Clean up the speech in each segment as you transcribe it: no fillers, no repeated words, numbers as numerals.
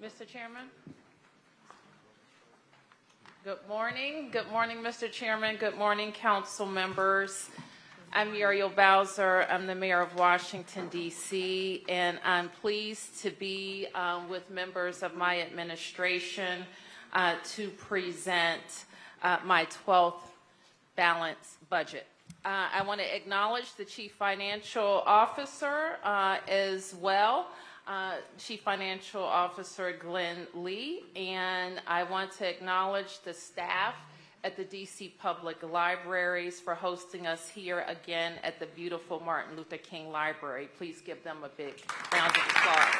Mr. Chairman. Good morning. Good morning, Mr. Chairman. Good morning, council members. I'm Muriel Bowser. I'm the mayor of Washington, D.C., and I'm pleased to be with members of my administration to present my 12th balanced budget. I want to acknowledge the Chief Financial Officer as well. Chief Financial Officer Glenn Lee, and I want to acknowledge the staff at the DC Public Libraries for hosting us here again at the beautiful Martin Luther King Library. Please give them a big round of applause.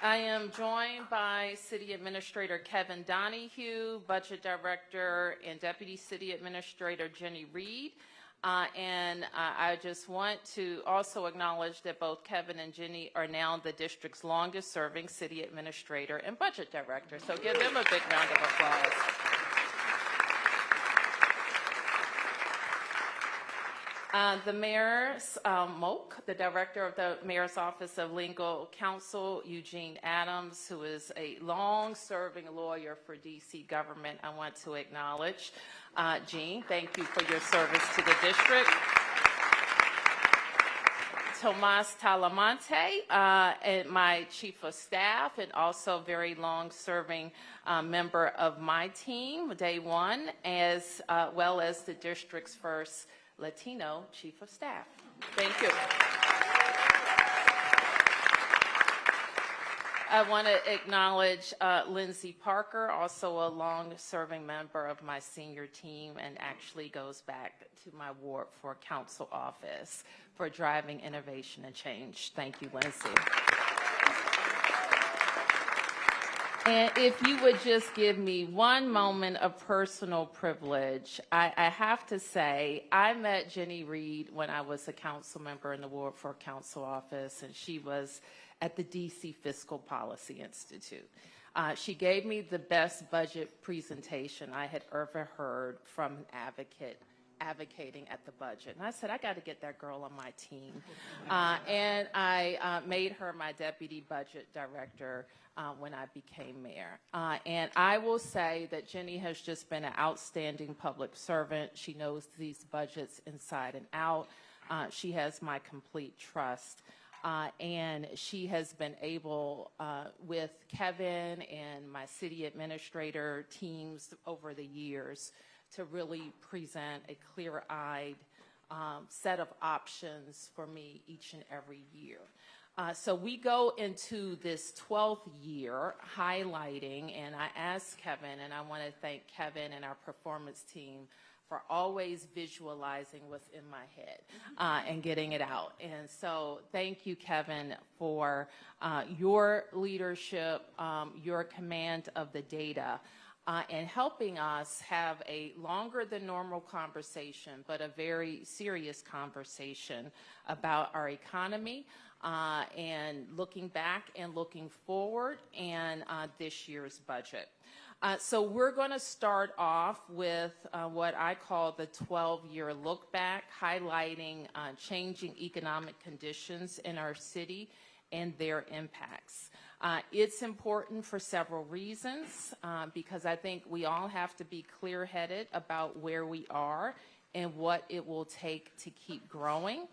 I am joined by City Administrator Kevin Donahue, Budget Director and Deputy City Administrator Jenny Reed. And I just want to also acknowledge that both Kevin and Jenny are now the district's longest serving city administrator and budget director. So give them a big round of applause. The Mayor's Moak, the director of the Mayor's Office of Legal Counsel, Eugene Adams, who is a long-serving lawyer for D.C. government, I want to acknowledge. Gene, thank you for your service to the district. Tomas Talamante, and my chief of staff, and also very long-serving member of my team, day one, as well as the district's first Latino chief of staff. Thank you. I want to acknowledge Lindsay Parker, also a long-serving member of my senior team and actually goes back to my ward for council office for driving innovation and change. Thank you, Lindsay. And if you would just give me one moment of personal privilege, I have to say, I met Jenny Reed when I was a council member in the ward for council office, and she was at the DC Fiscal Policy Institute. She gave me the best budget presentation I had ever heard from an advocating at the budget. And I said, I got to get that girl on my team. And I made her my deputy budget director when I became mayor. And I will say that Jenny has just been an outstanding public servant. She knows these budgets inside and out. She has my complete trust. And she has been able, with Kevin and my city administrator teams over the years, to really present a clear-eyed set of options for me each and every year. So we go into this 12th year highlighting, and I asked Kevin, and I want to thank Kevin and our performance team for always visualizing what's in my head and getting it out. And so thank you, Kevin, for your leadership, your command of the data, and helping us have a longer than normal conversation, but a very serious conversation about our economy and looking back and looking forward and this year's budget. So we're going to start off with what I call the 12-year look back, highlighting changing economic conditions in our city and their impacts. It's important for several reasons because I think we all have to be clear-headed about where we are and what it will take to keep growing.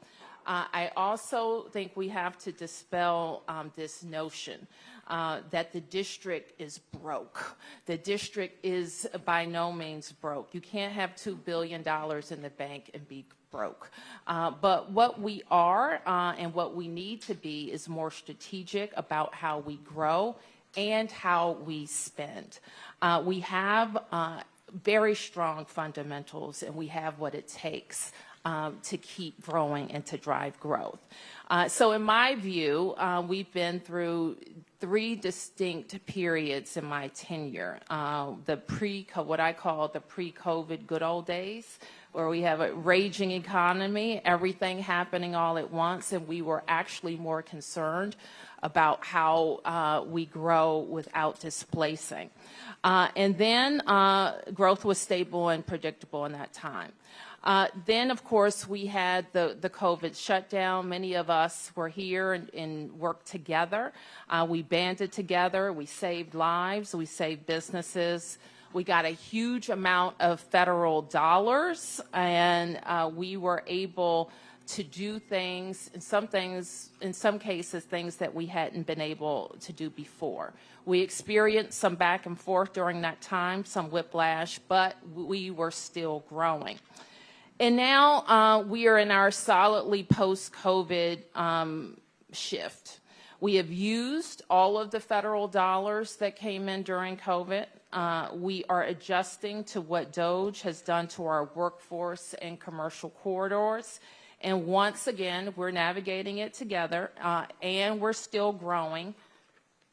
I also think we have to dispel this notion that the district is broke. The district is by no means broke. You can't have $2 billion in the bank and be broke. But what we are and what we need to be is more strategic about how we grow and how we spend. We have very strong fundamentals, and we have what it takes to keep growing and to drive growth. So in my view, we've been through three distinct periods in my tenure. What I call the pre-COVID good old days, where we have a raging economy, everything happening all at once, and we were actually more concerned about how we grow without displacing. And then growth was stable and predictable in that time. Then, of course, we had the COVID shutdown. Many of us were here and worked together. We banded together. We saved lives. We saved businesses. We got a huge amount of federal dollars, and we were able to do things, in some cases, things that we hadn't been able to do before. We experienced some back and forth during that time, some whiplash, but we were still growing. And now we are in our solidly post-COVID shift. We have used all of the federal dollars that came in during COVID. We are adjusting to what DOGE has done to our workforce and commercial corridors. And once again, we're navigating it together, and we're still growing.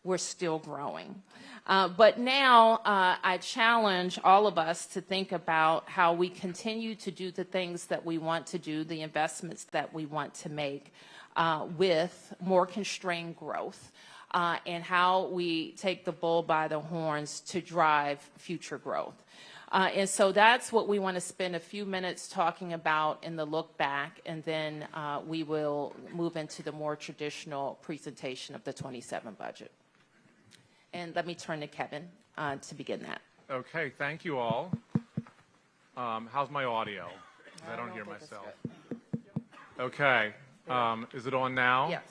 We're still growing. But now I challenge all of us to think about how we continue to do the things that we want to do, the investments that we want to make with more constrained growth, and how we take the bull by the horns to drive future growth. And so that's what we want to spend a few minutes talking about in the look back, and then we will move into the more traditional presentation of the 27 budget. And let me turn to Kevin to begin that. Okay, thank you all. How's my audio? I don't hear myself. Okay, is it on now? Yes.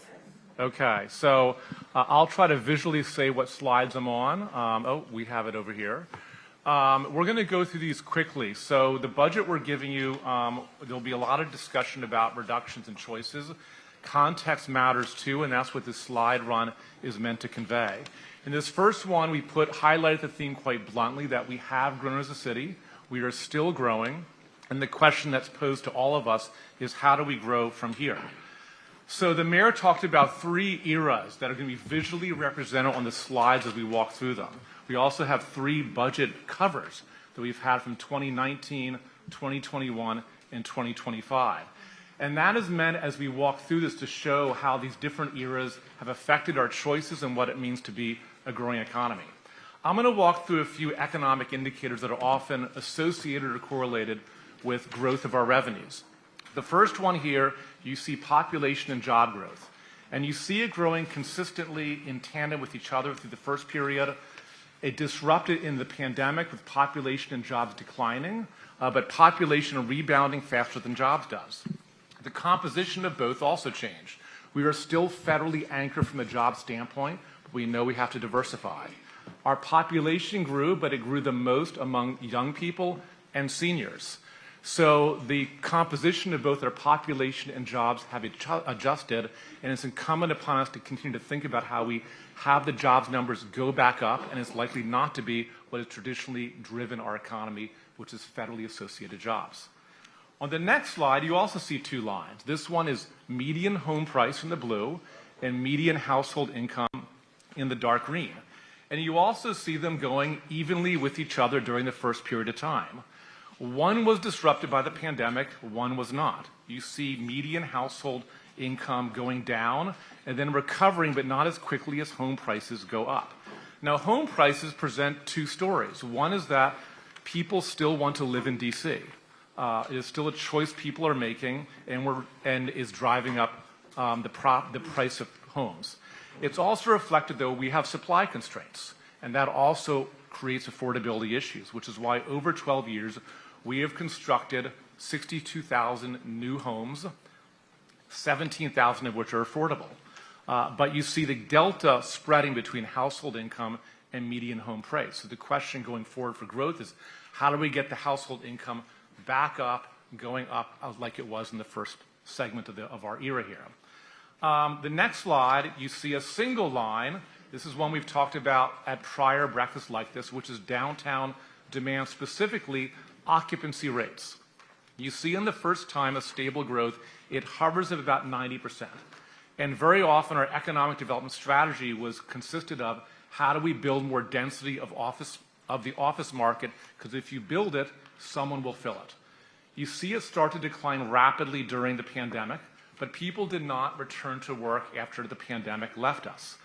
Okay, so I'll try to visually say what slides I'm on. Oh, we have it over here. We're going to go through these quickly. So the budget we're giving you, there'll be a lot of discussion about reductions and choices. Context matters too, and that's what this slide run is meant to convey. In this first one, we highlighted the theme quite bluntly that we have grown as a city, we are still growing, and the question that's posed to all of us is how do we grow from here? So the mayor talked about 3 eras that are going to be visually represented on the slides as we walk through them. We also have 3 budget covers that we've had from 2019, 2021, and 2025. And that is meant as we walk through this to show how these different eras have affected our choices and what it means to be a growing economy. I'm going to walk through a few economic indicators that are often associated or correlated with growth of our revenues. The first one here, you see population and job growth. And you see it growing consistently in tandem with each other through the first period. It disrupted in the pandemic with population and jobs declining, but population rebounding faster than jobs does. The composition of both also changed. We are still federally anchored from a job standpoint, but we know we have to diversify. Our population grew, but it grew the most among young people and seniors. So the composition of both our population and jobs have adjusted, and it's incumbent upon us to continue to think about how we have the jobs numbers go back up, and it's likely not to be what has traditionally driven our economy, which is federally associated jobs. On the next slide, you also see 2 lines. This one is median home price in the blue and median household income in the dark green. And you also see them going evenly with each other during the first period of time. One was disrupted by the pandemic, one was not. You see median household income going down and then recovering, but not as quickly as home prices go up. Now, home prices present 2 stories. One is that people still want to live in D.C. It is still a choice people are making, and is driving up the price of homes. It's also reflected, though, we have supply constraints, and that also creates affordability issues, which is why over 12 years we have constructed 62,000 new homes, 17,000 of which are affordable. But you see the delta spreading between household income and median home price. So the question going forward for growth is how do we get the household income back up, going up like it was in the first segment of our era here. The next slide, you see a single line. This is one we've talked about at prior breakfasts like this, which is downtown demand, specifically occupancy rates. You see in the first time of stable growth, it hovers at about 90%. And very often our economic development strategy was consisted of how do we build more density of the office market, because if you build it, someone will fill it. You see it start to decline rapidly during the pandemic, but people did not return to work after the pandemic left us.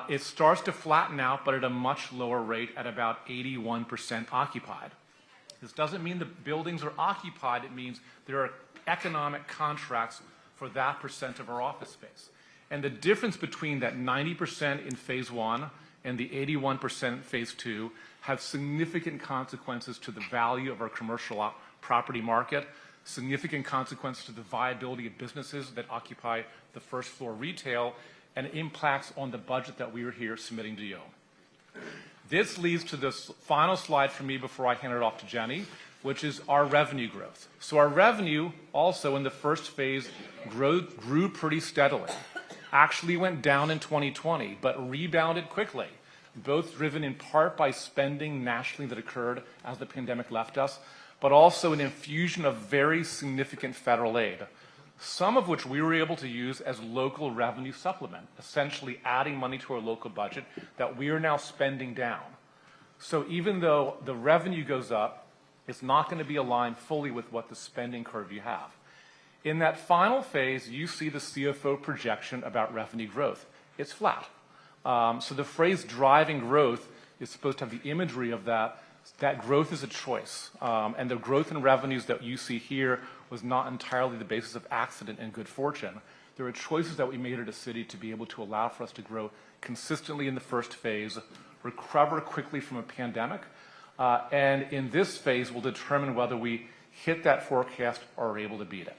It starts to flatten out, but at a much lower rate at about 81% occupied. This doesn't mean the buildings are occupied. It means there are economic contracts for that percent of our office space. And the difference between that 90% in phase one and the 81% in phase two have significant consequences to the value of our commercial property market, significant consequences to the viability of businesses that occupy the first floor retail, and impacts on the budget that we are here submitting to you. This leads to this final slide for me before I hand it off to Jenny, which is our revenue growth. So our revenue also in the first phase grew pretty steadily. Actually went down in 2020, but rebounded quickly, both driven in part by spending nationally that occurred as the pandemic left us, but also an infusion of very significant federal aid, some of which we were able to use as local revenue supplement, essentially adding money to our local budget that we are now spending down. So even though the revenue goes up, it's not going to be aligned fully with what the spending curve you have. In that final phase, you see the CFO projection about revenue growth. It's flat. So the phrase driving growth is supposed to have the imagery of that. That growth is a choice. And the growth in revenues that you see here was not entirely the basis of accident and good fortune. There are choices that we made at a city to be able to allow for us to grow consistently in the first phase, recover quickly from a pandemic, and in this phase we'll determine whether we hit that forecast or are able to beat it.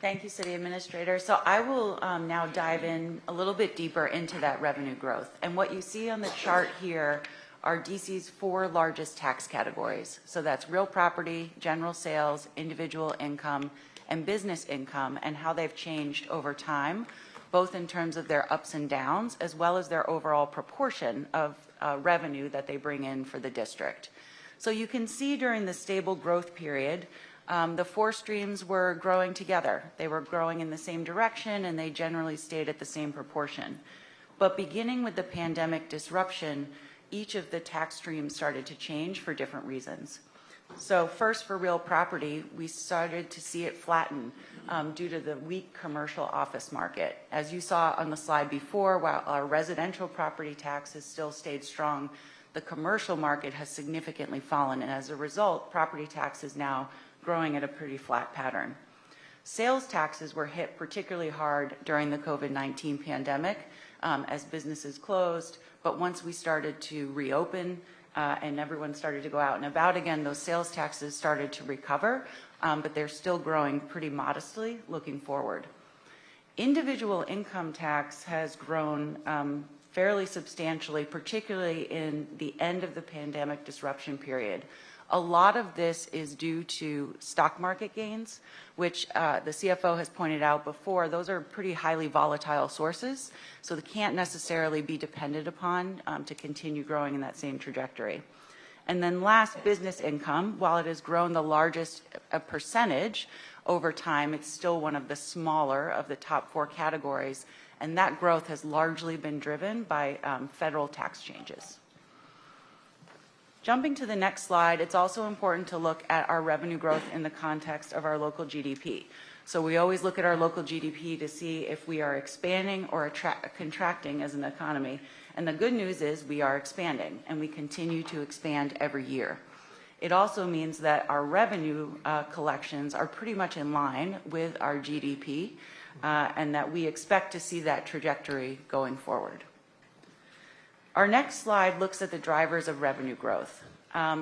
Thank you, City Administrator. So I will now dive in a little bit deeper into that revenue growth. And what you see on the chart here are DC's 4 largest tax categories. So that's real property, general sales, individual income, and business income, and how they've changed over time, both in terms of their ups and downs, as well as their overall proportion of revenue that they bring in for the district. So you can see during the stable growth period, the 4 streams were growing together. They were growing in the same direction, and they generally stayed at the same proportion. But beginning with the pandemic disruption, each of the tax streams started to change for different reasons. So first, for real property, we started to see it flatten due to the weak commercial office market. As you saw on the slide before, while our residential property tax has still stayed strong, the commercial market has significantly fallen, and as a result, property tax is now growing at a pretty flat pattern. Sales taxes were hit particularly hard during the COVID-19 pandemic as businesses closed, but once we started to reopen and everyone started to go out and about again, those sales taxes started to recover, but they're still growing pretty modestly looking forward. Individual income tax has grown fairly substantially, particularly in the end of the pandemic disruption period. A lot of this is due to stock market gains, which the CFO has pointed out before. Those are pretty highly volatile sources, so they can't necessarily be depended upon to continue growing in that same trajectory. And then last, business income. While it has grown the largest percentage over time, it's still one of the smaller of the top 4 categories, and that growth has largely been driven by federal tax changes. Jumping to the next slide, it's also important to look at our revenue growth in the context of our local GDP. So we always look at our local GDP to see if we are expanding or contracting as an economy. And the good news is we are expanding, and we continue to expand every year. It also means that our revenue collections are pretty much in line with our GDP, and that we expect to see that trajectory going forward. Our next slide looks at the drivers of revenue growth.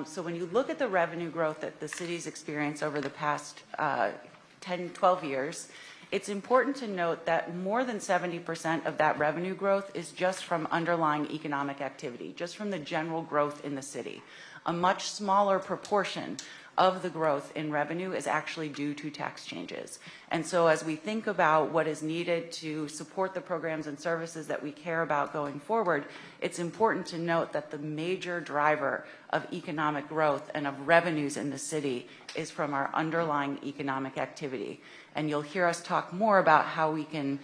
So when you look at the revenue growth that the city's experienced over the past 10, 12 years, it's important to note that more than 70% of that revenue growth is just from underlying economic activity, just from the general growth in the city. A much smaller proportion of the growth in revenue is actually due to tax changes. And so as we think about what is needed to support the programs and services that we care about going forward, it's important to note that the major driver of economic growth and of revenues in the city is from our underlying economic activity. And you'll hear us talk more about how we can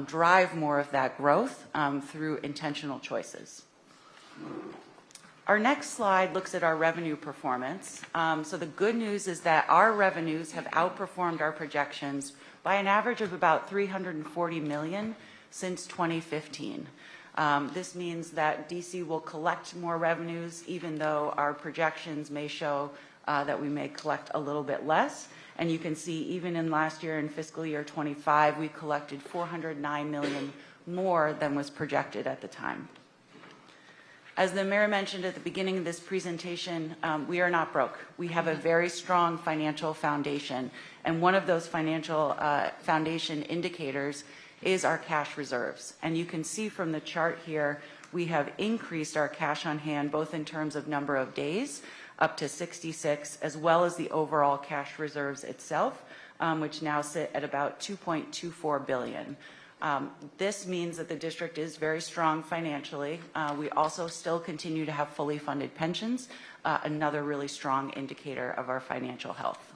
drive more of that growth through intentional choices. Our next slide looks at our revenue performance. So the good news is that our revenues have outperformed our projections by an average of about $340 million since 2015. This means that DC will collect more revenues, even though our projections may show that we may collect a little bit less. And you can see even in last year, in fiscal year 25, we collected $409 million more than was projected at the time. As the mayor mentioned at the beginning of this presentation, we are not broke. We have a very strong financial foundation, and one of those financial foundation indicators is our cash reserves. And you can see from the chart here, we have increased our cash on hand, both in terms of number of days, up to 66, as well as the overall cash reserves itself, which now sit at about $2.24 billion. This means that the district is very strong financially. We also still continue to have fully funded pensions, another really strong indicator of our financial health.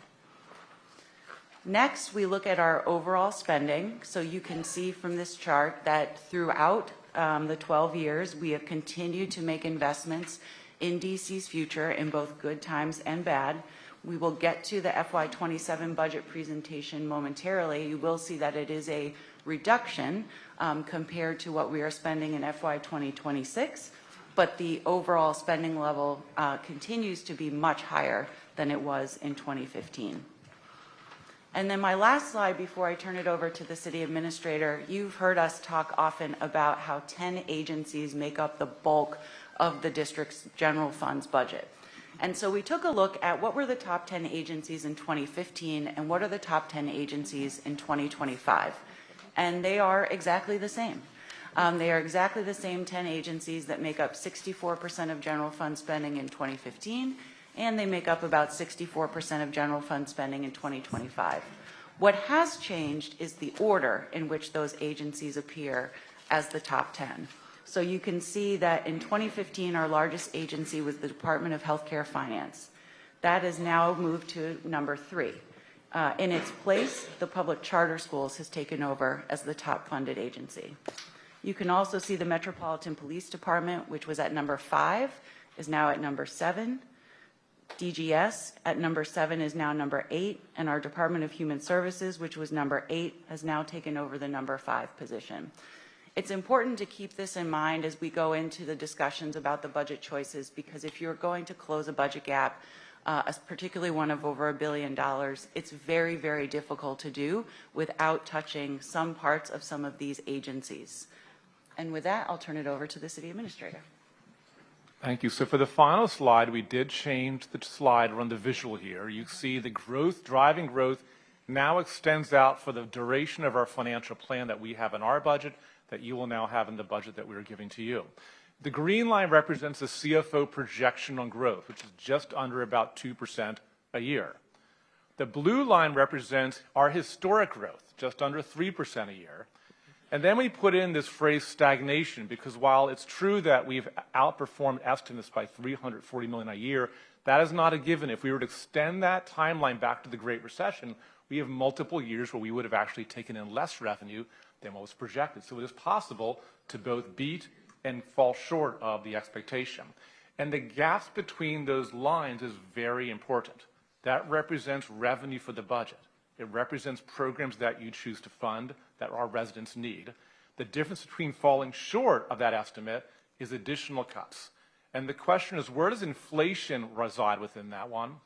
Next, we look at our overall spending. So you can see from this chart that throughout the 12 years, we have continued to make investments in DC's future in both good times and bad. We will get to the FY27 budget presentation momentarily. You will see that it is a reduction compared to what we are spending in FY 2026, but the overall spending level continues to be much higher than it was in 2015. And then my last slide before I turn it over to the city administrator, you've heard us talk often about how 10 agencies make up the bulk of the district's general funds budget. And so we took a look at what were the top 10 agencies in 2015 and what are the top 10 agencies in 2025. And they are exactly the same. They are exactly the same 10 agencies that make up 64% of general fund spending in 2015, and they make up about 64% of general fund spending in 2025. What has changed is the order in which those agencies appear as the top 10. So you can see that in 2015, our largest agency was the Department of Healthcare Finance. That has now moved to number 3. In its place, the public charter schools has taken over as the top funded agency. You can also see the Metropolitan Police Department, which was at number 5, is now at number 7. DGS at number 7 is now number 8, and our Department of Human Services, which was number 8, has now taken over the number 5 position. It's important to keep this in mind as we go into the discussions about the budget choices, because if you're going to close a budget gap, particularly one of over $1 billion, it's very, very difficult to do without touching some parts of some of these agencies. And with that, I'll turn it over to the city administrator. Thank you. So for the final slide, we did change the slide around the visual here. You see the growth, driving growth, now extends out for the duration of our financial plan that we have in our budget, that you will now have in the budget that we are giving to you. The green line represents the CFO projection on growth, which is just under about 2% a year. The blue line represents our historic growth, just under 3% a year. And then we put in this phrase stagnation, because while it's true that we've outperformed estimates by $340 million a year, that is not a given. If we were to extend that timeline back to the Great Recession, we have multiple years where we would have actually taken in less revenue than what was projected. So it is possible to both beat and fall short of the expectation. And the gaps between those lines is very important. That represents revenue for the budget. It represents programs that you choose to fund that our residents need. The difference between falling short of that estimate is additional cuts. And the question is, where does inflation reside within that one?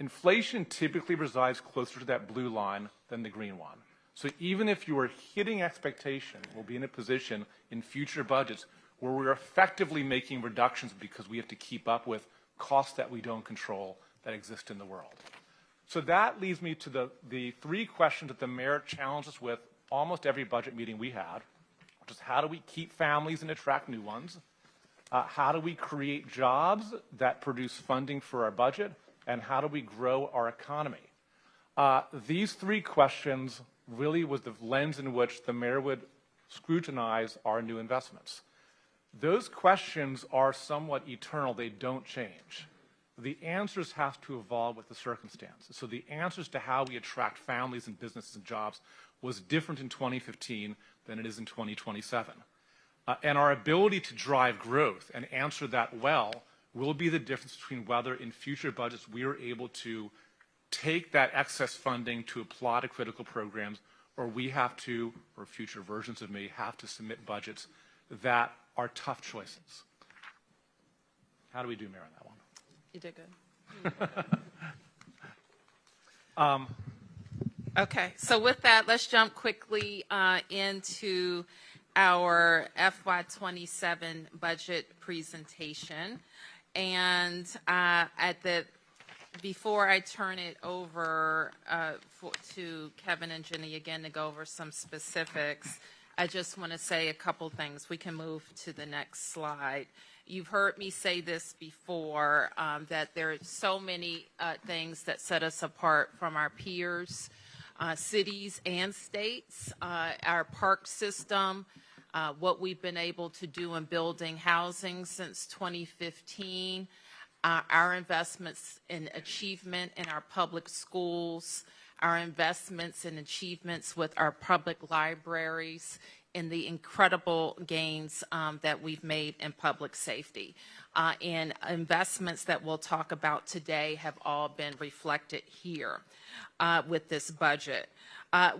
Inflation typically resides closer to that blue line than the green one. So even if you are hitting expectation, we'll be in a position in future budgets where we're effectively making reductions because we have to keep up with costs that we don't control that exist in the world. So that leads me to the 3 questions that the mayor challenged us with almost every budget meeting we had, which is how do we keep families and attract new ones? How do we create jobs that produce funding for our budget? And how do we grow our economy? These 3 questions really was the lens in which the mayor would scrutinize our new investments. Those questions are somewhat eternal. They don't change. The answers have to evolve with the circumstances. So the answers to how we attract families and businesses and jobs was different in 2015 than it is in 2027. And our ability to drive growth and answer that well will be the difference between whether in future budgets we are able to take that excess funding to apply to critical programs, or we have to, or future versions of me, have to submit budgets that are tough choices. How do we do, Mayor, on that one? You did good. Okay, so with that, let's jump quickly into our FY27 budget presentation. And before I turn it over to Kevin and Jenny again to go over some specifics, I just want to say a couple things. We can move to the next slide. You've heard me say this before, that there are so many things that set us apart from our peers, cities and states, our park system, what we've been able to do in building housing since 2015, our investments in achievement in our public schools, our investments in achievements with our public libraries, and the incredible gains that we've made in public safety. And investments that we'll talk about today have all been reflected here with this budget.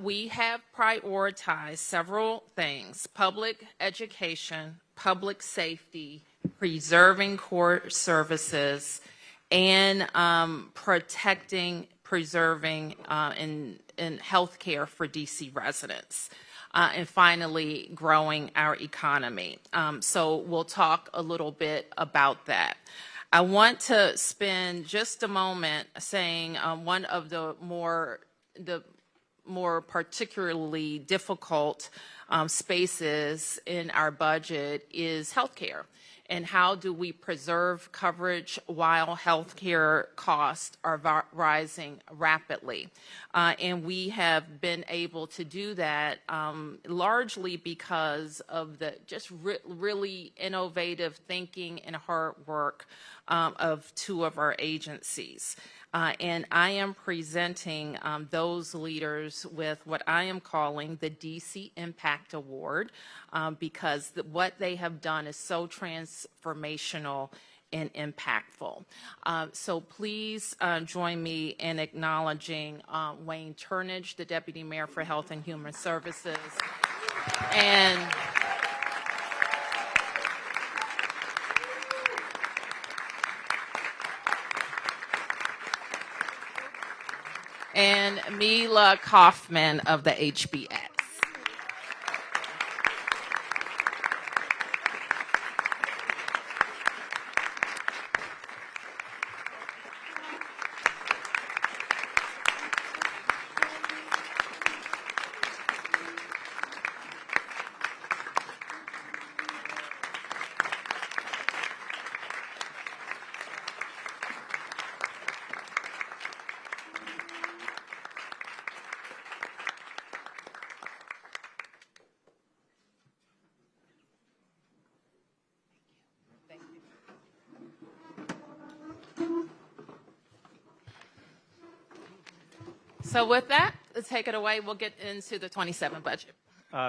We have prioritized several things: public education, public safety, preserving core services, and preserving in health care for DC residents. And finally, growing our economy. So we'll talk a little bit about that. I want to spend just a moment saying one of the more particularly difficult spaces in our budget is healthcare. And how do we preserve coverage while healthcare costs are rising rapidly? And we have been able to do that largely because of the just really innovative thinking and hard work of two of our agencies. And I am presenting those leaders with what I am calling the DC Impact Award because what they have done is so transformational and impactful. So please join me in acknowledging Wayne Turnage, the Deputy Mayor for Health and Human Services, and Mila Kaufman of the HBS. So with that, let's take it away. We'll get into the 27 budget.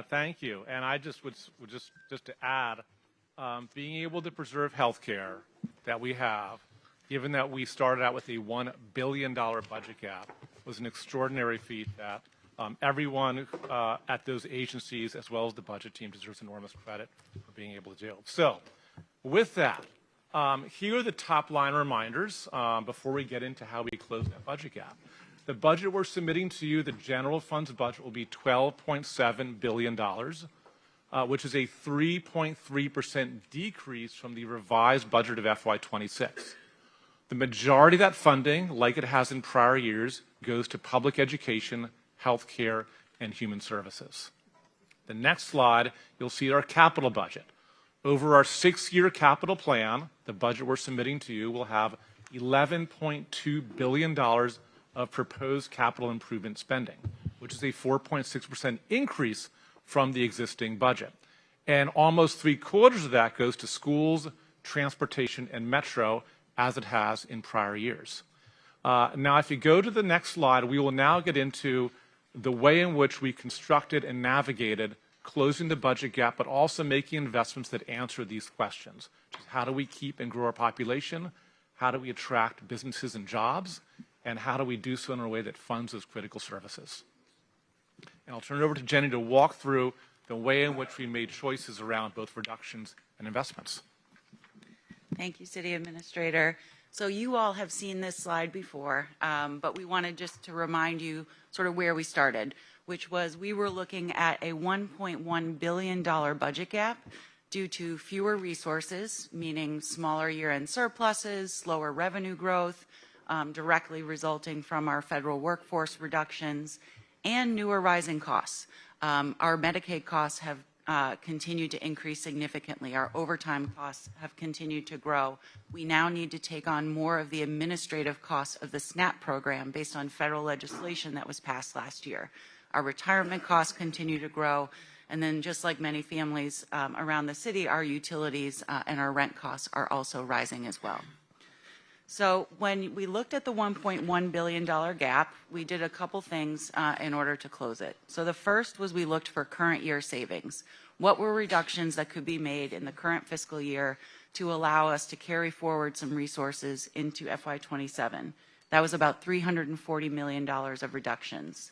Thank you. And I just would just to add, being able to preserve health care that we have, given that we started out with a $1 billion budget gap, was an extraordinary feat that everyone at those agencies, as well as the budget team, deserves enormous credit for being able to do. So with that, here are the top line reminders before we get into how we close that budget gap. The budget we're submitting to you, the general funds budget, will be $12.7 billion, which is a 3.3% decrease from the revised budget of FY26. The majority of that funding, like it has in prior years, goes to public education, health care, and human services. The next slide, you'll see our capital budget. Over our 6-year capital plan, the budget we're submitting to you will have $11.2 billion of proposed capital improvement spending, which is a 4.6% increase from the existing budget. And almost 3/4 of that goes to schools, transportation, and metro, as it has in prior years. Now, if you go to the next slide, we will now get into the way in which we constructed and navigated closing the budget gap, but also making investments that answer these questions. How do we keep and grow our population? How do we attract businesses and jobs? And how do we do so in a way that funds those critical services? And I'll turn it over to Jenny to walk through the way in which we made choices around both reductions and investments. Thank you, City Administrator. So you all have seen this slide before, but we wanted just to remind you sort of where we started, which was we were looking at a $1.1 billion budget gap due to fewer resources, meaning smaller year-end surpluses, slower revenue growth, directly resulting from our federal workforce reductions, and newer rising costs. Our Medicaid costs have continued to increase significantly. Our overtime costs have continued to grow. We now need to take on more of the administrative costs of the SNAP program based on federal legislation that was passed last year. Our retirement costs continue to grow. And then just like many families around the city, our utilities and our rent costs are also rising as well. So when we looked at the $1.1 billion gap, we did a couple things in order to close it. So the first was we looked for current year savings. What were reductions that could be made in the current fiscal year to allow us to carry forward some resources into FY27? That was about $340 million of reductions.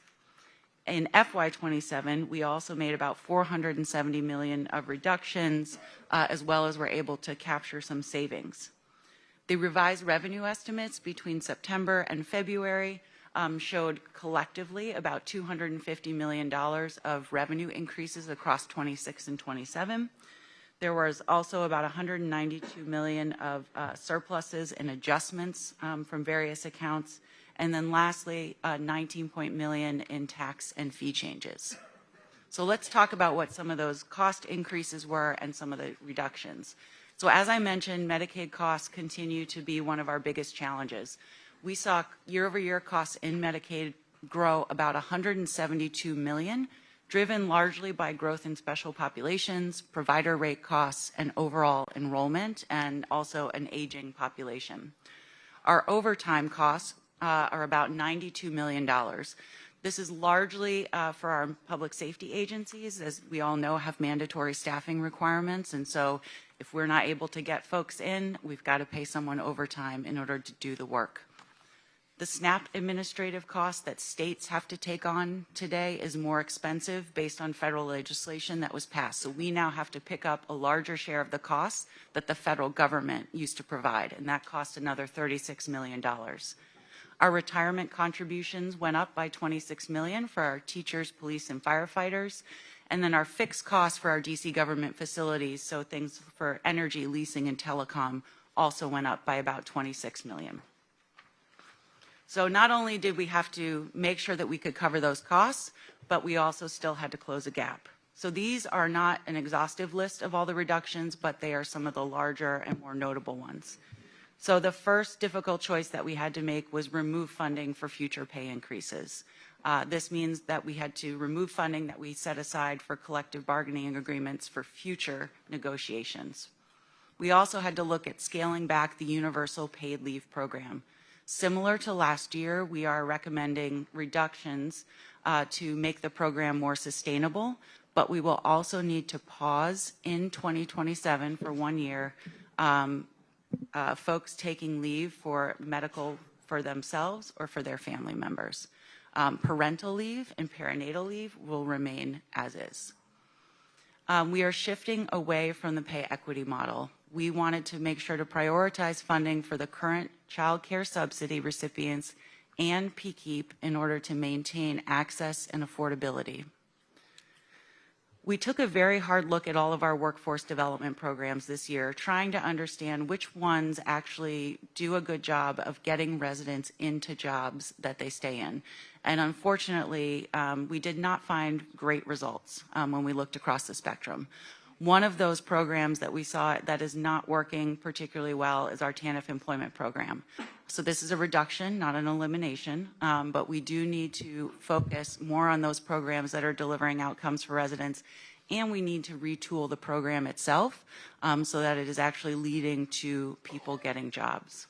In FY27, we also made about $470 million of reductions, as well as were able to capture some savings. The revised revenue estimates between September and February showed collectively about $250 million of revenue increases across 26 and 27. There was also about $192 million of surpluses and adjustments from various accounts. And then lastly, $19 million in tax and fee changes. So let's talk about what some of those cost increases were and some of the reductions. So as I mentioned, Medicaid costs continue to be one of our biggest challenges. We saw year-over-year costs in Medicaid grow about $172 million, driven largely by growth in special populations, provider rate costs, and overall enrollment, and also an aging population. Our overtime costs are about $92 million. This is largely for our public safety agencies, as we all know, have mandatory staffing requirements. And so if we're not able to get folks in, we've got to pay someone overtime in order to do the work. The SNAP administrative cost that states have to take on today is more expensive based on federal legislation that was passed. So we now have to pick up a larger share of the costs that the federal government used to provide, and that cost another $36 million. Our retirement contributions went up by $26 million for our teachers, police, and firefighters. And then our fixed costs for our DC government facilities, so things for energy, leasing, and telecom, also went up by about $26 million. So not only did we have to make sure that we could cover those costs, but we also still had to close a gap. So these are not an exhaustive list of all the reductions, but they are some of the larger and more notable ones. So the first difficult choice that we had to make was remove funding for future pay increases. This means that we had to remove funding that we set aside for collective bargaining agreements for future negotiations. We also had to look at scaling back the universal paid leave program. Similar to last year, we are recommending reductions to make the program more sustainable, but we will also need to pause in 2027 for 1 year folks taking leave for medical for themselves or for their family members. Parental leave and perinatal leave will remain as is. We are shifting away from the pay equity model. We wanted to make sure to prioritize funding for the current child care subsidy recipients and PKEEP in order to maintain access and affordability. We took a very hard look at all of our workforce development programs this year, trying to understand which ones actually do a good job of getting residents into jobs that they stay in. And unfortunately, we did not find great results when we looked across the spectrum. One of those programs that we saw that is not working particularly well is our TANF employment program. So this is a reduction, not an elimination, but we do need to focus more on those programs that are delivering outcomes for residents, and we need to retool the program itself so that it is actually leading to people getting jobs.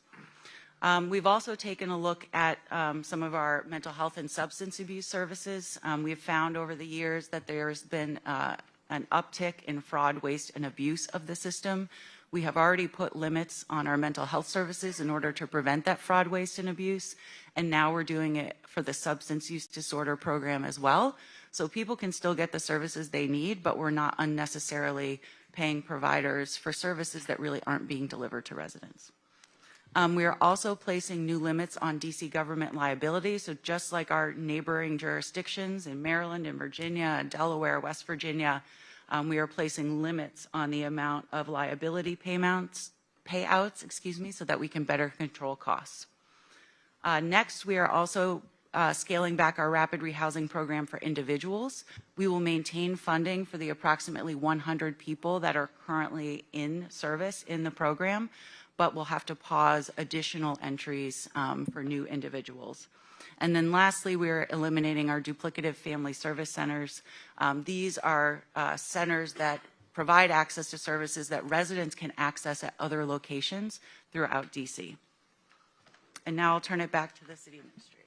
We've also taken a look at some of our mental health and substance abuse services. We've found over the years that there's been an uptick in fraud, waste, and abuse of the system. We have already put limits on our mental health services in order to prevent that fraud, waste, and abuse. And now we're doing it for the substance use disorder program as well. So people can still get the services they need, but we're not unnecessarily paying providers for services that really aren't being delivered to residents. We are also placing new limits on DC government liability. So just like our neighboring jurisdictions in Maryland and Virginia and Delaware, West Virginia, we are placing limits on the amount of liability payouts, so that we can better control costs. Next, we are also scaling back our rapid rehousing program for individuals. We will maintain funding for the approximately 100 people that are currently in service in the program, but we'll have to pause additional entries for new individuals. And then lastly, we're eliminating our duplicative family service centers. These are centers that provide access to services that residents can access at other locations throughout DC. And now I'll turn it back to the city administrator.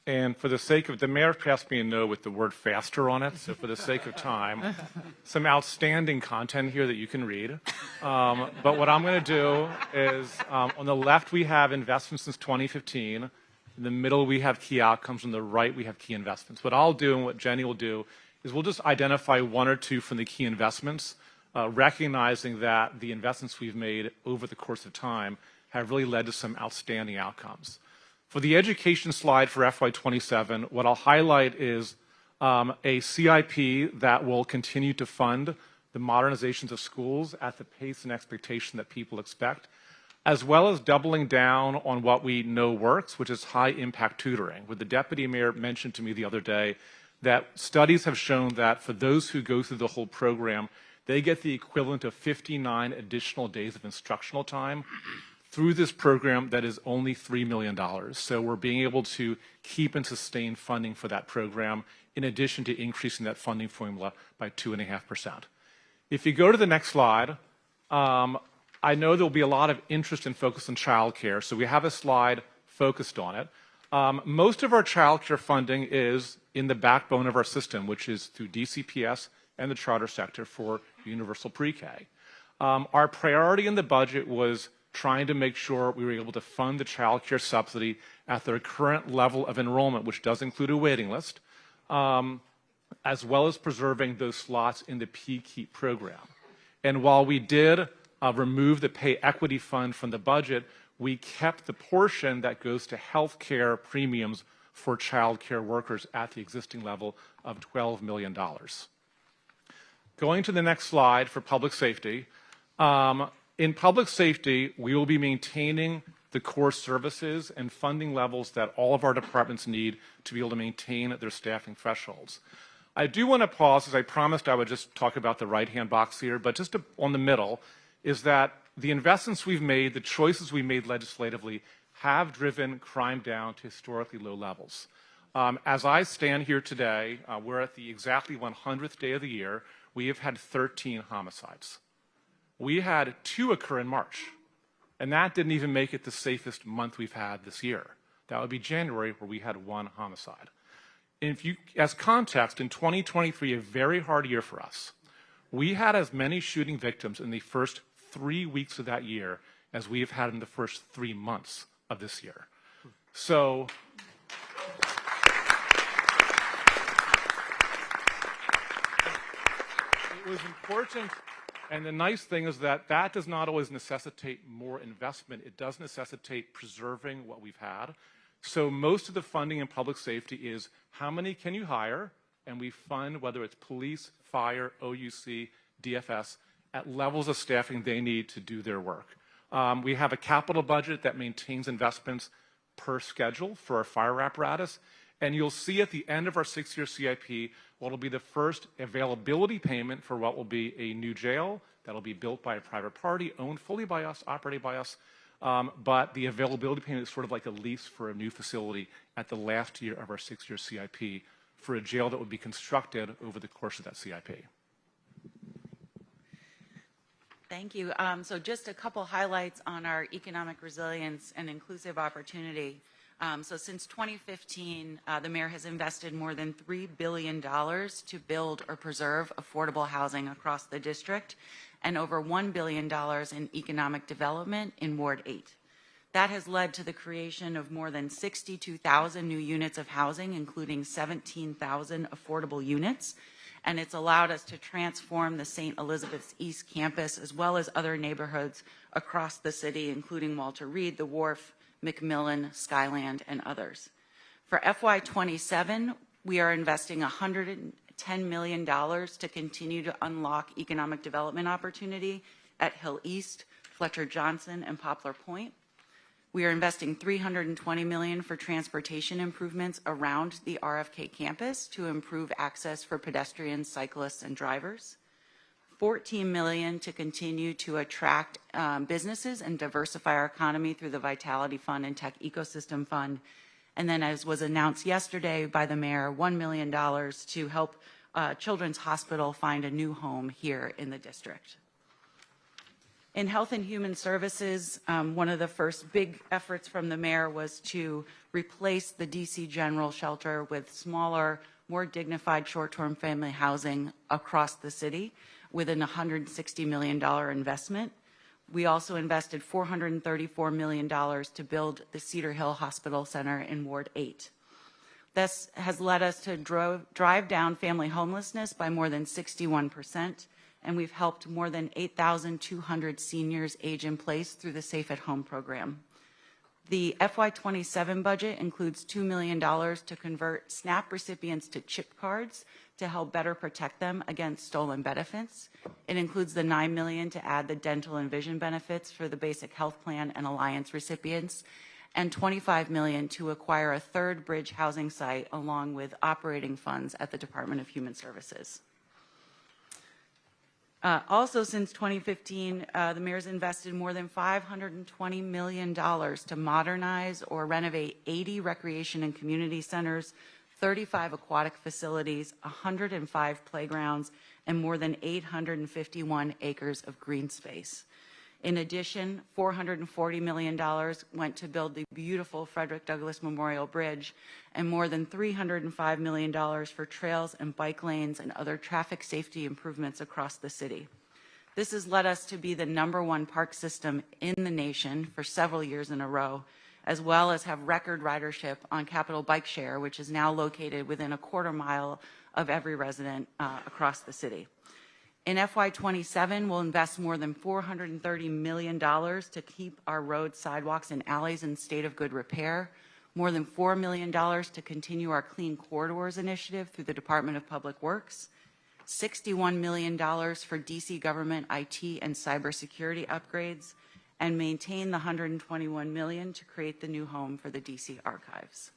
And for the sake of, the mayor passed me a note with the word faster on it, so for the sake of time, some outstanding content here that you can read. But what I'm going to do is, on the left we have investments since 2015, in the middle we have key outcomes, on the right we have key investments. What I'll do and what Jenny will do is we'll just identify one or two from the key investments, recognizing that the investments we've made over the course of time have really led to some outstanding outcomes. For the education slide for FY27, what I'll highlight is a CIP that will continue to fund the modernizations of schools at the pace and expectation that people expect, as well as doubling down on what we know works, which is high-impact tutoring. What the deputy mayor mentioned to me the other day, that studies have shown that for those who go through the whole program, they get the equivalent of 59 additional days of instructional time through this program that is only $3 million. So we're being able to keep and sustain funding for that program in addition to increasing that funding formula by 2.5%. If you go to the next slide, I know there'll be a lot of interest and focus on childcare, so we have a slide focused on it. Most of our childcare funding is in the backbone of our system, which is through DCPS and the charter sector for universal pre-K. Our priority in the budget was trying to make sure we were able to fund the child care subsidy at their current level of enrollment, which does include a waiting list, as well as preserving those slots in the P-KEEP program. And while we did remove the pay equity fund from the budget, we kept the portion that goes to health care premiums for child care workers at the existing level of $12 million. Going to the next slide for public safety. In public safety, we will be maintaining the core services and funding levels that all of our departments need to be able to maintain their staffing thresholds. I do want to pause, as I promised I would just talk about the right-hand box here, but just on the middle is that the investments we've made, the choices we made legislatively, have driven crime down to historically low levels. As I stand here today, we're at the exactly 100th day of the year. We have had 13 homicides. We had 2 occur in March, and that didn't even make it the safest month we've had this year. That would be January, where we had 1 homicide. And if you, as context, in 2023, a very hard year for us, we had as many shooting victims in the first 3 weeks of that year as we have had in the first 3 months of this year. So it was important. And the nice thing is that that does not always necessitate more investment. It does necessitate preserving what we've had. So most of the funding in public safety is how many can you hire, and we fund whether it's police, fire, OUC, DFS, at levels of staffing they need to do their work. We have a capital budget that maintains investments per schedule for our fire apparatus. And you'll see at the end of our 6-year CIP what will be the first availability payment for what will be a new jail that will be built by a private party, owned fully by us, operated by us. But the availability payment is sort of like a lease for a new facility at the last year of our 6-year CIP for a jail that would be constructed over the course of that CIP. Thank you. So just a couple highlights on our economic resilience and inclusive opportunity. So since 2015, the mayor has invested more than $3 billion to build or preserve affordable housing across the district and over $1 billion in economic development in Ward 8. That has led to the creation of more than 62,000 new units of housing, including 17,000 affordable units. And it's allowed us to transform the St. Elizabeth's East Campus as well as other neighborhoods across the city, including Walter Reed, The Wharf, McMillan, Skyland, and others. For FY27, we are investing $110 million to continue to unlock economic development opportunity at Hill East, Fletcher Johnson, and Poplar Point. We are investing $320 million for transportation improvements around the RFK campus to improve access for pedestrians, cyclists, and drivers. $14 million to continue to attract businesses and diversify our economy through the Vitality Fund and Tech Ecosystem Fund. And then, as was announced yesterday by the mayor, $1 million to help Children's Hospital find a new home here in the district. In Health and Human Services, one of the first big efforts from the mayor was to replace the DC General Shelter with smaller, more dignified short-term family housing across the city with an $160 million investment. We also invested $434 million to build the Cedar Hill Hospital Center in Ward 8. This has led us to drive down family homelessness by more than 61%. And we've helped more than 8,200 seniors age in place through the Safe at Home program. The FY27 budget includes $2 million to convert SNAP recipients to chip cards to help better protect them against stolen benefits. It includes the $9 million to add the dental and vision benefits for the basic health plan and Alliance recipients, and $25 million to acquire a third bridge housing site along with operating funds at the Department of Human Services. Also, since 2015, the mayor's invested more than $520 million to modernize or renovate 80 recreation and community centers, 35 aquatic facilities, 105 playgrounds, and more than 851 acres of green space. In addition, $440 million went to build the beautiful Frederick Douglass Memorial Bridge, and more than $305 million for trails and bike lanes and other traffic safety improvements across the city. This has led us to be the #1 park system in the nation for several years in a row, as well as have record ridership on Capitol Bike Share, which is now located within a quarter mile of every resident across the city. In FY27, we'll invest more than $430 million to keep our roads, sidewalks, and alleys in state of good repair, more than $4 million to continue our Clean Corridors initiative through the Department of Public Works, $61 million for DC government IT and cybersecurity upgrades, and maintain the $121 million to create the new home for the DC archives.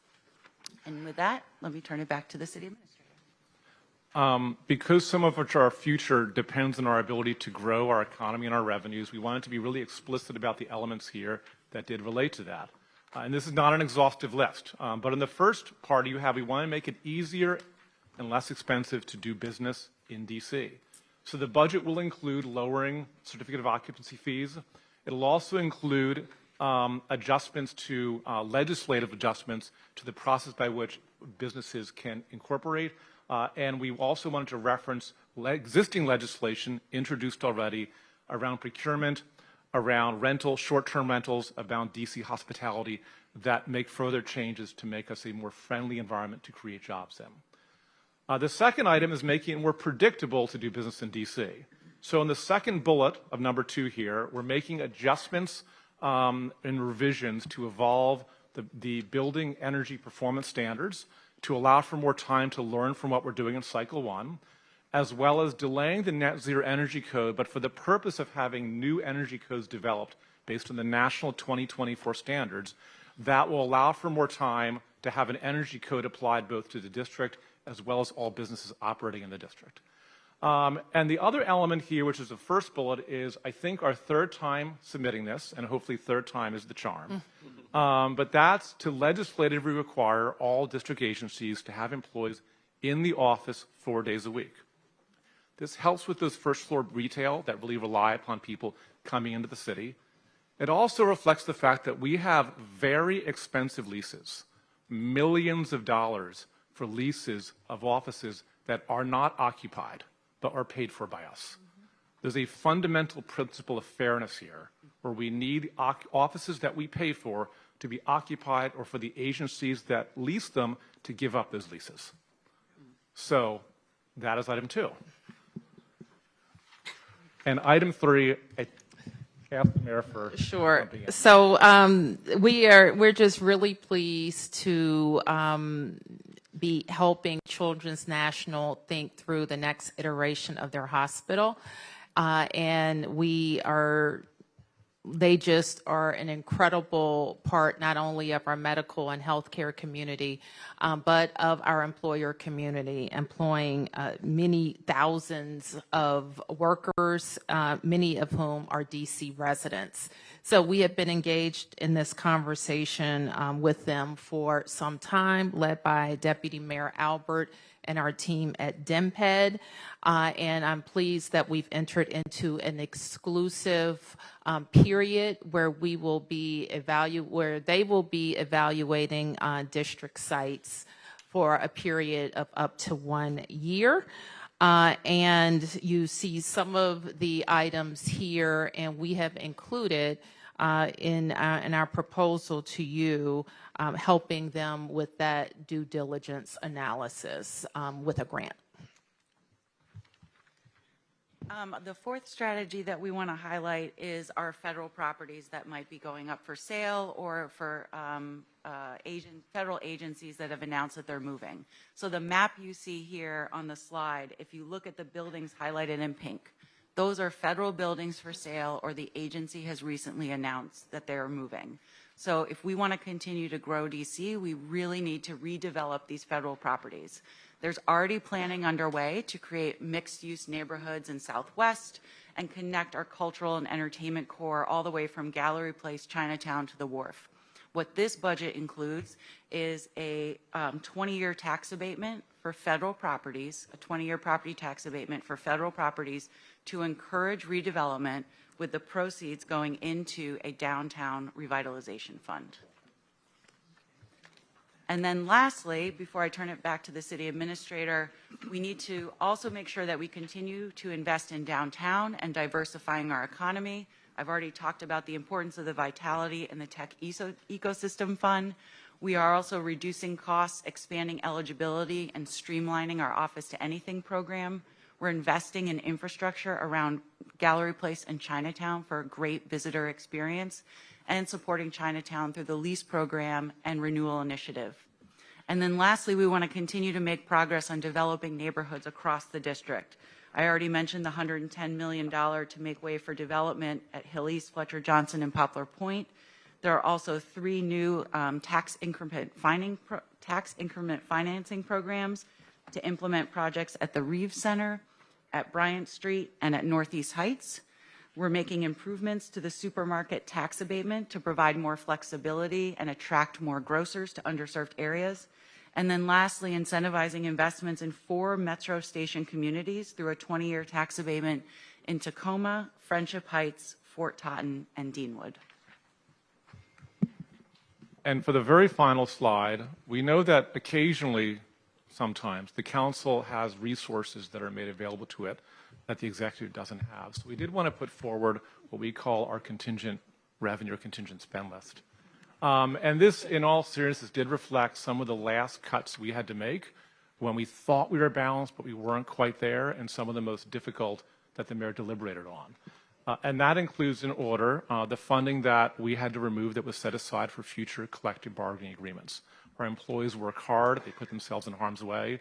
And with that, let me turn it back to the city administrator. Because some of our future depends on our ability to grow our economy and our revenues, we wanted to be really explicit about the elements here that did relate to that. And this is not an exhaustive list, but in the first part we want to make it easier and less expensive to do business in DC. So the budget will include lowering certificate of occupancy fees. It'll also include adjustments to legislative adjustments to the process by which businesses can incorporate. And we also wanted to reference existing legislation introduced already around procurement, around rental, short-term rentals, around DC hospitality that make further changes to make us a more friendly environment to create jobs in. The second item is making it more predictable to do business in DC. So in the second bullet of number 2 here, we're making adjustments and revisions to evolve the building energy performance standards to allow for more time to learn from what we're doing in Cycle 1, as well as delaying the Net Zero Energy Code, but for the purpose of having new energy codes developed based on the national 2024 standards that will allow for more time to have an energy code applied both to the district as well as all businesses operating in the district. And the other element here, which is the first bullet, is I think our third time submitting this, and hopefully third time is the charm. But that's to legislatively require all district agencies to have employees in the office 4 days a week. This helps with those first floor retail that really rely upon people coming into the city. It also reflects the fact that we have very expensive leases, millions of dollars for leases of offices that are not occupied, but are paid for by us. There's a fundamental principle of fairness here, where we need offices that we pay for to be occupied, or for the agencies that lease them to give up those leases. So that is item 2. And item 3, I ask the mayor for Sure. jumping in. So we're just really pleased to be helping Children's National think through the next iteration of their hospital, and they just are an incredible part not only of our medical and healthcare community, but of our employer community, employing many thousands of workers, many of whom are DC residents. So we have been engaged in this conversation with them for some time, led by Deputy Mayor Albert and our team at DEMPED, and I'm pleased that we've entered into an exclusive period where they will be evaluating district sites for a period of up to 1 year. And you see some of the items here, and we have included in our proposal to you, helping them with that due diligence analysis with a grant. The fourth strategy that we want to highlight is our federal properties that might be going up for sale, or for federal agencies that have announced that they're moving. So the map you see here on the slide, if you look at the buildings highlighted in pink, those are federal buildings for sale, or the agency has recently announced that they're moving. So if we want to continue to grow DC, we really need to redevelop these federal properties. There's already planning underway to create mixed-use neighborhoods in Southwest and connect our cultural and entertainment core all the way from Gallery Place, Chinatown to the Wharf. What this budget includes is a 20-year tax abatement for federal properties, a 20-year property tax abatement for federal properties to encourage redevelopment, with the proceeds going into a downtown revitalization fund. And then lastly, before I turn it back to the city administrator, we need to also make sure that we continue to invest in downtown and diversifying our economy. I've already talked about the importance of the Vitality and the Tech Ecosystem Fund. We are also reducing costs, expanding eligibility, and streamlining our Office to Anything program. We're investing in infrastructure around Gallery Place and Chinatown for a great visitor experience, and supporting Chinatown through the lease program and renewal initiative. And then lastly, we want to continue to make progress on developing neighborhoods across the district. I already mentioned the $110 million to make way for development at Hill East, Fletcher Johnson, and Poplar Point. There are also 3 new tax increment financing programs to implement projects at the Reeves Center, at Bryant Street, and at Northeast Heights. We're making improvements to the supermarket tax abatement to provide more flexibility and attract more grocers to underserved areas. And then lastly, incentivizing investments in 4 metro station communities through a 20-year tax abatement in Tacoma, Friendship Heights, Fort Totten, and Deanwood. And for the very final slide, we know that occasionally, sometimes, the council has resources that are made available to it that the executive doesn't have. So we did want to put forward what we call our contingent revenue or contingent spend list. And this, in all seriousness, did reflect some of the last cuts we had to make when we thought we were balanced, but we weren't quite there, and some of the most difficult that the mayor deliberated on. And that includes, in order, the funding that we had to remove that was set aside for future collective bargaining agreements. Our employees work hard, they put themselves in harm's way,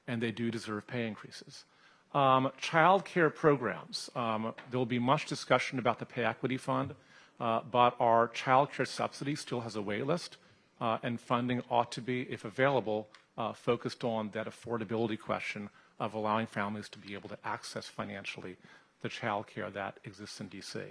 and they do deserve pay increases. Child care programs. There will be much discussion about the pay equity fund, but our child care subsidy still has a wait list, and funding ought to be, if available, focused on that affordability question of allowing families to be able to access financially the child care that exists in DC.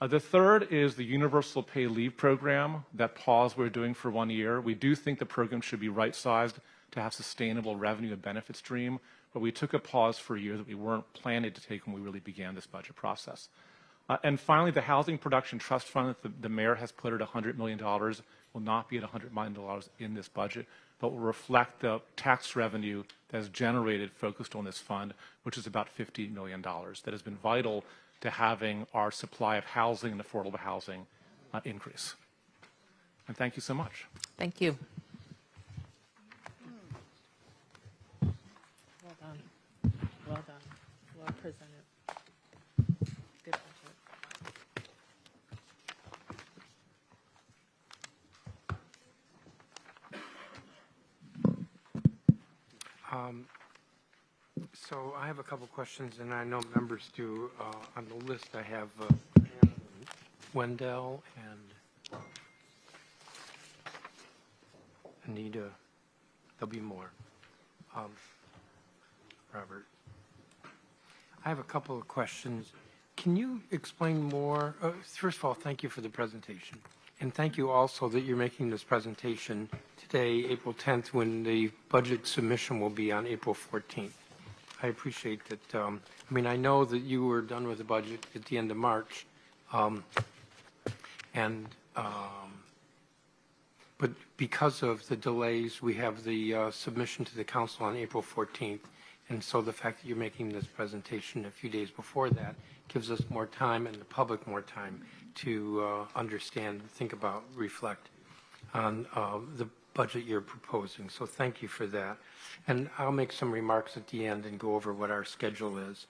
The third is the universal pay leave program, that pause we're doing for 1 year. We do think the program should be right-sized to have sustainable revenue and benefit stream, but we took a pause for a year that we weren't planning to take when we really began this budget process. And finally, the Housing Production Trust Fund that the mayor has put at $100 million will not be at $100 million in this budget, but will reflect the tax revenue that is generated focused on this fund, which is about $50 million. That has been vital to having our supply of housing and affordable housing increase. And thank you so much. Thank you. Well done. Well done. Well presented. Good budget. So I have a couple questions, and I know members do. On the list, I have Wendell and Anita. There'll be more. Robert. I have a couple of questions. Can you explain more? First of all, thank you for the presentation. And thank you also that you're making this presentation today, April 10th, when the budget submission will be on April 14th. I appreciate that. I mean, I know that you were done with the budget at the end of March. But because of the delays, we have the submission to the council on April 14th. And so the fact that you're making this presentation a few days before that gives us more time and the public more time to understand, think about, reflect on the budget you're proposing. So thank you for that. And I'll make some remarks at the end and go over what our schedule is.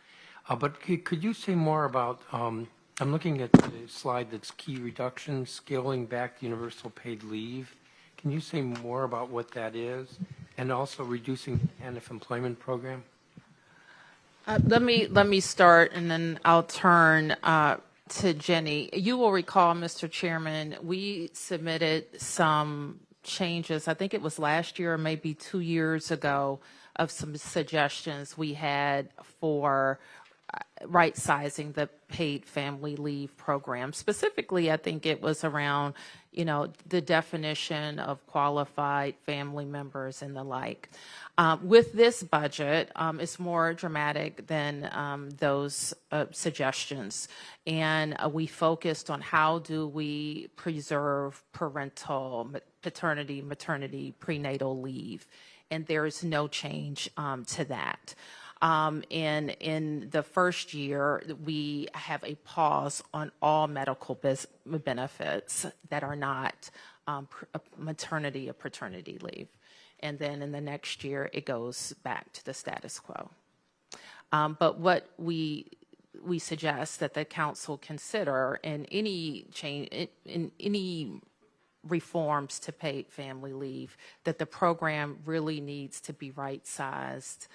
But could you say more about, I'm looking at the slide that's key reductions, scaling back the universal paid leave. Can you say more about what that is? And also reducing the TANF employment program? Let me start, and then I'll turn to Jenny. You will recall, Mr. Chairman, we submitted some changes, I think it was last year or maybe 2 years ago, of some suggestions we had for right-sizing the paid family leave program. Specifically, I think it was around, the definition of qualified family members and the like. With this budget, it's more dramatic than those suggestions. And we focused on how do we preserve parental, paternity, maternity, prenatal leave. And there is no change to that. In the first year, we have a pause on all medical benefits that are not maternity or paternity leave. And then in the next year, it goes back to the status quo. But what we suggest that the council consider in any change, in any reforms to paid family leave, that the program really needs to be right-sized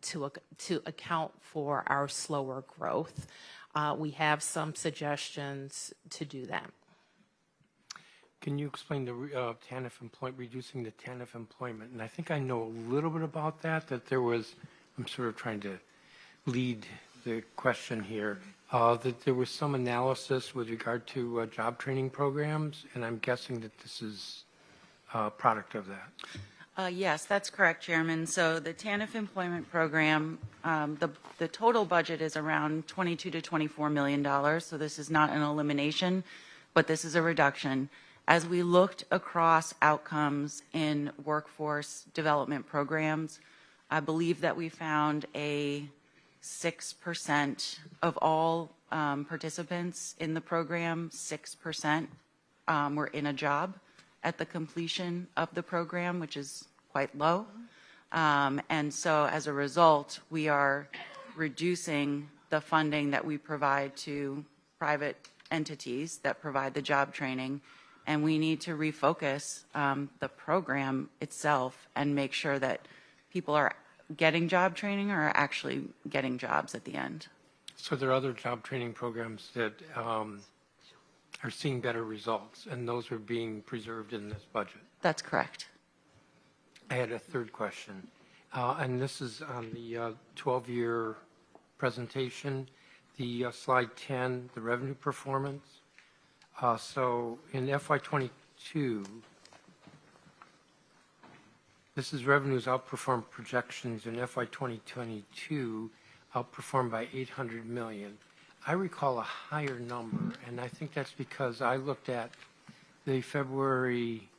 to account for our slower growth. We have some suggestions to do that. Can you explain the TANF employment, reducing the TANF employment? And I think I know a little bit about that there was, I'm sort of trying to lead the question here, that there was some analysis with regard to job training programs, and I'm guessing that this is a product of that. Yes, that's correct, Chairman. So the TANF employment program, the total budget is around $22 to $24 million. So this is not an elimination, but this is a reduction. As we looked across outcomes in workforce development programs, I believe that we found a 6% of all participants in the program, 6% were in a job at the completion of the program, which is quite low. And so as a result, we are reducing the funding that we provide to private entities that provide the job training. And we need to refocus the program itself and make sure that people are getting job training or are actually getting jobs at the end. So there are other job training programs that are seeing better results, and those are being preserved in this budget. That's correct. I had a third question, and this is on the 12-year presentation, the slide 10, the revenue performance. So in FY22, this is revenues outperformed projections. In FY 2022, outperformed by $800 million. I recall a higher number, and I think that's because I looked at the February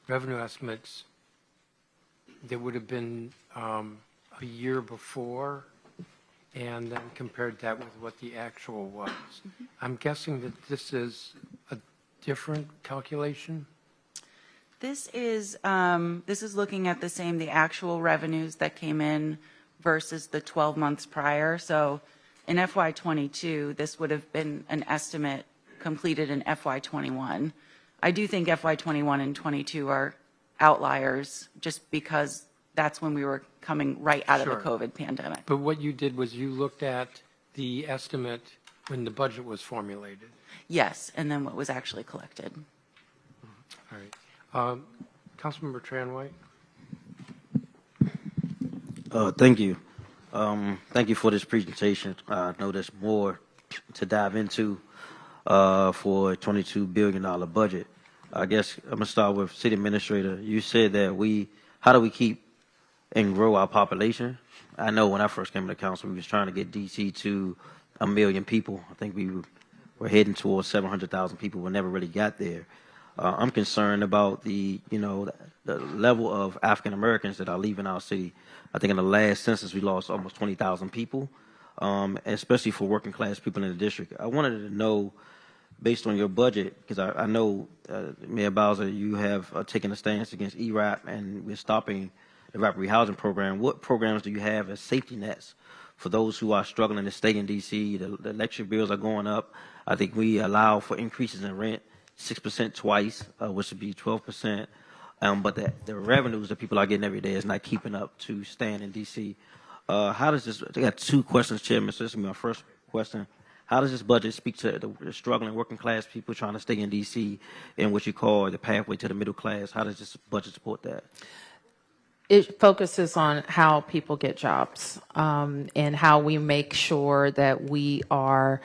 revenue estimates that would have been a year before, and then compared that with what the actual was. I'm guessing that this is a different calculation? This is looking at the actual revenues that came in versus the 12 months prior. So in FY22, this would have been an estimate completed in FY21. I do think FY21 and 22 are outliers just because that's when we were coming right out Sure. of the COVID pandemic. But what you did was you looked at the estimate when the budget was formulated. Yes, and then what was actually collected. All right. Councilmember Tranwhite? Thank you. Thank you for this presentation. I know there's more to dive into for a $22 billion budget. I guess I'm going to start with City Administrator. You said that how do we keep and grow our population? I know when I first came to council, we was trying to get DC to 1 million people. I think we were heading towards 700,000 people. We never really got there. I'm concerned about the level of African Americans that are leaving our city. I think in the last census we lost almost 20,000 people, especially for working class people in the district. I wanted to know, based on your budget, because I know Mayor Bowser, you have taken a stance against ERAP and we're stopping the rapid rehousing program. What programs do you have as safety nets for those who are struggling to stay in D.C.? The electric bills are going up. I think we allow for increases in rent, 6% twice, which would be 12%. But the revenues that people are getting every day is not keeping up to staying in D.C. How does this? I got two questions, Chairman. So this is my first question. How does this budget speak to the struggling working class people trying to stay in D.C. and what you call the pathway to the middle class? How does this budget support that? It focuses on how people get jobs and how we make sure that we are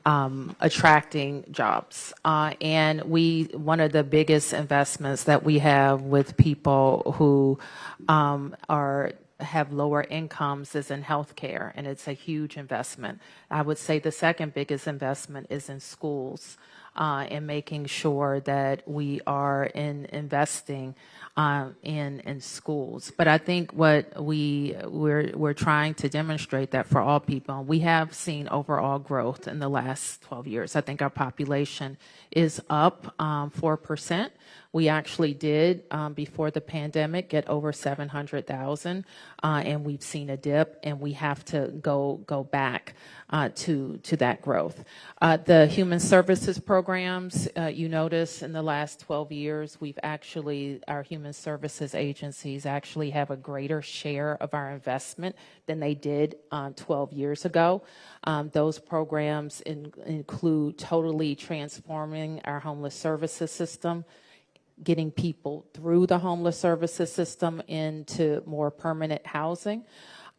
attracting jobs. And one of the biggest investments that we have with people who have lower incomes is in healthcare, and it's a huge investment. I would say the second biggest investment is in schools, and making sure that we are investing in schools. But I think what we're trying to demonstrate that for all people, we have seen overall growth in the last 12 years. I think our population is up 4%. We actually did, before the pandemic, get over 700,000, and we've seen a dip, and we have to go back to that growth. The human services programs, you notice in the last 12 years, our human services agencies actually have a greater share of our investment than they did 12 years ago. Those programs include totally transforming our homeless services system, getting people through the homeless services system into more permanent housing,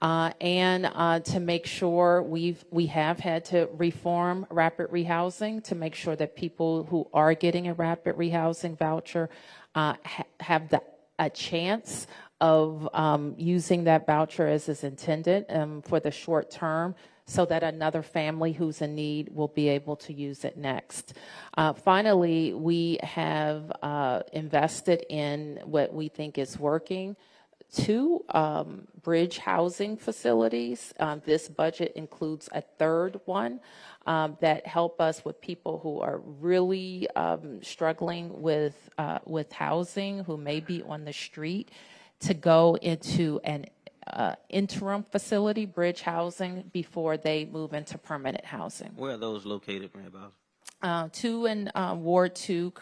and to make sure we have had to reform rapid rehousing to make sure that people who are getting a rapid rehousing voucher have a chance of using that voucher as is intended for the short term, so that another family who's in need will be able to use it next. Finally, we have invested in what we think is working, 2 bridge housing facilities. This budget includes a third one that help us with people who are really struggling with housing, who may be on the street, to go into an interim facility, bridge housing, before they move into permanent housing. Where are those located, Mayor Bowser? 2 in Ward 2,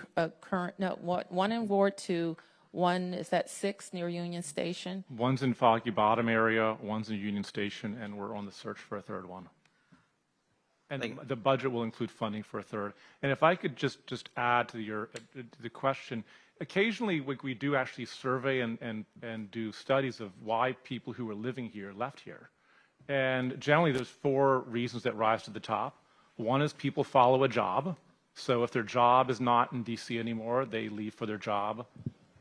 one in Ward 2, one is at 6 near Union Station. One's in Foggy Bottom area, one's in Union Station, and we're on the search for a third one. And the budget will include funding for a third. And if I could just add to the question, occasionally we do actually survey and do studies of why people who are living here left here. And generally there's 4 reasons that rise to the top. One is people follow a job. So if their job is not in DC anymore, they leave for their job.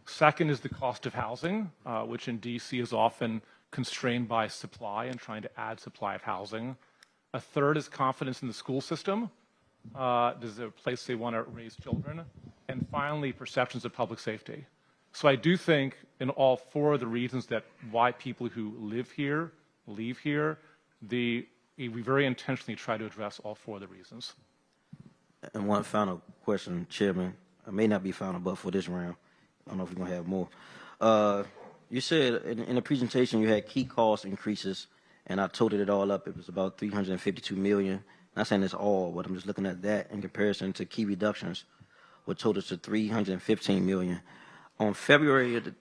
Second is the cost of housing, which in DC is often constrained by supply and trying to add supply of housing. A third is confidence in the school system. This is a place they want to raise children. And finally, perceptions of public safety. So I do think in all four of the reasons that why people who live here, leave here, we very intentionally try to address all four of the reasons. And one final question, Chairman. It may not be final, but for this round, I don't know if we're going to have more. You said in the presentation you had key cost increases, and I totaled it all up. It was about $352 million. Not saying it's all, but I'm just looking at that in comparison to key reductions, which totals to $315 million. On February the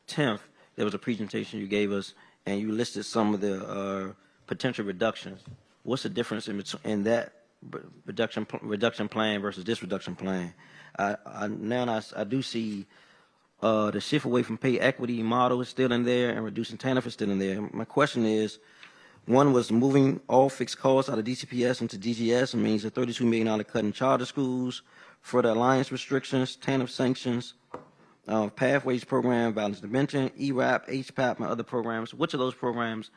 10th, there was a presentation you gave us, and you listed some of the potential reductions. What's the difference in that reduction plan versus this reduction plan? I do see the shift away from pay equity model is still in there, and reducing TANF is still in there. My question is, one was moving all fixed costs out of DCPS into DGS. It means a $32 million cut in charter schools, further alliance restrictions, TANF sanctions, pathways program, violence prevention, ERAP, HPAP, and other programs. Which of those programs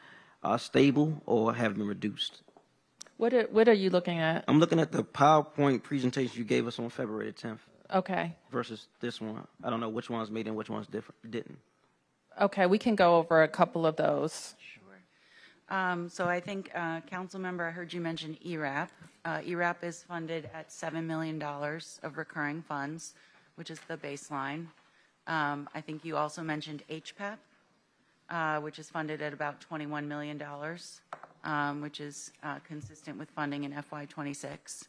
are stable or have been reduced? What are you looking at? I'm looking at the PowerPoint presentation you gave us on February 10th Okay. versus this one. I don't know which one's made and which one's didn't. Okay, we can go over a couple of those. So I think, Councilmember, I heard you mention ERAP. ERAP is funded at $7 million of recurring funds, which is the baseline. I think you also mentioned HPAP, which is funded at about $21 million, which is consistent with funding in FY26.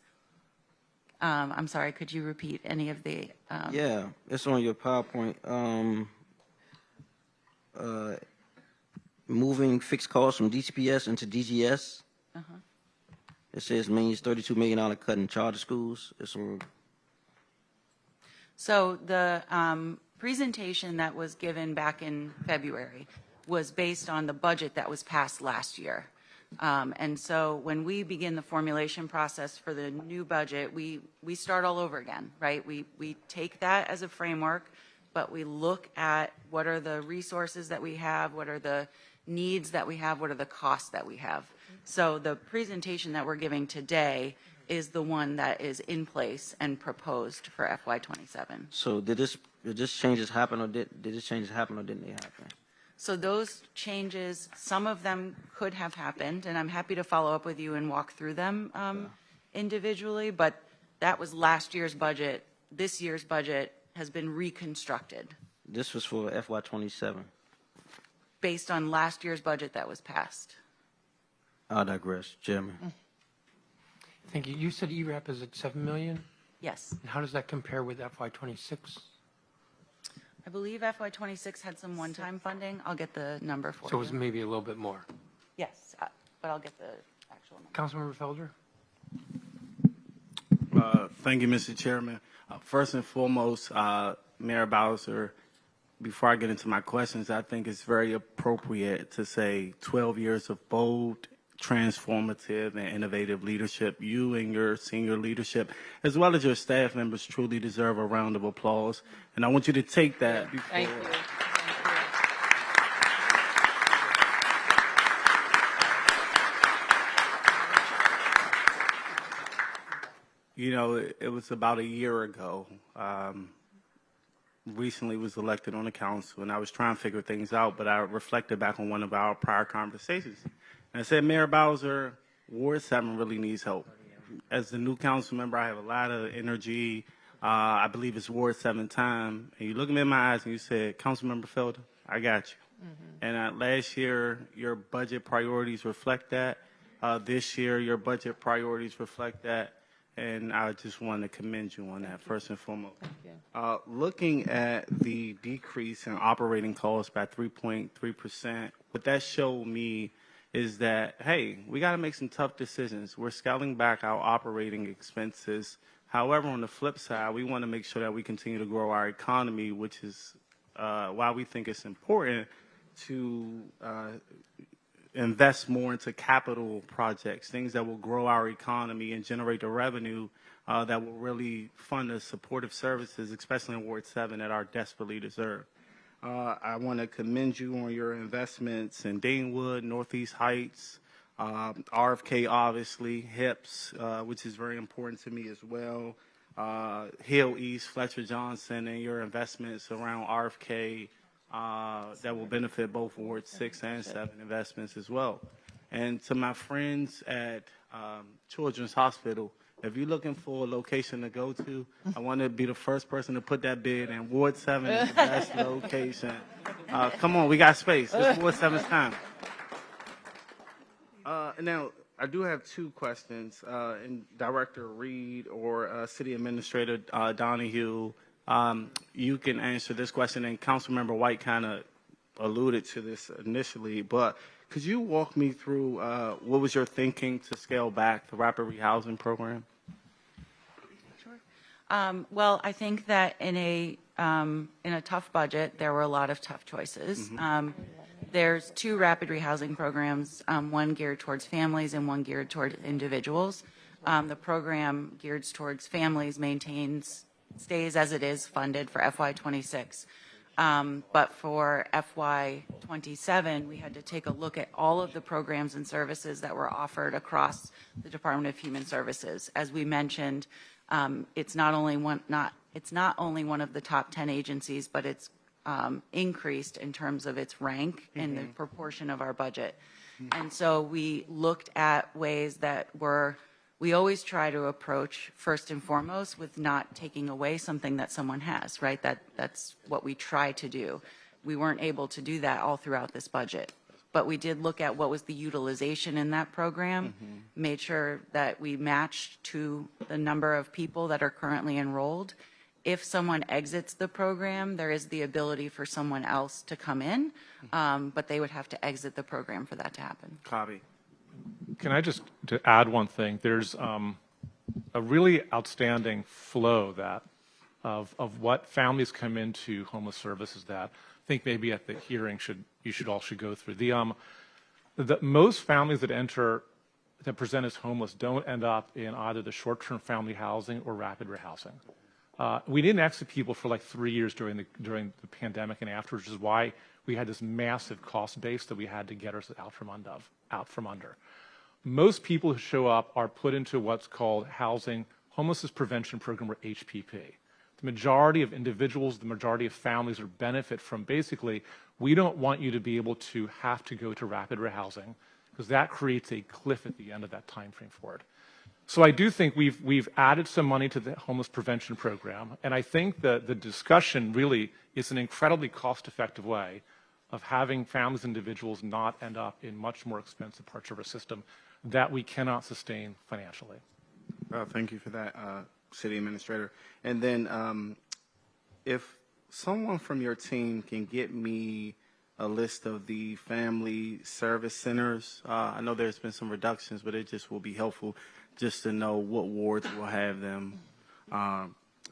I'm sorry, could you repeat any of the? Yeah, it's on your PowerPoint. Moving fixed costs from DCPS into DGS. It says means $32 million cut in charter schools. So the presentation that was given back in February was based on the budget that was passed last year. And so when we begin the formulation process for the new budget, we start all over again, right? We take that as a framework, but we look at what are the resources that we have, what are the needs that we have, what are the costs that we have. So the presentation that we're giving today is the one that is in place and proposed for FY27. So did this changes happen or did this changes happen or didn't they happen? So those changes, some of them could have happened, and I'm happy to follow up with you and walk through them individually, but that was last year's budget. This year's budget has been reconstructed. This was for FY27. Based on last year's budget that was passed. I digress, Chairman. Thank you. You said ERAP is at $7 million? Yes. And how does that compare with FY26? I believe FY26 had some one-time funding. I'll get the number for you. So it was maybe a little bit more. Yes, but I'll get the actual number. Councilmember Felder? Thank you, Mr. Chairman. First and foremost, Mayor Bowser, before I get into my questions, I think it's very appropriate to say 12 years of bold, transformative, and innovative leadership. You and your senior leadership, as well as your staff members, truly deserve a round of applause. And I want you to take that before. Thank you. You know, it was about a year ago. Recently was elected on the council, and I was trying to figure things out, but I reflected back on one of our prior conversations. And I said, Mayor Bowser, Ward 7 really needs help. As the new council member, I have a lot of energy. I believe it's Ward 7 time. And you look me in my eyes and you said, Councilmember Felder, I got you. And last year, your budget priorities reflect that. This year, your budget priorities reflect that. And I just want to commend you on that, first and foremost. Looking at the decrease in operating costs by 3.3%, what that showed me is that, hey, we got to make some tough decisions. We're scaling back our operating expenses. However, on the flip side, we want to make sure that we continue to grow our economy, which is why we think it's important to invest more into capital projects, things that will grow our economy and generate the revenue that will really fund the supportive services, especially in Ward 7, that are desperately deserved. I want to commend you on your investments in Danewood, Northeast Heights, RFK, obviously, HIPS, which is very important to me as well. Hill East, Fletcher Johnson, and your investments around RFK that will benefit both Ward 6 and 7 investments as well. And to my friends at Children's Hospital, if you're looking for a location to go to, I want to be the first person to put that bid in. Ward 7 is the best location. Come on, we got space. It's Ward 7's time. Now, I do have two questions. And Director Reed or City Administrator Donahue, you can answer this question, and Councilmember White kind of alluded to this initially, but could you walk me through what was your thinking to scale back the rapid rehousing program? Sure. Well, I think that in a tough budget, there were a lot of tough choices. There's two rapid rehousing programs, one geared towards families and one geared toward individuals. The program geared towards families stays as it is funded for FY26. But for FY27, we had to take a look at all of the programs and services that were offered across the Department of Human Services. As we mentioned, it's not only one of the top 10 agencies, but it's increased in terms of its rank in the proportion of our budget. And so we looked at ways that we always try to approach first and foremost with not taking away something that someone has, right? That's what we try to do. We weren't able to do that all throughout this budget. But we did look at what was the utilization in that program, made sure that we matched to the number of people that are currently enrolled. If someone exits the program, there is the ability for someone else to come in, but they would have to exit the program for that to happen. Copy. Can I just to add one thing? There's a really outstanding flow of what families come into homeless services that I think maybe at the hearing you should all go through. The most families that present as homeless don't end up in either the short-term family housing or rapid rehousing. We didn't exit people for like 3 years during the pandemic and afterwards, which is why we had this massive cost base that we had to get ourselves out from under. Most people who show up are put into what's called Housing Homelessness Prevention Program, or HPP. The majority of individuals, the majority of families benefit from basically, we don't want you to be able to have to go to rapid rehousing because that creates a cliff at the end of that time frame for it. So I do think we've added some money to the homeless prevention program, and I think the discussion really is an incredibly cost-effective way of having families and individuals not end up in much more expensive parts of our system that we cannot sustain financially. Thank you for that, City Administrator. And then if someone from your team can get me a list of the family service centers, I know there's been some reductions, but it just will be helpful just to know what wards will have them.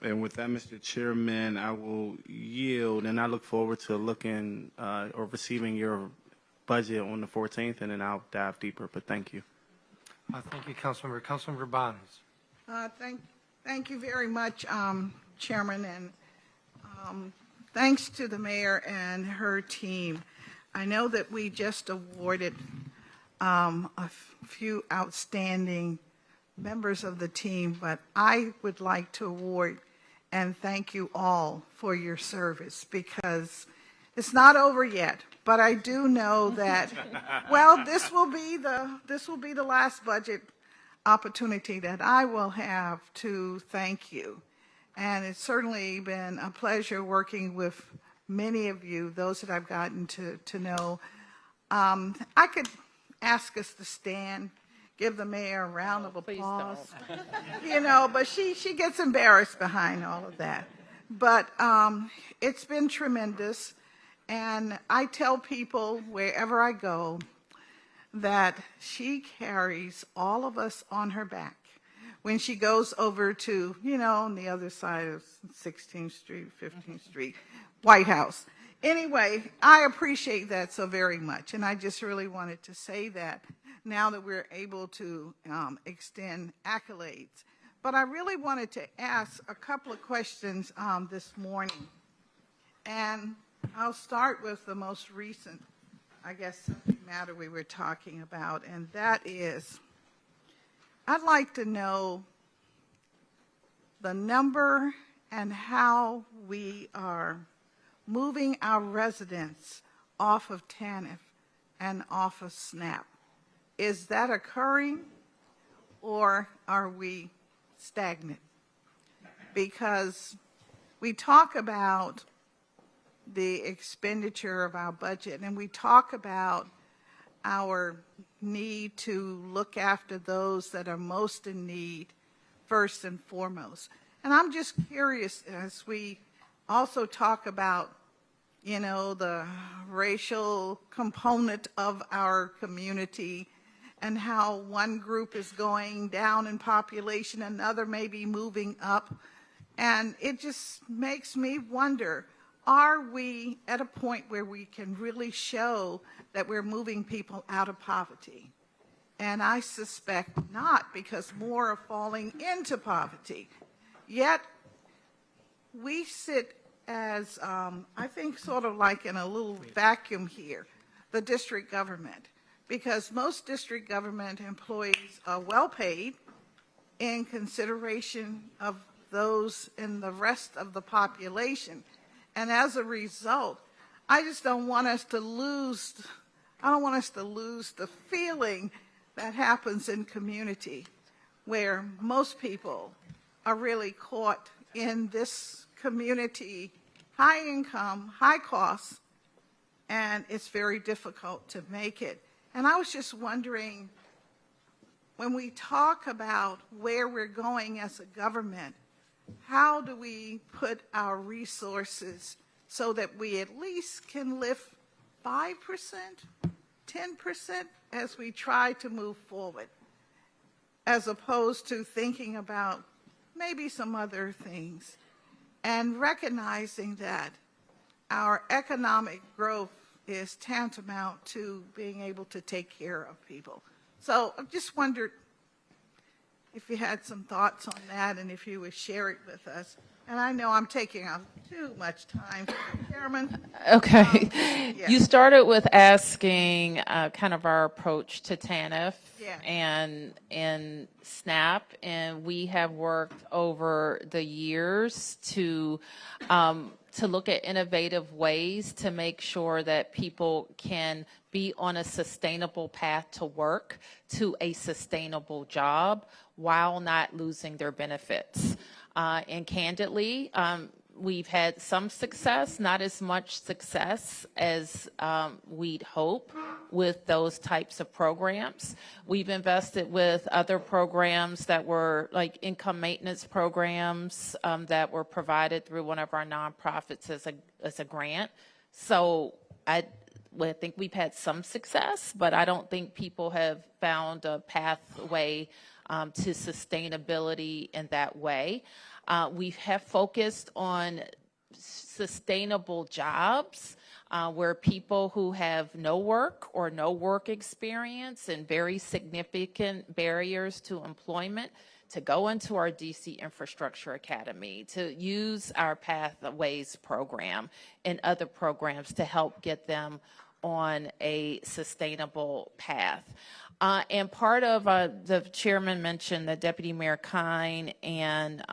And with that, Mr. Chairman, I will yield, and I look forward to looking or receiving your budget on the 14th, and then I'll dive deeper. But thank you. Thank you, Councilmember. Councilmember Bonds. Thank you very much, Chairman, and thanks to the mayor and her team. I know that we just awarded a few outstanding members of the team, but I would like to award and thank you all for your service, because it's not over yet, but I do know that, well, this will be the last budget opportunity that I will have to thank you. And it's certainly been a pleasure working with many of you, those that I've gotten to know. I could ask us to stand, give the mayor a round of applause. You know, but she gets embarrassed behind all of that. But it's been tremendous. And I tell people wherever I go that she carries all of us on her back. When she goes over to, on the other side of 16th Street, 15th Street, White House. Anyway, I appreciate that so very much. And I just really wanted to say that now that we're able to extend accolades. But I really wanted to ask a couple of questions this morning. And I'll start with the most recent I guess, subject matter we were talking about, and that is, I'd like to know the number and how we are moving our residents off of TANF and off of SNAP. Is that occurring, or are we stagnant? Because we talk about the expenditure of our budget, and we talk about our need to look after those that are most in need first and foremost. And I'm just curious, as we also talk about, you know, the racial component of our community and how one group is going down in population, another may be moving up. And it just makes me wonder, are we at a point where we can really show that we're moving people out of poverty? And I suspect not, because more are falling into poverty. Yet, we sit as, I think, sort of like in a little vacuum here, the district government, because most district government employees are well paid in consideration of those in the rest of the population. And as a result, I just don't want us to lose, I don't want us to lose the feeling that happens in community where most people are really caught in this community, high income, high cost, and it's very difficult to make it. And I was just wondering, when we talk about where we're going as a government, how do we put our resources so that we at least can lift 5%, 10% as we try to move forward, as opposed to thinking about maybe some other things, and recognizing that our economic growth is tantamount to being able to take care of people. So I just wondered if you had some thoughts on that and if you would share it with us. And I know I'm taking up too much time, Chairman. Okay. Yeah. You started with asking kind of our approach to TANF and SNAP, and we have worked over the years to look at innovative ways to make sure that people can be on a sustainable path to work, to a sustainable job, while not losing their benefits. And candidly, we've had some success, not as much success as we'd hope with those types of programs. We've invested with other programs that were like income maintenance programs that were provided through one of our nonprofits as a grant. So I think we've had some success, but I don't think people have found a pathway to sustainability in that way. We have focused on sustainable jobs where people who have no work or no work experience and very significant barriers to employment to go into our DC Infrastructure Academy, to use our Pathways program and other programs to help get them on a sustainable path. And part of the chairman mentioned that Deputy Mayor Kine and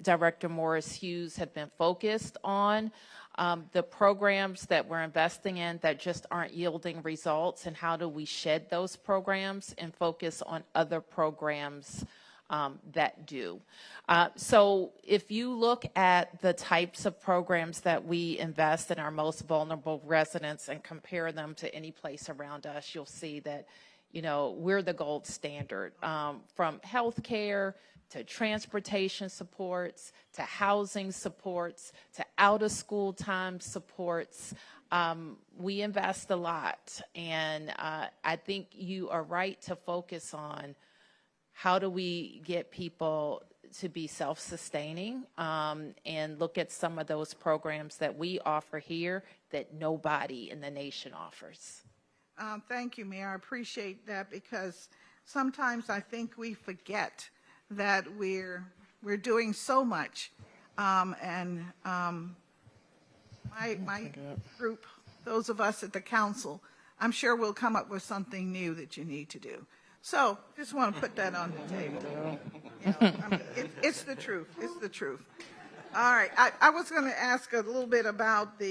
Director Morris Hughes have been focused on the programs that we're investing in that just aren't yielding results, and how do we shed those programs and focus on other programs that do. So if you look at the types of programs that we invest in our most vulnerable residents and compare them to any place around us, you'll see that, you know, we're the gold standard, from health care to transportation supports, to housing supports, to out-of-school time supports. We invest a lot, and I think you are right to focus on how do we get people to be self-sustaining, and look at some of those programs that we offer here that nobody in the nation offers. Thank you, Mayor. I appreciate that, because sometimes I think we forget that we're doing so much, and my group, those of us at the council, I'm sure we'll come up with something new that you need to do. So just want to put that on the table. It's the truth. It's the truth. All right. I was going to ask a little bit about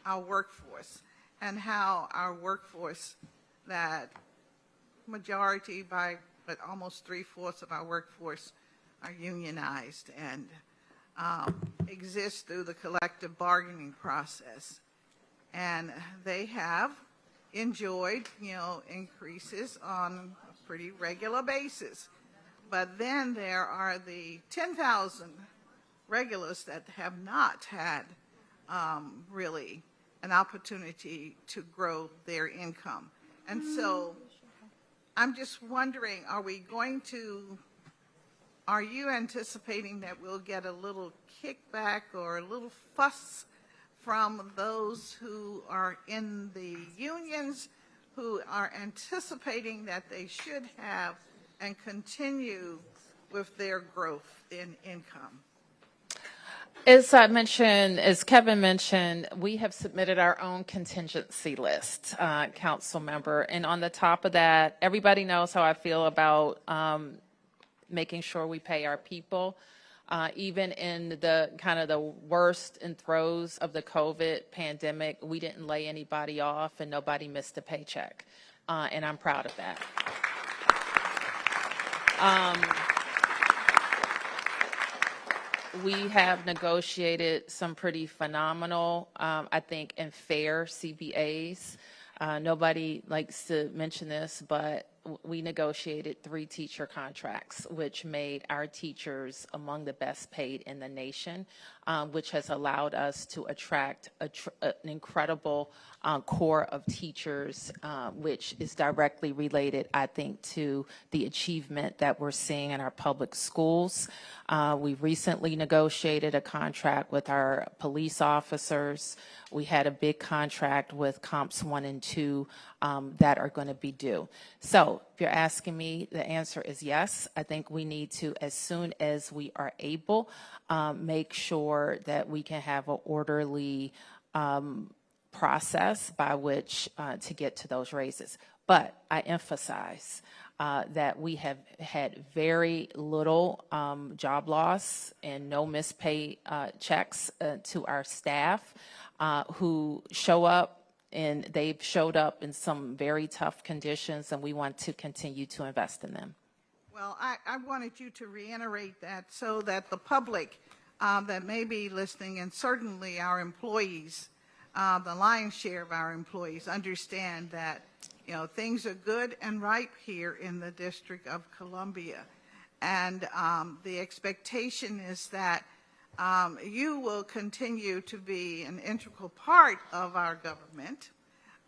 our workforce and how our workforce, that majority but almost 3/4 of our workforce are unionized and exist through the collective bargaining process. And they have enjoyed, increases on a pretty regular basis. But then there are the 10,000 regulars that have not had really an opportunity to grow their income. And so I'm just wondering, are you anticipating that we'll get a little kickback or a little fuss from those who are in the unions, who are anticipating that they should have and continue with their growth in income? As Kevin mentioned, we have submitted our own contingency list, council member. And on the top of that, everybody knows how I feel about making sure we pay our people. Even in the kind of the worst and throes of the COVID pandemic, we didn't lay anybody off and nobody missed a paycheck. And I'm proud of that. We have negotiated some pretty phenomenal, I think, and fair CBAs. Nobody likes to mention this, but we negotiated 3 teacher contracts, which made our teachers among the best paid in the nation, which has allowed us to attract an incredible core of teachers, which is directly related, I think, to the achievement that we're seeing in our public schools. We recently negotiated a contract with our police officers. We had a big contract with Comps 1 and 2 that are going to be due. So if you're asking me, the answer is yes. I think we need to, as soon as we are able, make sure that we can have an orderly process by which to get to those raises. But I emphasize that we have had very little job loss and no missed pay checks to our staff who show up, and they've showed up in some very tough conditions, and we want to continue to invest in them. Well, I wanted you to reiterate that so that the public that may be listening, and certainly our employees, the lion's share of our employees, understand that things are good and ripe here in the District of Columbia. And the expectation is that you will continue to be an integral part of our government,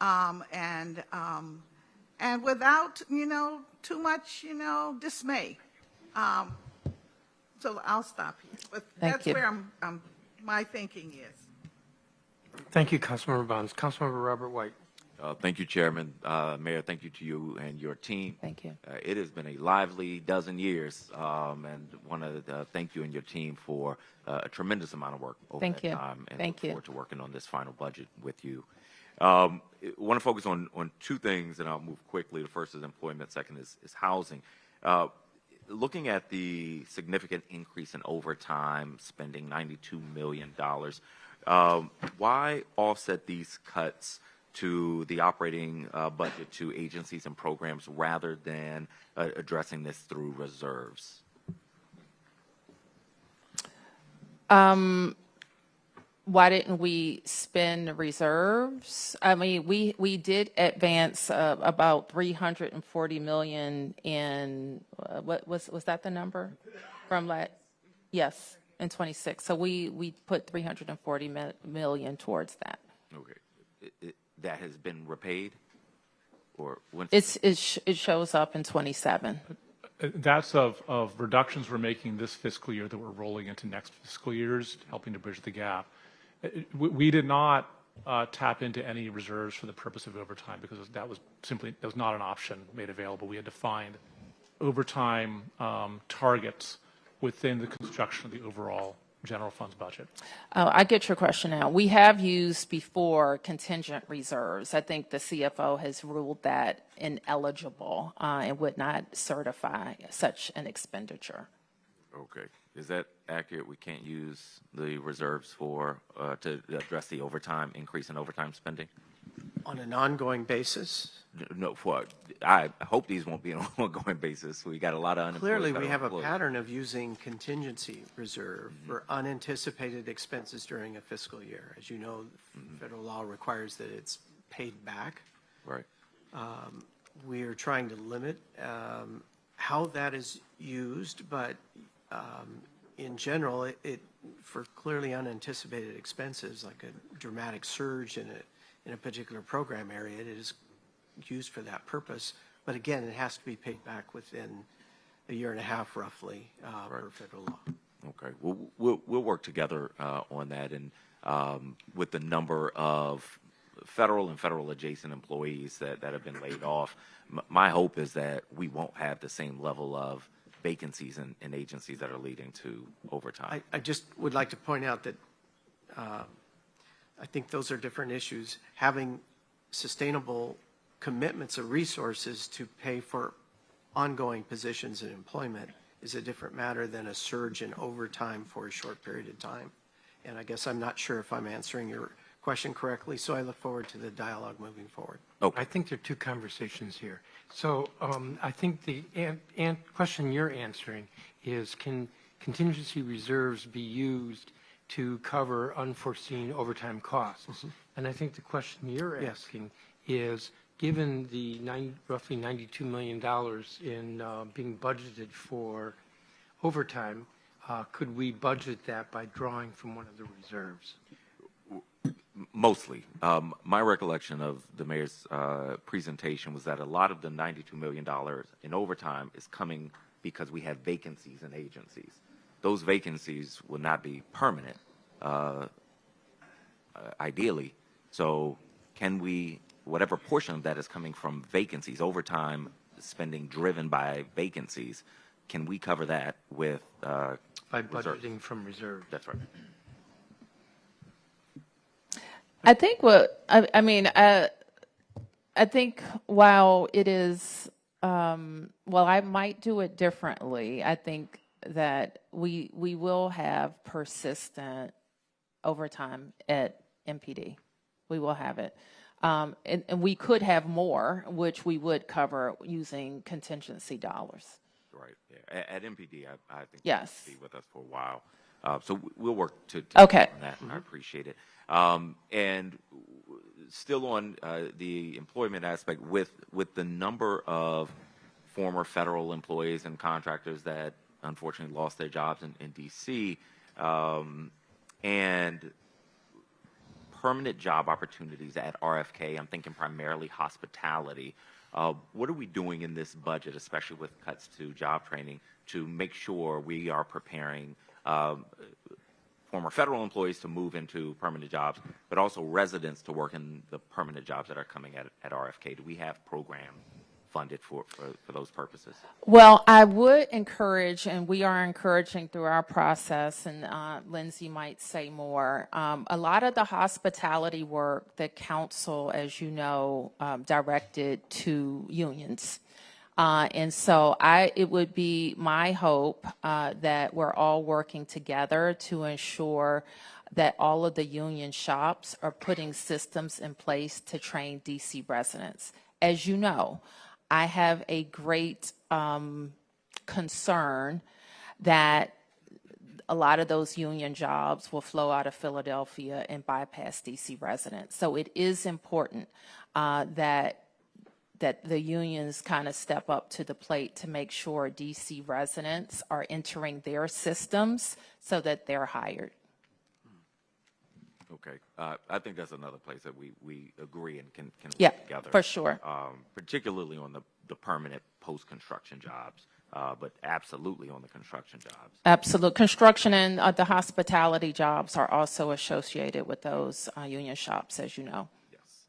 and without, too much, dismay. So I'll stop here. But that's where my thinking is. Thank you, Councilmember Bonds. Councilmember Robert White. Thank you, Chairman. Mayor, thank you to you and your team. Thank you. It has been a lively dozen years, and want to thank you and your team for a tremendous amount of work over that time. And look forward to working on this final budget with you. I want to focus on 2 things, and I'll move quickly. The first is employment. Second is housing. Looking at the significant increase in overtime spending, $92 million, why offset these cuts to the operating budget to agencies and programs rather than addressing this through reserves? Why didn't we spend reserves? I mean, we did advance about $340 million in what was that the number from yes, in 26. So we put $340 million towards that. Okay, that has been repaid, or when? It shows up in 27. That's of reductions we're making this fiscal year that we're rolling into next fiscal years, helping to bridge the gap. We did not tap into any reserves for the purpose of overtime because that was not an option made available. We had to find overtime targets within the construction of the overall general funds budget. Oh, I get your question now. We have used before contingent reserves. I think the CFO has ruled that ineligible and would not certify such an expenditure. Okay. Is that accurate? We can't use the reserves for to address the overtime increase in overtime spending? On an ongoing basis? No, I hope these won't be on an ongoing basis. We got a lot of unemployed Clearly, we federal have a employees. pattern of using contingency reserve for unanticipated expenses during a fiscal year. As you know, federal law requires that it's paid back. Right. We are trying to limit how that is used, but in general, it for clearly unanticipated expenses, like a dramatic surge in a particular program area, it is used for that purpose. But again, it has to be paid back within a year and a half, roughly, per federal law. Okay. We'll work together on that, and with the number of federal and federal adjacent employees that have been laid off, my hope is that we won't have the same level of vacancies in agencies that are leading to overtime. I just would like to point out that I think those are different issues. Having sustainable commitments of resources to pay for ongoing positions in employment is a different matter than a surge in overtime for a short period of time. And I guess I'm not sure if I'm answering your question correctly, so I look forward to the dialogue moving forward. Okay. I think there are two conversations here. So I think the question you're answering is, can contingency reserves be used to cover unforeseen overtime costs? And I think the question you're asking is, given the roughly $92 million in being budgeted for overtime, could we budget that by drawing from one of the reserves? Mostly. My recollection of the mayor's presentation was that a lot of the $92 million in overtime is coming because we have vacancies in agencies. Those vacancies will not be permanent, ideally. So can we, whatever portion of that is coming from vacancies, overtime spending driven by vacancies, can we cover that with By reserves? budgeting from reserves. That's right. I think I think while it is, I might do it differently. I think that we will have persistent overtime at MPD. We will have it. And we could have more, which we would cover using contingency dollars. Right. Yeah. At MPD, I think Yes. you'll be with us for a while. So we'll work to Okay. on that. I appreciate it. And still on the employment aspect, with the number of former federal employees and contractors that unfortunately lost their jobs in D.C., and permanent job opportunities at RFK, I'm thinking primarily hospitality. What are we doing in this budget, especially with cuts to job training, to make sure we are preparing former federal employees to move into permanent jobs, but also residents to work in the permanent jobs that are coming at RFK? Do we have programs funded for those purposes? Well, I would encourage, and we are encouraging through our process, and Lindsay might say more, a lot of the hospitality work that council, as you know, directed to unions. And so it would be my hope that we're all working together to ensure that all of the union shops are putting systems in place to train DC residents. As you know, I have a great concern that a lot of those union jobs will flow out of Philadelphia and bypass DC residents. So it is important that the unions kind of step up to the plate to make sure DC residents are entering their systems so that they're hired. Okay. I think that's another place that we agree and can work Yeah, together. for sure. Particularly on the permanent post-construction jobs, but absolutely on the construction jobs. Absolute. Construction and the hospitality jobs are also associated with those union shops, as you know. Yes.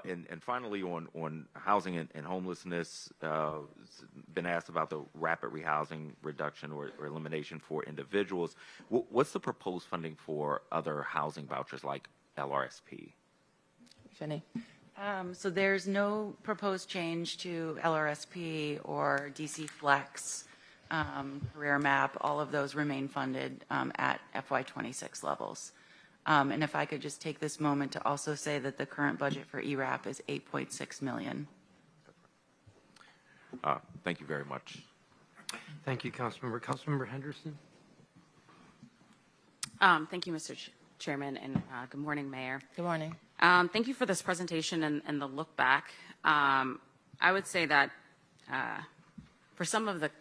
And finally, on housing and homelessness, it's been asked about the rapid rehousing reduction or elimination for individuals. What's the proposed funding for other housing vouchers like LRSP? Jenny. So there's no proposed change to LRSP or DC Flex, Career Map. All of those remain funded at FY26 levels. And if I could just take this moment to also say that the current budget for ERAP is $8.6 million. Thank you very much. Thank you, Councilmember. Councilmember Henderson? Thank you, Mr. Chairman, and good morning, Mayor. Good morning. Thank you for this presentation and the look back. I would say that for some of the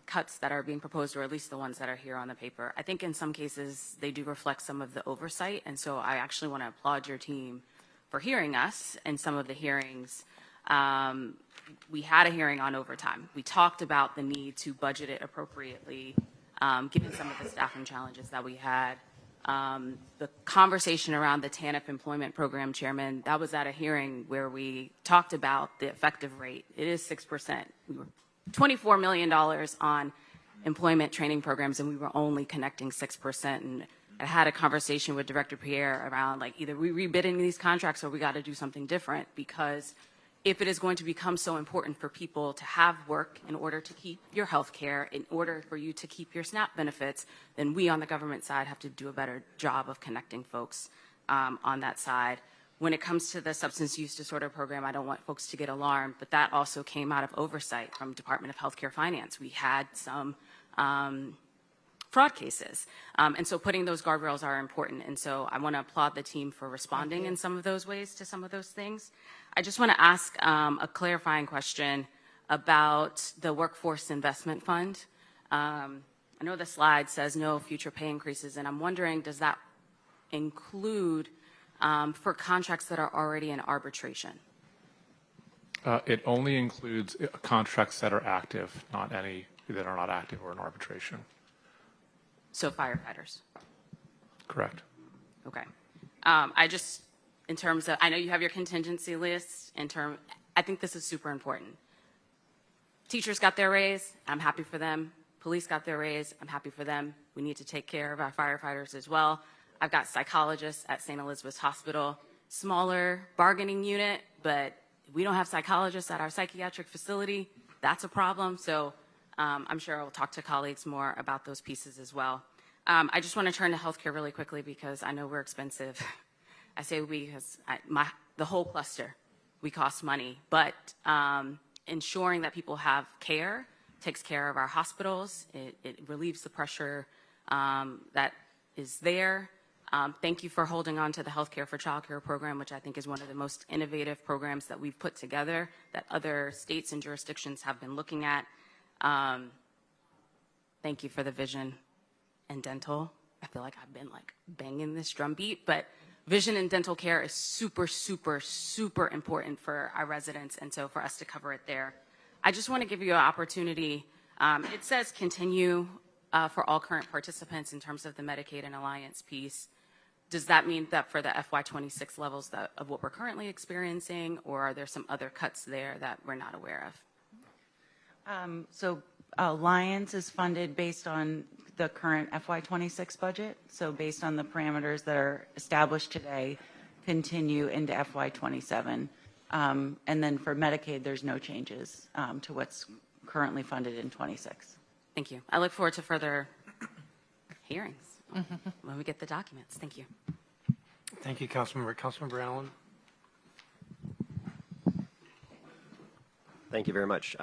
cuts that are being proposed, or at least the ones that are here on the paper, I think in some cases they do reflect some of the oversight, and so I actually want to applaud your team for hearing us in some of the hearings. We had a hearing on overtime. We talked about the need to budget it appropriately, given some of the staffing challenges that we had. The conversation around the TANF employment program, Chairman, that was at a hearing where we talked about the effective rate. It is 6%. We were $24 million on employment training programs, and we were only connecting 6%. And I had a conversation with Director Pierre around, like, either we rebidding these contracts or we got to do something different, because if it is going to become so important for people to have work in order to keep your health care, in order for you to keep your SNAP benefits, then we on the government side have to do a better job of connecting folks on that side. When it comes to the substance use disorder program, I don't want folks to get alarmed, but that also came out of oversight from Department of Healthcare Finance. We had some fraud cases. And so putting those guardrails are important. And so I want to applaud the team for responding in some of those ways to some of those things. I just want to ask a clarifying question about the Workforce Investment Fund. I know the slide says no future pay increases, and I'm wondering, does that include for contracts that are already in arbitration? It only includes contracts that are active, not any that are not active or in arbitration. So firefighters? Correct. Okay. I just, in terms of, I know you have your contingency list. I think this is super important. Teachers got their raise. I'm happy for them. Police got their raise. I'm happy for them. We need to take care of our firefighters as well. I've got psychologists at St. Elizabeth's Hospital, smaller bargaining unit, but we don't have psychologists at our psychiatric facility. That's a problem. So I'm sure I'll talk to colleagues more about those pieces as well. I just want to turn to healthcare really quickly because I know we're expensive. I say we because the whole cluster, we cost money, but ensuring that people have care takes care of our hospitals. It relieves the pressure that is there. Thank you for holding on to the Healthcare for Childcare program, which I think is one of the most innovative programs that we've put together that other states and jurisdictions have been looking at. Thank you for the vision and dental. I feel like I've been like banging this drumbeat, but vision and dental care is super, super, super important for our residents, and so for us to cover it there. I just want to give you an opportunity. It says continue for all current participants in terms of the Medicaid and Alliance piece. Does that mean that for the FY26 levels of what we're currently experiencing, or are there some other cuts there that we're not aware of? So Alliance is funded based on the current FY26 budget. So based on the parameters that are established today, continue into FY27. And then for Medicaid, there's no changes to what's currently funded in 26. Thank you. I look forward to further hearings when we get the documents. Thank you. Thank you, Councilmember. Councilmember Allen. Thank you very much.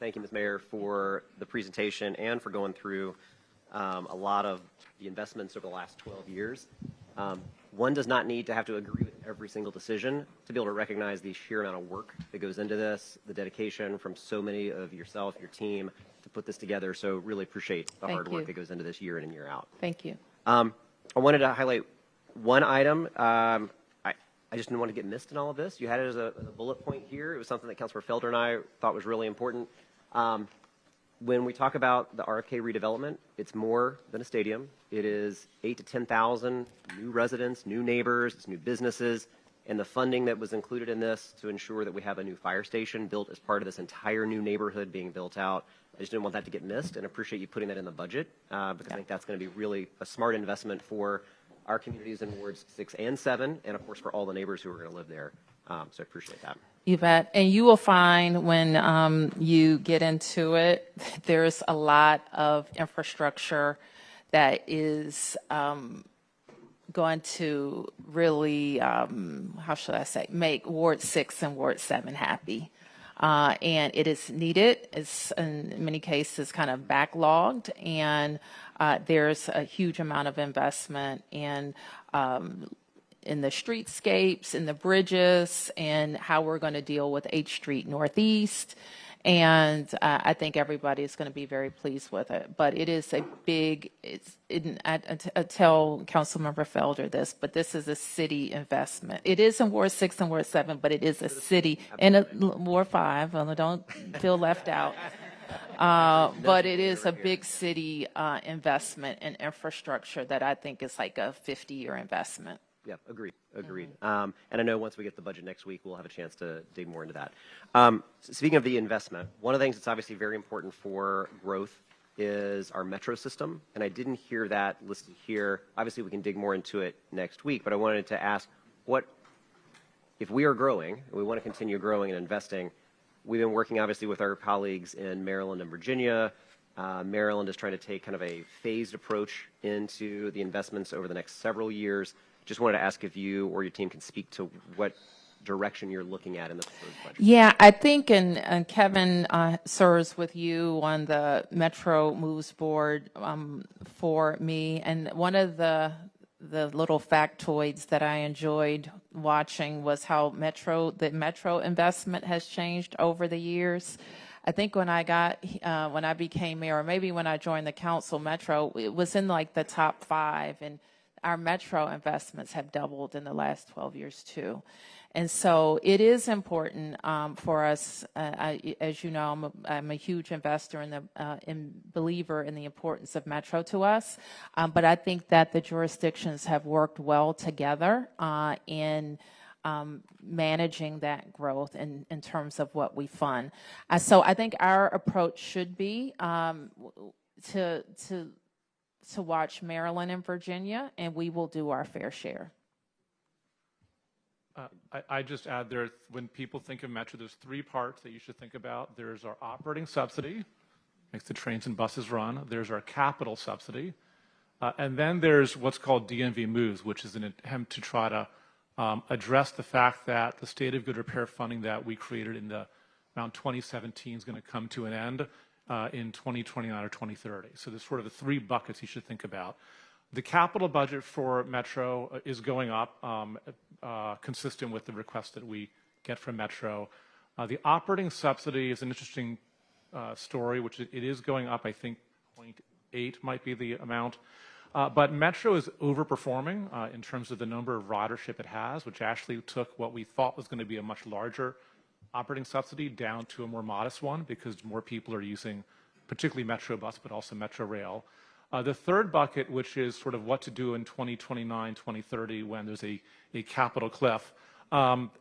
Thank you, Ms. Mayor, for the presentation and for going through a lot of the investments over the last 12 years. One does not need to have to agree with every single decision to be able to recognize the sheer amount of work that goes into this, the dedication from so many of yourself, your team, to put this together. So really appreciate the hard work that goes into this year in and year out. Thank you. I wanted to highlight one item. I just didn't want to get missed in all of this. You had it as a bullet point here. It was something that Councilor Felder and I thought was really important. When we talk about the RFK redevelopment, it's more than a stadium. It is 8,000 to 10,000 new residents, new neighbors, it's new businesses. and the funding that was included in this to ensure that we have a new fire station built as part of this entire new neighborhood being built out. I just didn't want that to get missed, and appreciate you putting that in the budget because I think that's going to be really a smart investment for our communities in wards 6 and 7, and of course for all the neighbors who are going to live there. So I appreciate that. You bet. And you will find when you get into it, there's a lot of infrastructure that is going to really, how should I say, make Ward 6 and Ward 7 happy. And it is needed. It's in many cases kind of backlogged, and there's a huge amount of investment in the streetscapes, in the bridges, and how we're going to deal with H Street Northeast. And I think everybody is going to be very pleased with it. But it is a big, I tell Councilmember Felder this, but this is a city investment. It is in Ward 6 and Ward 7, but it is a city, and Ward 5, well, don't feel left out. But it is a big city investment in infrastructure that I think is like a 50-year investment. Yeah, agreed. And I know once we get the budget next week, we'll have a chance to dig more into that. Speaking of the investment, one of the things that's obviously very important for growth is our metro system, and I didn't hear that listed here. Obviously, we can dig more into it next week, but I wanted to ask, what if we are growing, and we want to continue growing and investing? We've been working, obviously, with our colleagues in Maryland and Virginia. Maryland is trying to take kind of a phased approach into the investments over the next several years. Just wanted to ask if you or your team can speak to what direction you're looking at in the proposed budget. Yeah, I think, and Kevin serves with you on the Metro Moves board for me, and one of the little factoids that I enjoyed watching was how the Metro investment has changed over the years. I think when I became mayor, or maybe when I joined the council, Metro, it was in like the top 5, and our Metro investments have doubled in the last 12 years too. And so it is important for us. As you know, I'm a huge investor and believer in the importance of Metro to us. But I think that the jurisdictions have worked well together in managing that growth in terms of what we fund. So I think our approach should be to watch Maryland and Virginia, and we will do our fair share. I just add there, when people think of Metro, there's 3 parts that you should think about. There's our operating subsidy, makes the trains and buses run. There's our capital subsidy. And then there's what's called DMV Moves, which is an attempt to try to address the fact that the state of good repair funding that we created in around 2017 is going to come to an end in 2029 or 2030. So there's sort of the 3 buckets you should think about. The capital budget for Metro is going up, consistent with the request that we get from Metro. The operating subsidy is an interesting story, which it is going up, I think 0.8 might be the amount. But Metro is overperforming in terms of the number of ridership it has, which actually took what we thought was going to be a much larger operating subsidy down to a more modest one because more people are using particularly Metro Bus, but also Metro Rail. The third bucket, which is sort of what to do in 2029, 2030 when there's a capital cliff,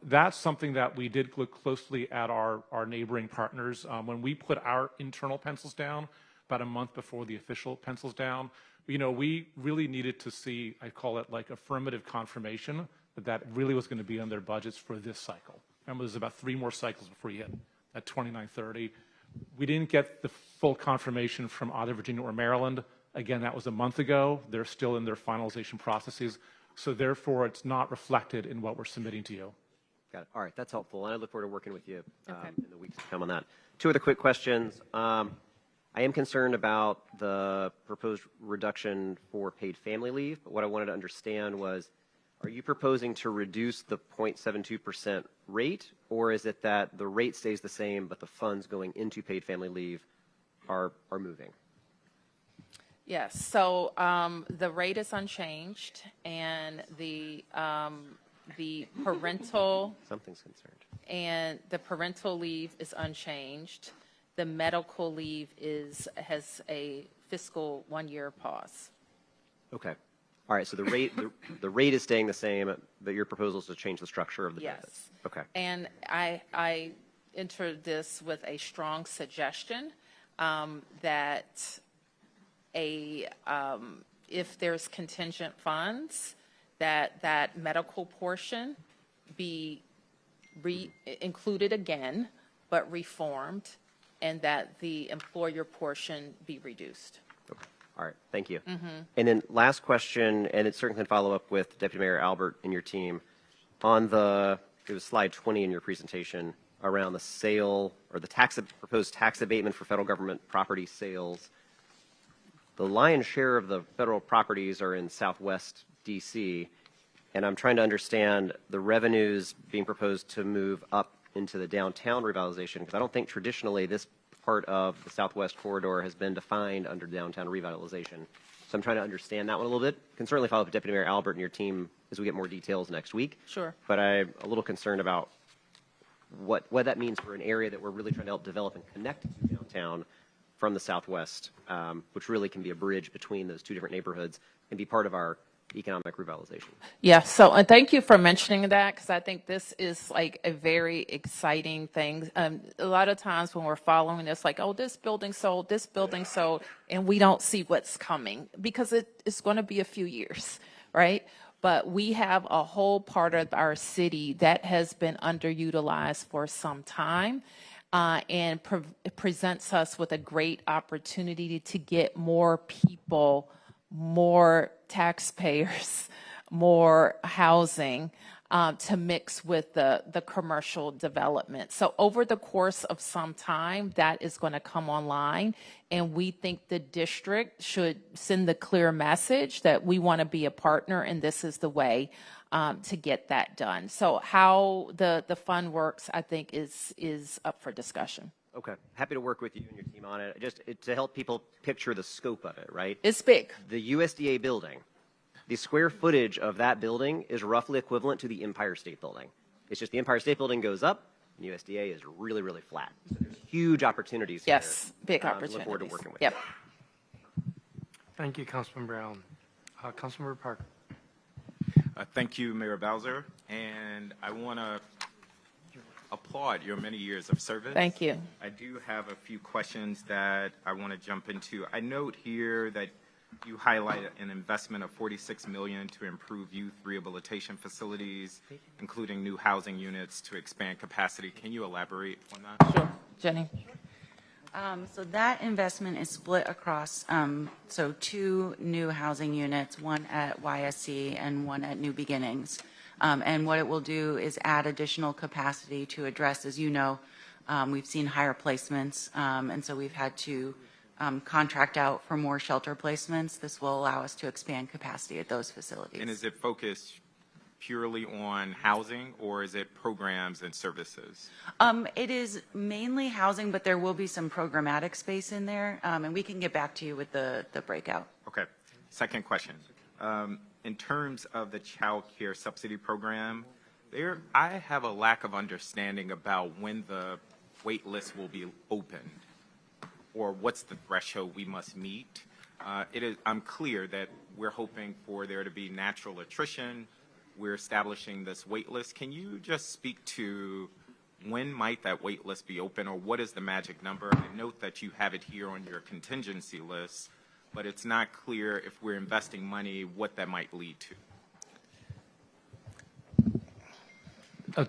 that's something that we did look closely at our neighboring partners. When we put our internal pencils down about a month before the official pencils down, we really needed to see, I call it like affirmative confirmation, that really was going to be on their budgets for this cycle. Remember, there's about 3 more cycles before you hit at 29, 30. We didn't get the full confirmation from either Virginia or Maryland. Again, that was a month ago. They're still in their finalization processes. So therefore, it's not reflected in what we're submitting to you. Got it. All right. That's helpful. And I look forward to working with you in the weeks to come on that. 2 other quick questions. I am concerned about the proposed reduction for paid family leave. But what I wanted to understand was, are you proposing to reduce the 0.72% rate, or is it that the rate stays the same, but the funds going into paid family leave are moving? Yes, so the rate is unchanged, and the parental something's concerned, and the parental leave is unchanged. The medical leave has a fiscal 1-year pause. Okay. All right, so the rate is staying the same, but your proposal is to change the structure of the Yes. benefits. Okay. And I entered this with a strong suggestion that if there's contingent funds, that medical portion be included again, but reformed, and that the employer portion be reduced. Okay. All right, thank you. And then last question, and it certainly can follow up with Deputy Mayor Albert and your team. On it was slide 20 in your presentation around the sale or the proposed tax abatement for federal government property sales. The lion's share of the federal properties are in Southwest DC, and I'm trying to understand the revenues being proposed to move up into the downtown revitalization, because I don't think traditionally this part of the Southwest corridor has been defined under downtown revitalization. So I'm trying to understand that one a little bit. Can certainly follow up with Deputy Mayor Albert and your team as we get more details next week. Sure. But I'm a little concerned about what that means for an area that we're really trying to help develop and connect to downtown from the Southwest, which really can be a bridge between those two different neighborhoods and be part of our economic revitalization. Yeah, so and thank you for mentioning that, because I think this is like a very exciting thing. A lot of times when we're following this, like, oh, this building sold, and we don't see what's coming because it's going to be a few years, right? But we have a whole part of our city that has been underutilized for some time. And presents us with a great opportunity to get more people, more taxpayers, more housing to mix with the commercial development. So over the course of some time, that is going to come online. And we think the district should send the clear message that we want to be a partner, and this is the way to get that done. So how the fund works, I think, is up for discussion. Okay. Happy to work with you and your team on it. To help people picture the scope of it, right? It's big. The USDA building, the square footage of that building is roughly equivalent to the Empire State Building. It's just the Empire State Building goes up, and USDA is really, really flat. So there's huge opportunities here. Yes, big opportunities. Look forward to working with you. Thank you, Councilman Brown. Councilmember Parker. Thank you, Mayor Bowser, and I want to applaud your many years of service. Thank you. I do have a few questions that I want to jump into. I note here that you highlight an investment of $46 million to improve youth rehabilitation facilities, including new housing units to expand capacity. Can you elaborate on that? Sure. Jenny. So that investment is split across, so 2 new housing units, one at YSC and one at New Beginnings. And what it will do is add additional capacity to address, as you know, we've seen higher placements, and so we've had to contract out for more shelter placements. This will allow us to expand capacity at those facilities. And is it focused purely on housing, or is it programs and services? It is mainly housing, but there will be some programmatic space in there, and we can get back to you with the breakout. Okay. Second question. In terms of the child care subsidy program, I have a lack of understanding about when the wait list will be opened, or what's the threshold we must meet. I'm clear that we're hoping for there to be natural attrition. We're establishing this wait list. Can you just speak to when might that wait list be open, or what is the magic number? I note that you have it here on your contingency list, but it's not clear if we're investing money what that might lead to.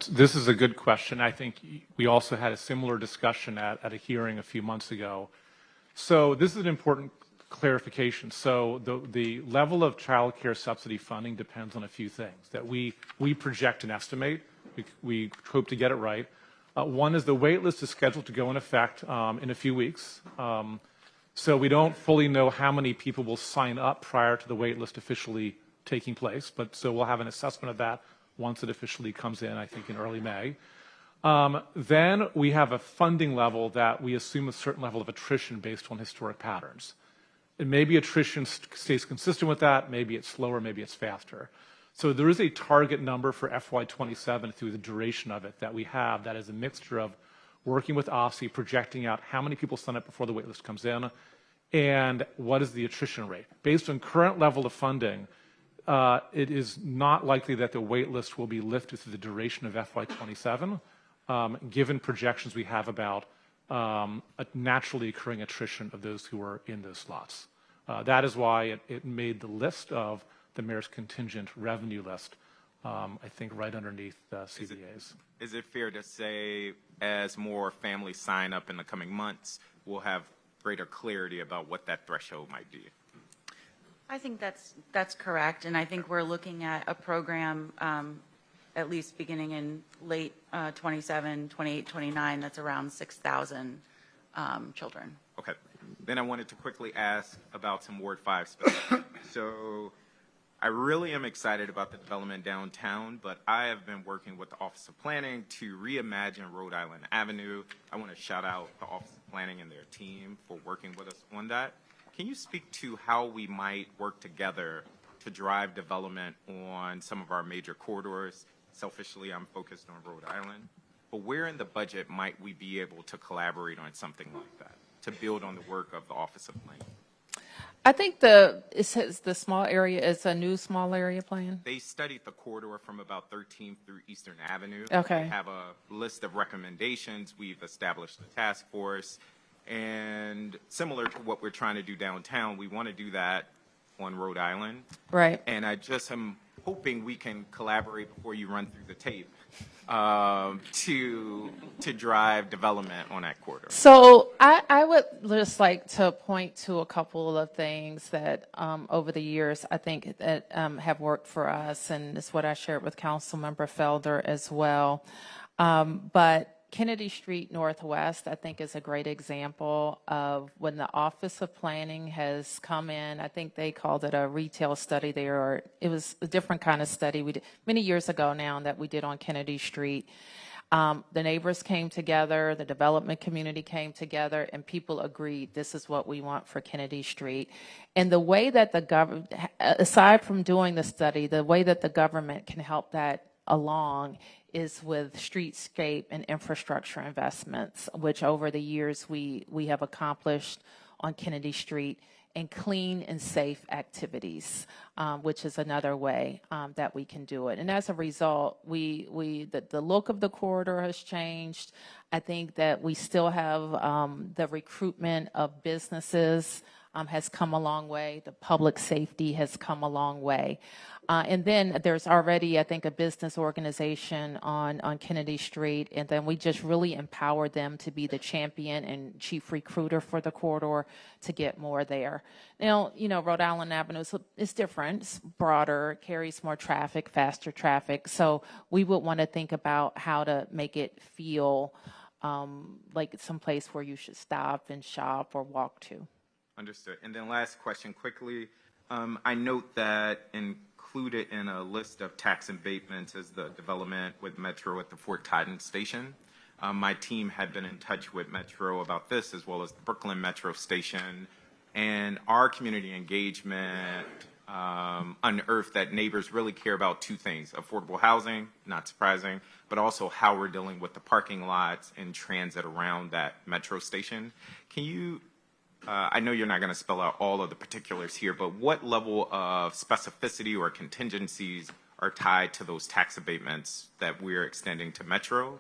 This is a good question. I think we also had a similar discussion at a hearing a few months ago. So this is an important clarification. So the level of child care subsidy funding depends on a few things that we project and estimate. We hope to get it right. One is the wait list is scheduled to go in effect in a few weeks. So we don't fully know how many people will sign up prior to the wait list officially taking place, but so we'll have an assessment of that once it officially comes in, I think in early May. Then we have a funding level that we assume a certain level of attrition based on historic patterns. And maybe attrition stays consistent with that, maybe it's slower, maybe it's faster. So there is a target number for FY27 through the duration of it that we have that is a mixture of working with OSSI, projecting out how many people sign up before the waitlist comes in, and what is the attrition rate. Based on current level of funding, it is not likely that the wait list will be lifted through the duration of FY27, given projections we have about a naturally occurring attrition of those who are in those slots. That is why it made the list of the mayor's contingent revenue list, I think right underneath CBA's. Is it fair to say as more families sign up in the coming months, we'll have greater clarity about what that threshold might be? I think that's correct, and I think we're looking at a program at least beginning in late 27, 28, 29, that's around 6,000 children. Okay. Then I wanted to quickly ask about some Ward 5 stuff. So I really am excited about the development downtown, but I have been working with the Office of Planning to reimagine Rhode Island Avenue. I want to shout out the Office of Planning and their team for working with us on that. Can you speak to how we might work together to drive development on some of our major corridors? Selfishly, I'm focused on Rhode Island. But where in the budget might we be able to collaborate on something like that to build on the work of the Office of Planning? I think it says the small area is a new small area plan. They studied the corridor from about 13th through Eastern Avenue. Okay. They have a list of recommendations. We've established a task force. And similar to what we're trying to do downtown, we want to do that on Rhode Island. Right. And I just am hoping we can collaborate before you run through the tape to drive development on that corridor. So I would just like to point to a couple of things that over the years I think that have worked for us, and it's what I shared with Councilmember Felder as well. But Kennedy Street Northwest, I think, is a great example of when the Office of Planning has come in. I think they called it a retail study there, or it was a different kind of study we did many years ago now that we did on Kennedy Street. The neighbors came together, the development community came together, and people agreed this is what we want for Kennedy Street. And the way that the government, aside from doing the study, the way that the government can help that along is with streetscape and infrastructure investments, which over the years we have accomplished on Kennedy Street, and clean and safe activities, which is another way that we can do it. And as a result, the look of the corridor has changed. I think that we still have the recruitment of businesses has come a long way. The public safety has come a long way. And then there's already, I think, a business organization on Kennedy Street, and then we just really empower them to be the champion and chief recruiter for the corridor to get more there. Now, Rhode Island Avenue is different. It's broader, carries more traffic, faster traffic. So we would want to think about how to make it feel like it's someplace where you should stop and shop or walk to. Understood. And then last question quickly. I note that included in a list of tax abatements is the development with Metro at the Fort Titan station. My team had been in touch with Metro about this, as well as the Brooklyn Metro station, and our community engagement unearthed that neighbors really care about two things: affordable housing, not surprising, but also how we're dealing with the parking lots and transit around that Metro station. Can you I know you're not going to spell out all of the particulars here, but what level of specificity or contingencies are tied to those tax abatements that we're extending to Metro?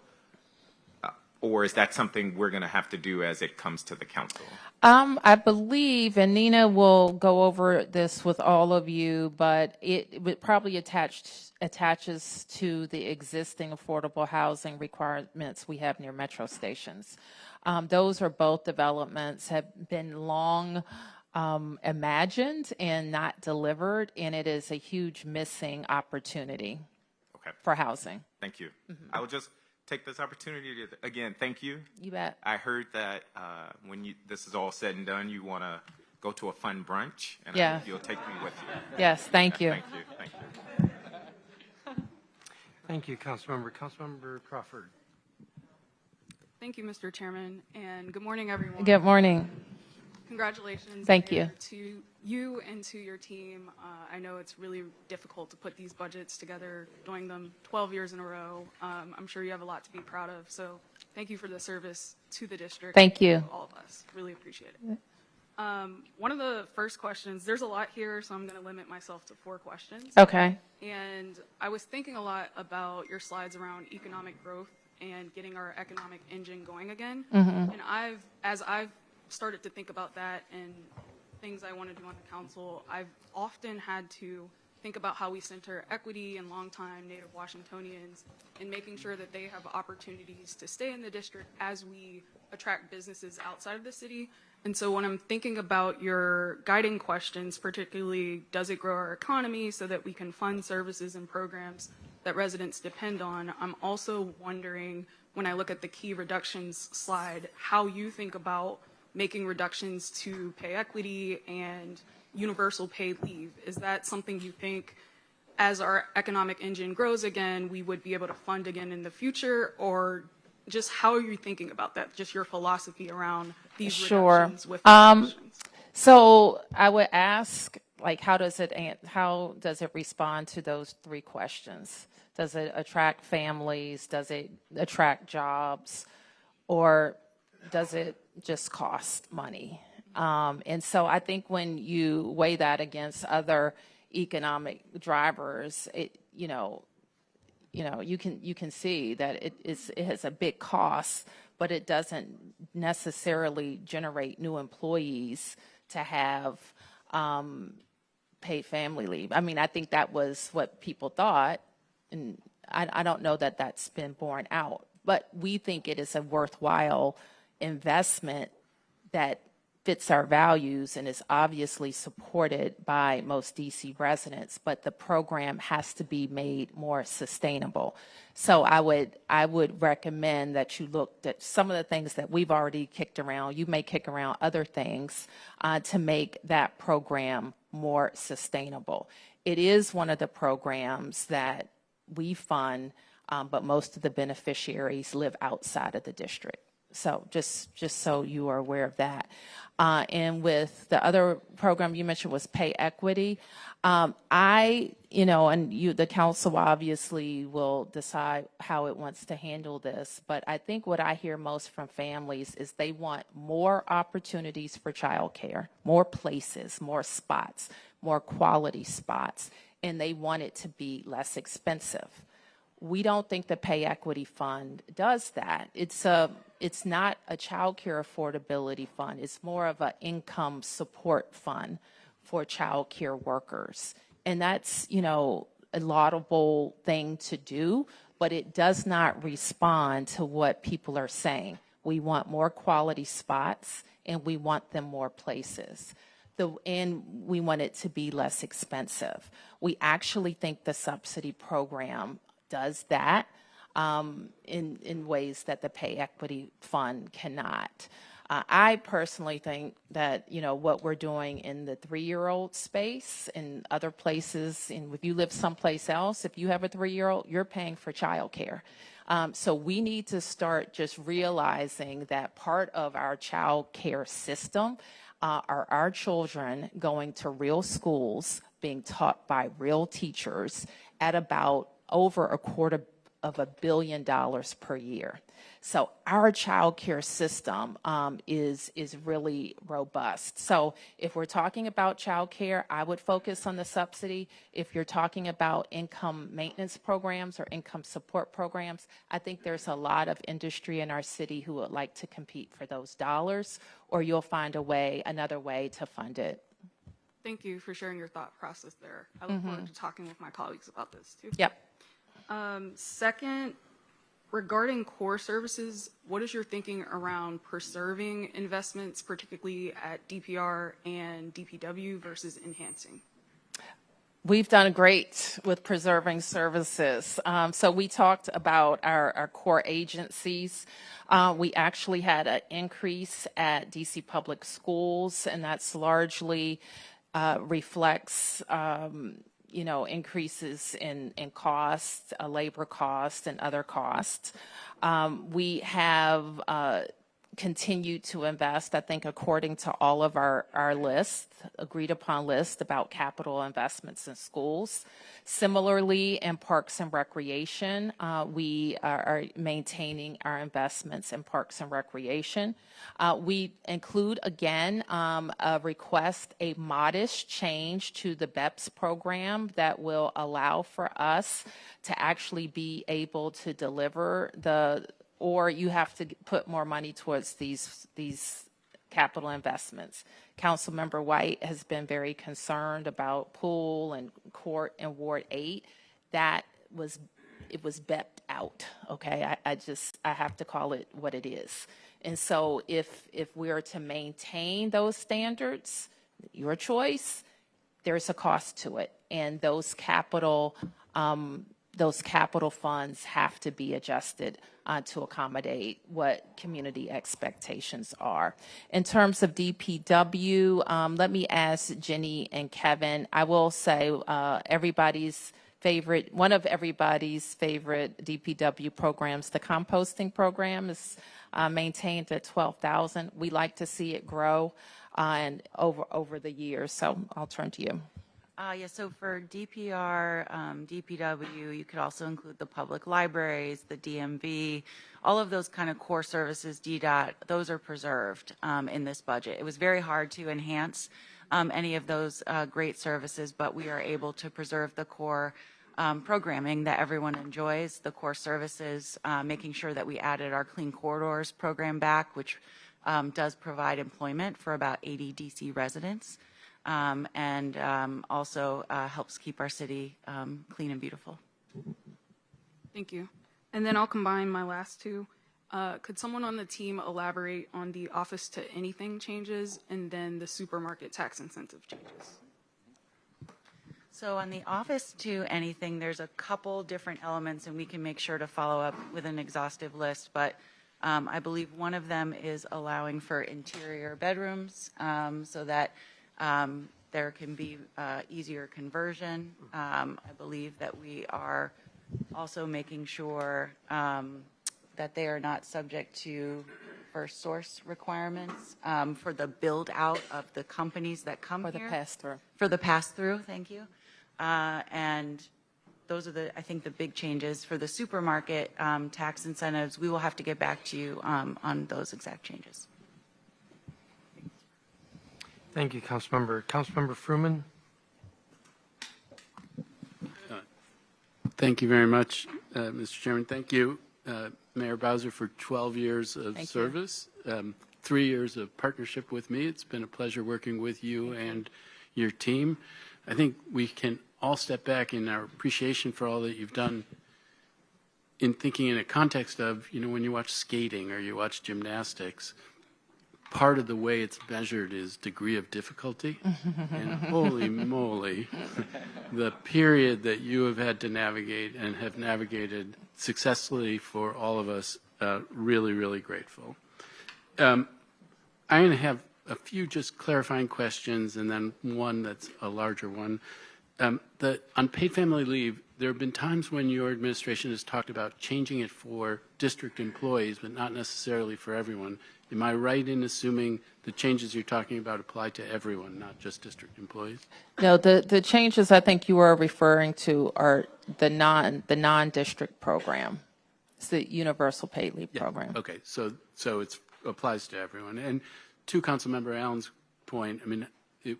Or is that something we're going to have to do as it comes to the council? I believe, and Nina will go over this with all of you, but it would probably attaches to the existing affordable housing requirements we have near metro stations. Those are both developments have been long imagined and not delivered, and it is a huge missing opportunity for housing. Thank you. I will just take this opportunity to, again, thank you. You bet. I heard that when this is all said and done, you want to go to a fun brunch, and I hope you'll take me with you. Yes, thank you. Thank you. Thank you. Thank you, Councilmember. Councilmember Crawford. Thank you, Mr. Chairman, and good morning, everyone. Good morning. Congratulations. Thank you. To you and to your team. I know it's really difficult to put these budgets together, doing them 12 years in a row. I'm sure you have a lot to be proud of, so thank you for the service to the district. Thank you. To all of us. Really appreciate it. One of the first questions, there's a lot here, so I'm going to limit myself to 4 questions. Okay. And I was thinking a lot about your slides around economic growth and getting our economic engine going again. And as I've started to think about that and things I want to do on the council, I've often had to think about how we center equity and longtime Native Washingtonians and making sure that they have opportunities to stay in the district as we attract businesses outside of the city. And so when I'm thinking about your guiding questions, particularly, does it grow our economy so that we can fund services and programs that residents depend on, I'm also wondering, when I look at the key reductions slide, how you think about making reductions to pay equity and universal paid leave. Is that something you think, as our economic engine grows again, we would be able to fund again in the future? Or just how are you thinking about that? Just your philosophy around these reductions with reductions. So I would ask, like, how does it respond to those 3 questions? Does it attract families? Does it attract jobs? Or does it just cost money? And so I think when you weigh that against other economic drivers, you can see that it has a big cost, but it doesn't necessarily generate new employees to have paid family leave. I mean, I think that was what people thought, and I don't know that that's been borne out. But we think it is a worthwhile investment that fits our values and is obviously supported by most DC residents, but the program has to be made more sustainable. So I would recommend that you look at some of the things that we've already kicked around. You may kick around other things to make that program more sustainable. It is one of the programs that we fund, but most of the beneficiaries live outside of the district. So just so you are aware of that. And with the other program you mentioned was pay equity. The council obviously will decide how it wants to handle this, but I think what I hear most from families is they want more opportunities for childcare, more places, more spots, more quality spots, and they want it to be less expensive. We don't think the Pay Equity Fund does that. It's not a child care affordability fund. It's more of an income support fund for child care workers. And that's, a laudable thing to do, but it does not respond to what people are saying. We want more quality spots and we want them more places. And we want it to be less expensive. We actually think the subsidy program does that in ways that the Pay Equity Fund cannot. I personally think that, what we're doing in the 3-year-old space and other places, and if you live someplace else, if you have a 3-year-old, you're paying for childcare. So we need to start just realizing that part of our child care system are our children going to real schools, being taught by real teachers at about over $250 million per year. So our child care system is really robust. So if we're talking about child care, I would focus on the subsidy. If you're talking about income maintenance programs or income support programs, I think there's a lot of industry in our city who would like to compete for those dollars, or you'll find another way to fund it. Thank you for sharing your thought process there. I look forward to talking with my colleagues about this too. Yep. Second, regarding core services, what is your thinking around preserving investments, particularly at DPR and DPW versus enhancing? We've done great with preserving services. So we talked about our core agencies. We actually had an increase at DC Public Schools, and that's largely reflects increases in costs, labor costs, and other costs. We have continue to invest, I think, according to all of our lists, agreed upon list about capital investments in schools. Similarly, in parks and recreation, we are maintaining our investments in parks and recreation. We include, again, request a modest change to the BEPS program that will allow for us to actually be able to deliver or you have to put more money towards these capital investments. Councilmember White has been very concerned about pool and court in Ward 8. It was BEP'd out, okay? I have to call it what it is. And so if we are to maintain those standards, your choice, there's a cost to it. And those capital funds have to be adjusted to accommodate what community expectations are. In terms of DPW, let me ask Jenny and Kevin. I will say one of everybody's favorite DPW programs, the composting program, is maintained at $12,000. We like to see it grow and over the years. So I'll turn to you. So for DPR, DPW, you could also include the public libraries, the DMV, all of those kind of core services, DDOT, those are preserved in this budget. It was very hard to enhance any of those great services, but we are able to preserve the core programming that everyone enjoys, the core services, making sure that we added our Clean Corridors program back, which does provide employment for about 80 DC residents. And also helps keep our city clean and beautiful. Thank you. And then I'll combine my last two. Could someone on the team elaborate on the office to anything changes and then the supermarket tax incentive changes? So on the office to anything, there's a couple different elements, and we can make sure to follow up with an exhaustive list, but I believe one of them is allowing for interior bedrooms so that there can be easier conversion. I believe that we are also making sure that they are not subject to first source requirements for the build out of the companies that come here. For the pass-through. For the pass-through, thank you. And those are I think the big changes. For the supermarket tax incentives, we will have to get back to you on those exact changes. Thank you, Councilmember. Councilmember Fruman. Thank you very much, Mr. Chairman. Thank you, Mayor Bowser, for 12 years of service, 3 years of partnership with me. It's been a pleasure working with you and your team. I think we can all step back in our appreciation for all that you've done in thinking in a context of, when you watch skating or you watch gymnastics, part of the way it's measured is degree of difficulty. And holy moly, the period that you have had to navigate and have navigated successfully for all of us, really, really grateful. I'm going to have a few just clarifying questions and then one that's a larger one. On paid family leave, there have been times when your administration has talked about changing it for district employees, but not necessarily for everyone. Am I right in assuming the changes you're talking about apply to everyone, not just district employees? No, the changes I think you are referring to are the non-district program. It's the universal paid leave program. Okay, so it applies to everyone. And to Councilmember Allen's point,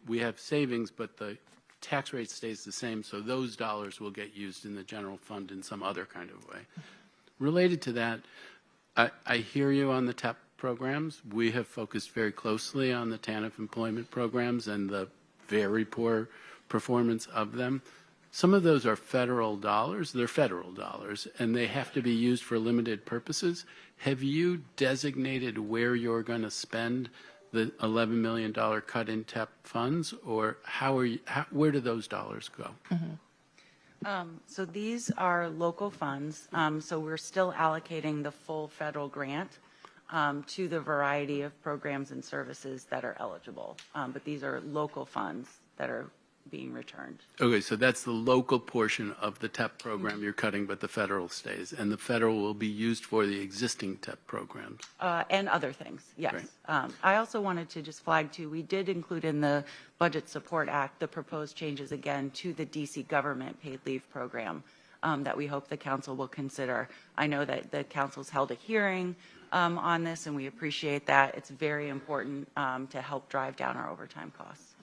we have savings, but the tax rate stays the same, so those dollars will get used in the general fund in some other kind of way. Related to that, I hear you on the TAP programs. We have focused very closely on the TANF employment programs and the very poor performance of them. Some of those are federal dollars. They're federal dollars, and they have to be used for limited purposes. Have you designated where you're going to spend the $11 million cut in TAP funds, or where do those dollars go? So these are local funds. So we're still allocating the full federal grant to the variety of programs and services that are eligible. But these are local funds that are being returned. Okay, so that's the local portion of the TEP program you're cutting, but the federal stays, and the federal will be used for the existing TEP programs. And other things, yes. Right. I also wanted to just flag too, we did include in the Budget Support Act the proposed changes again to the DC government paid leave program that we hope the council will consider. I know that the council's held a hearing on this, and we appreciate that. It's very important to help drive down our overtime costs.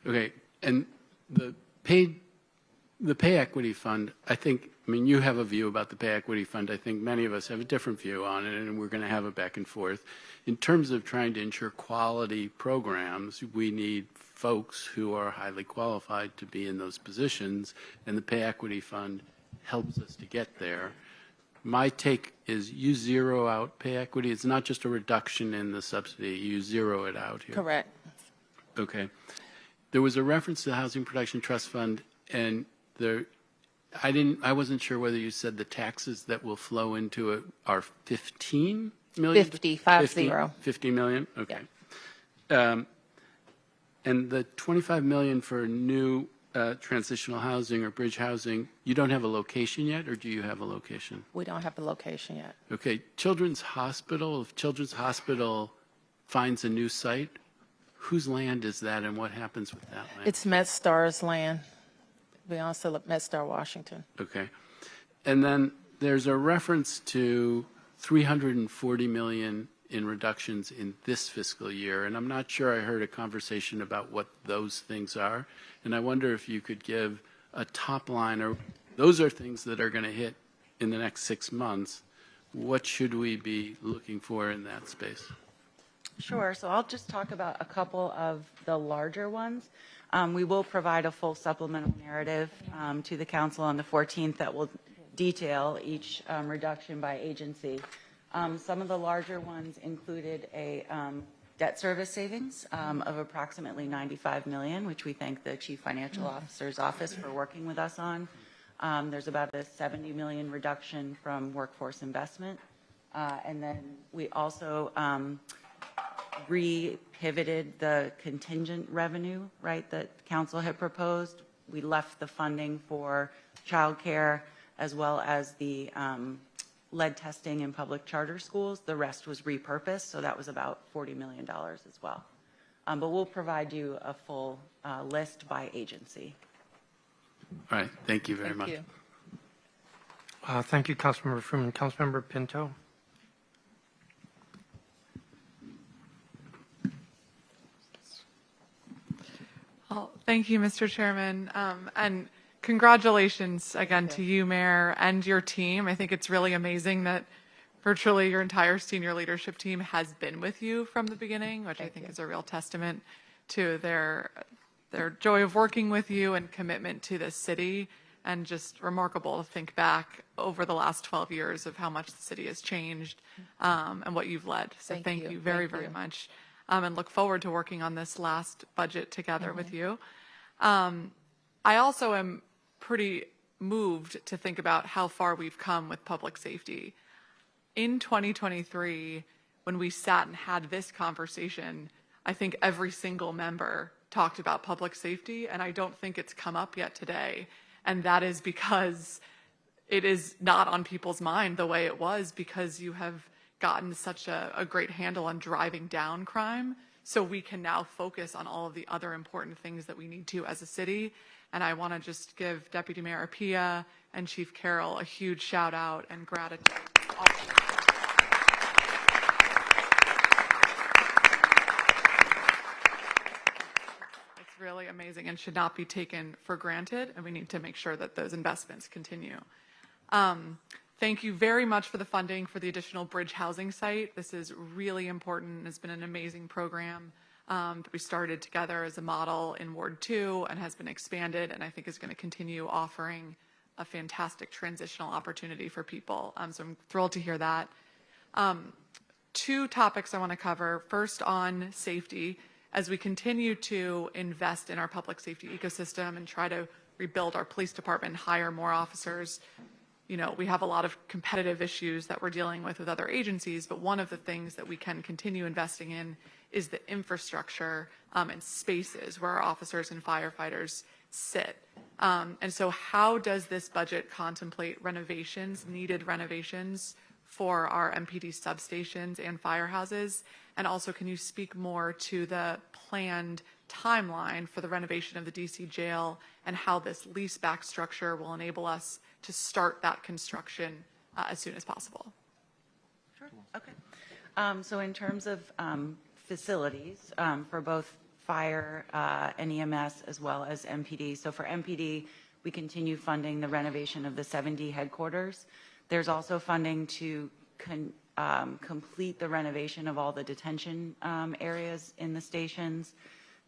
Okay, and the pay equity fund, I mean, you have a view about the pay equity fund. I think many of us have a different view on it, and we're going to have a back and forth. In terms of trying to ensure quality programs, we need folks who are highly qualified to be in those positions, and the pay equity fund helps us to get there. My take is you zero out pay equity. It's not just a reduction in the subsidy. You zero it out here. Correct. Okay. There was a reference to the Housing Production Trust Fund, and I wasn't sure whether you said the taxes that will flow into it are 15 million? 50 million? Okay. Yeah. And the 25 million for new transitional housing or bridge housing, you don't have a location yet, or do you have a location? We don't have a location yet. Okay. Children's Hospital, if Children's Hospital finds a new site, whose land is that, and what happens with that land? It's MedStar's land. We also look MedStar Washington. Okay. And then there's a reference to 340 million in reductions in this fiscal year, and I'm not sure I heard a conversation about what those things are. And I wonder if you could give a top line, or those are things that are going to hit in the next 6 months. What should we be looking for in that space? Sure. So I'll just talk about a couple of the larger ones. We will provide a full supplemental narrative to the council on the 14th that will detail each reduction by agency. Some of the larger ones included a debt service savings of approximately $95 million, which we thank the Chief Financial Officer's office for working with us on. There's about a $70 million reduction from workforce investment. And then we also re-pivoted the contingent revenue, right, that council had proposed. We left the funding for childcare as well as the lead testing in public charter schools. The rest was repurposed, so that was about $40 million as well. But we'll provide you a full list by agency. All right. Thank you very much. Thank you. Thank you, Councilmember Freeman. Councilmember Pinto. Oh, thank you, Mr. Chairman. And congratulations again to you, Mayor, and your team. I think it's really amazing that virtually your entire senior leadership team has been with you from the beginning, which I think is a real testament to their joy of working with you and commitment to this city, and just remarkable to think back over the last 12 years of how much the city has changed and what you've led. So thank you very, very much. And look forward to working on this last budget together with you. I also am pretty moved to think about how far we've come with public safety. In 2023, when we sat and had this conversation, I think every single member talked about public safety, and I don't think it's come up yet today. And that is because it is not on people's mind the way it was, because you have gotten such a great handle on driving down crime. So we can now focus on all of the other important things that we need to as a city. And I want to just give Deputy Mayor Apia and Chief Carroll a huge shout out and gratitude. It's really amazing and should not be taken for granted. And we need to make sure that those investments continue. Thank you very much for the funding for the additional bridge housing site. This is really important. It's been an amazing program that we started together as a model in Ward 2 and has been expanded, and I think is going to continue offering a fantastic transitional opportunity for people. So I'm thrilled to hear that. Two topics I want to cover. First, on safety. As we continue to invest in our public safety ecosystem and try to rebuild our police department, hire more officers, you know, we have a lot of competitive issues that we're dealing with other agencies, but one of the things that we can continue investing in is the infrastructure and spaces where our officers and firefighters sit. And so how does this budget contemplate renovations, needed renovations for our MPD substations and firehouses? And also, can you speak more to the planned timeline for the renovation of the DC jail and how this leaseback structure will enable us to start that construction as soon as possible? Sure. Okay. So in terms of facilities for both fire and EMS as well as MPD. So for MPD, we continue funding the renovation of the 7D headquarters. There's also funding to complete the renovation of all the detention areas in the stations.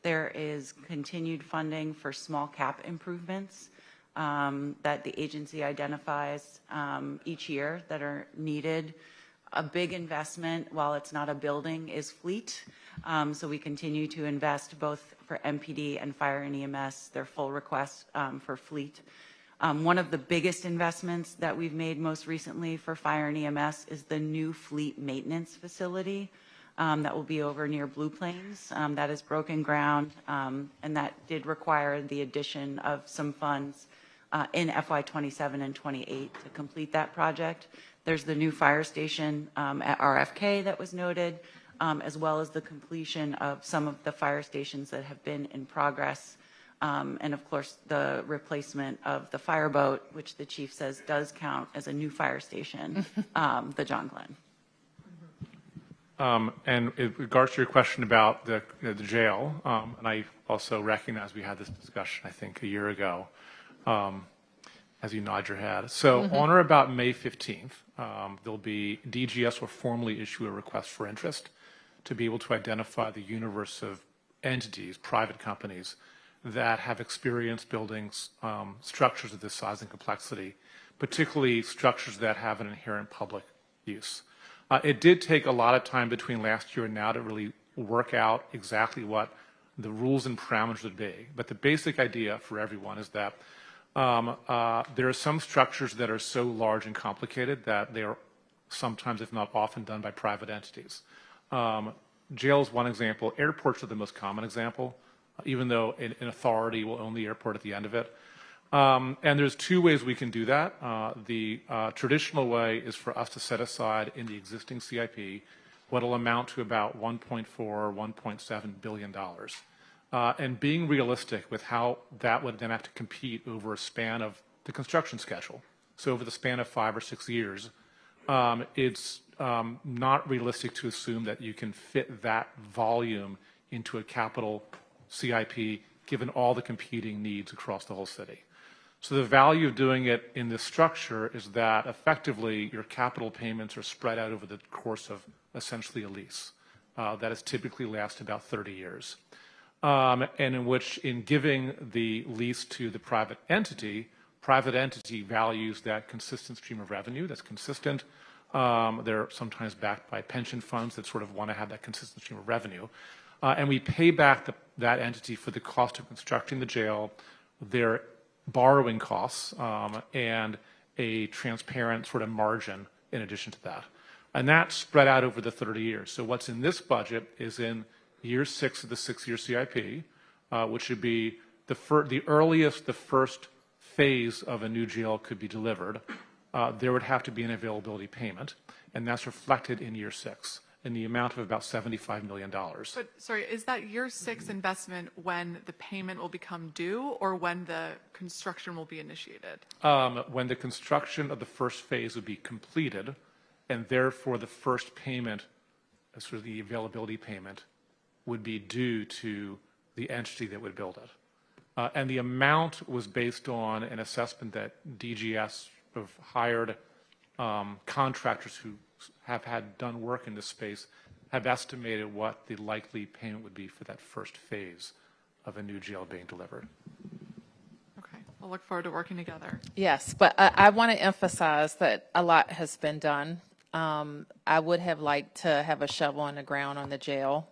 There is continued funding for small cap improvements that the agency identifies each year that are needed. A big investment, while it's not a building, is fleet. So we continue to invest both for MPD and fire and EMS, their full request for fleet. One of the biggest investments that we've made most recently for fire and EMS is the new fleet maintenance facility that will be over near Blue Plains. That is broken ground, and that did require the addition of some funds in FY27 and 28 to complete that project. There's the new fire station at RFK that was noted, as well as the completion of some of the fire stations that have been in progress. And of course, the replacement of the fireboat, which the chief says does count as a new fire station, the John Glenn. And in regards to your question about the jail, and I also recognize we had this discussion, I think, a year ago, as you nod your head. So on or about May 15th, there'll be, DGS will formally issue a request for interest to be able to identify the universe of entities, private companies, that have experience building structures of this size and complexity, particularly structures that have an inherent public use. It did take a lot of time between last year and now to really work out exactly what the rules and parameters would be. But the basic idea for everyone is that there are some structures that are so large and complicated that they are sometimes, if not often, done by private entities. Jail is one example. Airports are the most common example, even though an authority will own the airport at the end of it. And there's two ways we can do that. The traditional way is for us to set aside in the existing CIP what will amount to about $1.4 or $1.7 billion. And being realistic with how that would then have to compete over a span of the construction schedule. So over the span of 5 or 6 years, it's not realistic to assume that you can fit that volume into a capital CIP given all the competing needs across the whole city. So the value of doing it in this structure is that effectively your capital payments are spread out over the course of essentially a lease that is typically lasts about 30 years. And in which, in giving the lease to the private entity values that consistent stream of revenue that's consistent. They're sometimes backed by pension funds that sort of want to have that consistent stream of revenue. And we pay back that entity for the cost of constructing the jail, their borrowing costs, and a transparent sort of margin in addition to that. And that's spread out over the 30 years. So what's in this budget is in year 6 of the 6-year CIP, which would be the earliest the first phase of a new jail could be delivered. There would have to be an availability payment, and that's reflected in year 6 in the amount of about $75 million. But sorry, is that year 6 investment when the payment will become due or when the construction will be initiated? When the construction of the first phase would be completed, and therefore the first payment, sort of the availability payment, would be due to the entity that would build it. And the amount was based on an assessment that DGS have hired contractors who have had done work in this space have estimated what the likely payment would be for that first phase of a new jail being delivered. Okay, I'll look forward to working together. Yes, but I want to emphasize that a lot has been done. I would have liked to have a shovel on the ground on the jail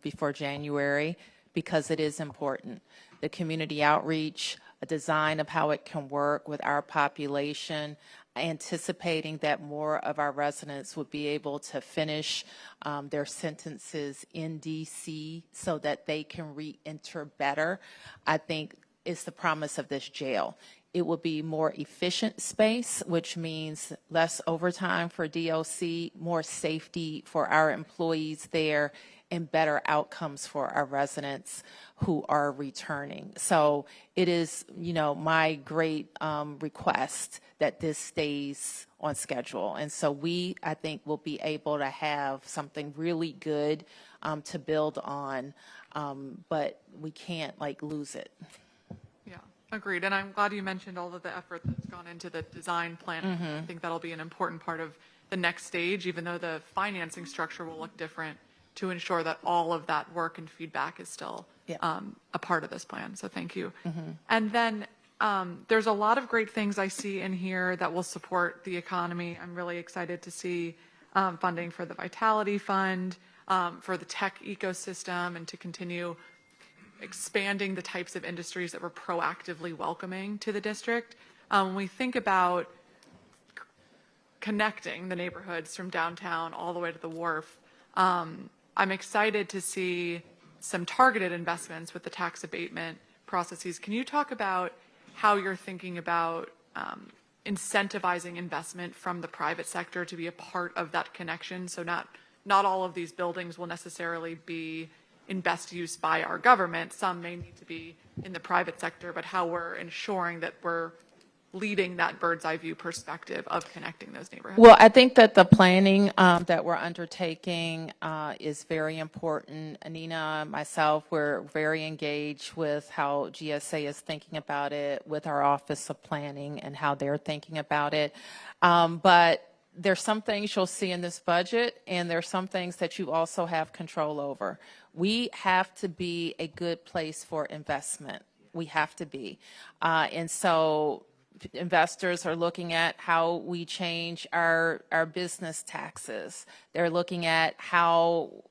before January because it is important. The community outreach, a design of how it can work with our population, anticipating that more of our residents would be able to finish their sentences in DC so that they can re-enter better. I think is the promise of this jail. It will be more efficient space, which means less overtime for DOC, more safety for our employees there, and better outcomes for our residents who are returning. So it is, my great request that this stays on schedule. And so I think, will be able to have something really good to build on, but we can't lose it. Yeah, agreed. And I'm glad you mentioned all of the effort that's gone into the design planning. I think that'll be an important part of the next stage, even though the financing structure will look different, to ensure that all of that work and feedback is still a part of this plan. So thank you. And then there's a lot of great things I see in here that will support the economy. I'm really excited to see funding for the Vitality Fund, for the tech ecosystem, and to continue expanding the types of industries that we're proactively welcoming to the district. When we think about connecting the neighborhoods from downtown all the way to the wharf, I'm excited to see some targeted investments with the tax abatement processes. Can you talk about how you're thinking about incentivizing investment from the private sector to be a part of that connection? So not all of these buildings will necessarily be in best use by our government. Some may need to be in the private sector, but how we're ensuring that we're leading that bird's eye view perspective of connecting those neighborhoods. Well, I think that the planning that we're undertaking is very important. Anina, myself, we're very engaged with how GSA is thinking about it, with our Office of Planning and how they're thinking about it. But there's some things you'll see in this budget, and there's some things that you also have control over. We have to be a good place for investment. We have to be. And so investors are looking at how we change our business taxes. They're looking at how,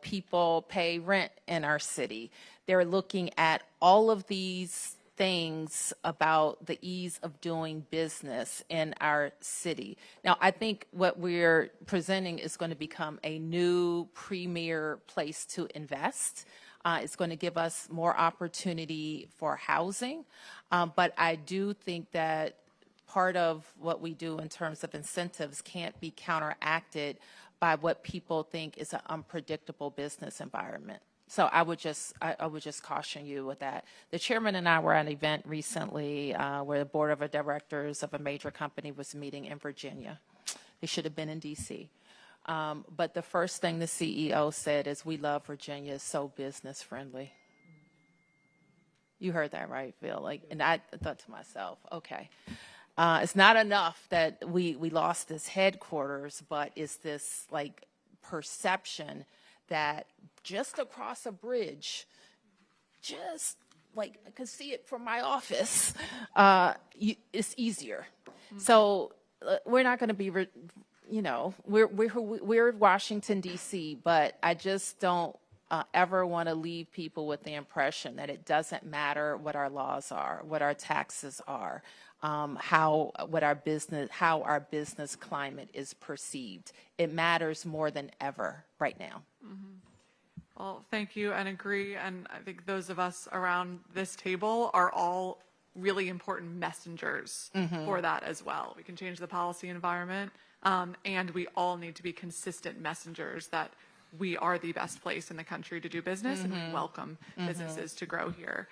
people pay rent in our city. They're looking at all of these things about the ease of doing business in our city. Now, I think what we're presenting is going to become a new premier place to invest. It's going to give us more opportunity for housing. But I do think that part of what we do in terms of incentives can't be counteracted by what people think is an unpredictable business environment. So I would just caution you with that. The chairman and I were at an event recently where the board of directors of a major company was meeting in Virginia. They should have been in D.C. But the first thing the CEO said is, "We love Virginia, it's so business friendly." You heard that, right, Phil? And I thought to myself, okay, it's not enough that we lost this headquarters, but it's this perception that just across a bridge, I could see it from my office, it's easier. So we're not going to be, we're Washington, D.C., but I just don't ever want to leave people with the impression that it doesn't matter what our laws are, what our taxes are, how our business climate is perceived. It matters more than ever right now. Well, thank you, and agree. And I think those of us around this table are all really important messengers for that as well. We can change the policy environment, and we all need to be consistent messengers that we are the best place in the country to do business, and we welcome businesses to grow here.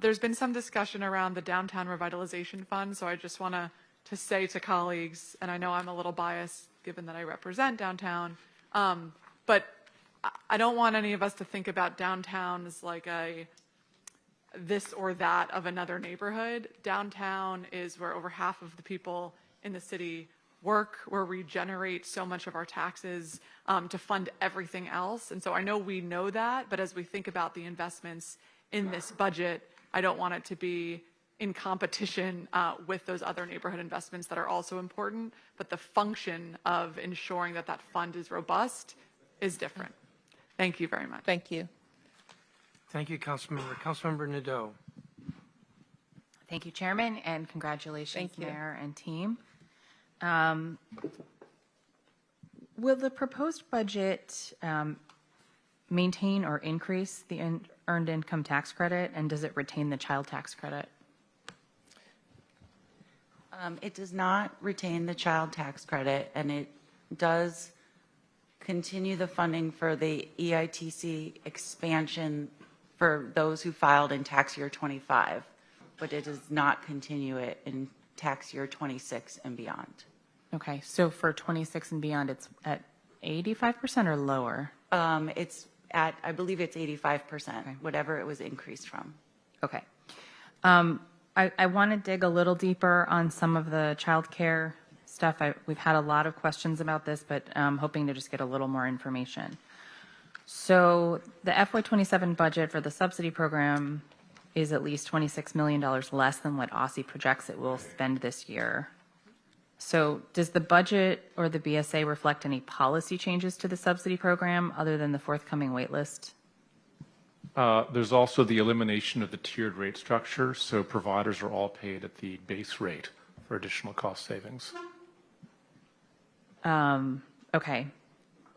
There's been some discussion around the Downtown Revitalization Fund, so I just want to say to colleagues, and I know I'm a little biased given that I represent downtown, but I don't want any of us to think about downtown as like a this or that of another neighborhood. Downtown is where over half of the people in the city work, where we generate so much of our taxes to fund everything else. And so I know we know that, but as we think about the investments in this budget, I don't want it to be in competition with those other neighborhood investments that are also important, but the function of ensuring that that fund is robust is different. Thank you very much. Thank you. Thank you, Councilmember. Councilmember Nadeau. Thank you, Chairman, and congratulations, Mayor and team. Will the proposed budget maintain or increase the earned income tax credit, and does it retain the child tax credit? It does not retain the child tax credit, and it does continue the funding for the EITC expansion for those who filed in tax year 25, but it does not continue it in tax year 26 and beyond. Okay, so for 26 and beyond, it's at 85% or lower? It's at, I believe it's 85%, whatever it was increased from. Okay. I want to dig a little deeper on some of the childcare stuff. We've had a lot of questions about this, but I'm hoping to just get a little more information. So the FY27 budget for the subsidy program is at least $26 million less than what OSSI projects it will spend this year. So does the budget or the BSA reflect any policy changes to the subsidy program other than the forthcoming waitlist? There's also the elimination of the tiered rate structure, so providers are all paid at the base rate for additional cost savings. Okay.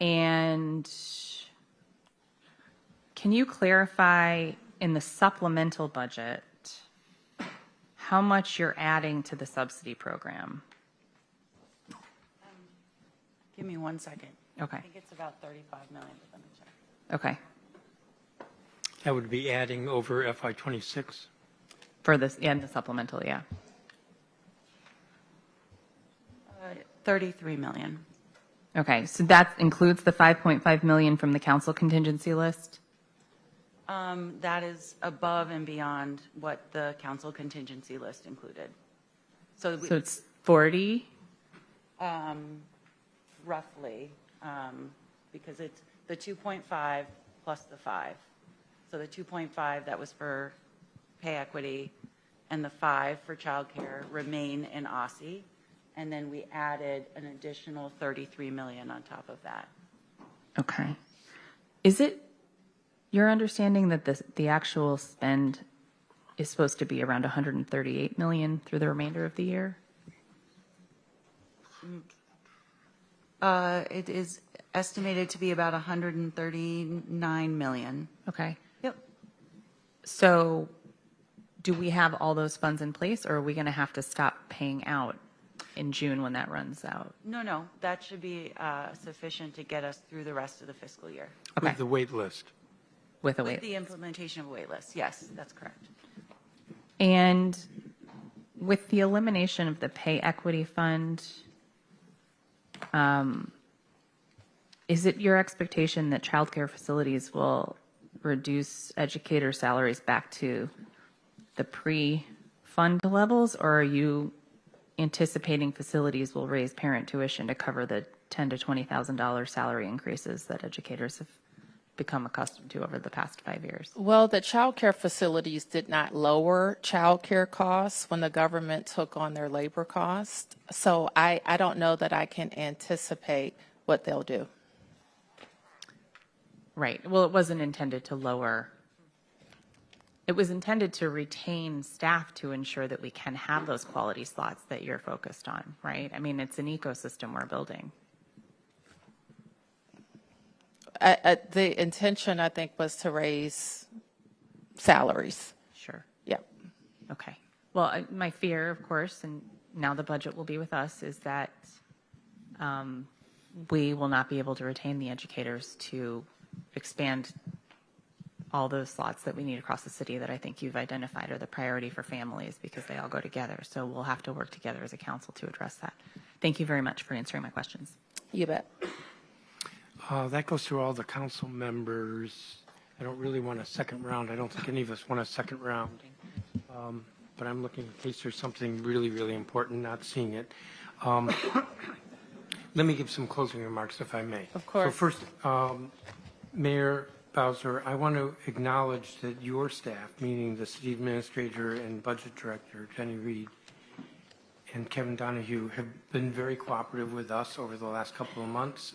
And can you clarify in the supplemental budget how much you're adding to the subsidy program? Give me 1 second. Okay. I think it's about 35 million, but let me check. Okay. That would be adding over FY26? For this, yeah, the supplemental, yeah. 33 million. Okay, so that includes the 5.5 million from the council contingency list? That is above and beyond what the council contingency list included. So it's 40? Roughly, because it's the 2.5 plus the 5. So the 2.5 that was for pay equity and the 5 for childcare remain in OSSI. And then we added an additional 33 million on top of that. Okay. Is it your understanding that the actual spend is supposed to be around 138 million through the remainder of the year? It is estimated to be about 139 million. Okay. Yep. So do we have all those funds in place, or are we going to have to stop paying out in June when that runs out? No, that should be sufficient to get us through the rest of the fiscal year. Okay. With the wait list? With a With wait. the implementation of a wait list, yes, that's correct. And with the elimination of the pay equity fund, is it your expectation that childcare facilities will reduce educator salaries back to the pre-fund levels, or are you anticipating facilities will raise parent tuition to cover the $10,000 to $20,000 salary increases that educators have become accustomed to over the past 5 years? Well, the child care facilities did not lower child care costs when the government took on their labor costs. So I don't know that I can anticipate what they'll do. Right. Well, it wasn't intended to lower. It was intended to retain staff to ensure that we can have those quality slots that you're focused on, right? I mean, it's an ecosystem we're building. The intention, I think, was to raise salaries. Sure. Yep. Okay. Well, my fear, of course, and now the budget will be with us, is that we will not be able to retain the educators to expand all those slots that we need across the city that I think you've identified are the priority for families because they all go together. So we'll have to work together as a council to address that. Thank you very much for answering my questions. You bet. That goes through all the council members. I don't really want a second round. I don't think any of us want a second round. But I'm looking in case there's something really, really important, not seeing it. Let me give some closing remarks, if I may. Of course. So first, Mayor Bowser, I want to acknowledge that your staff, meaning the city administrator and budget director, Jenny Reed, and Kevin Donahue, have been very cooperative with us over the last couple of months,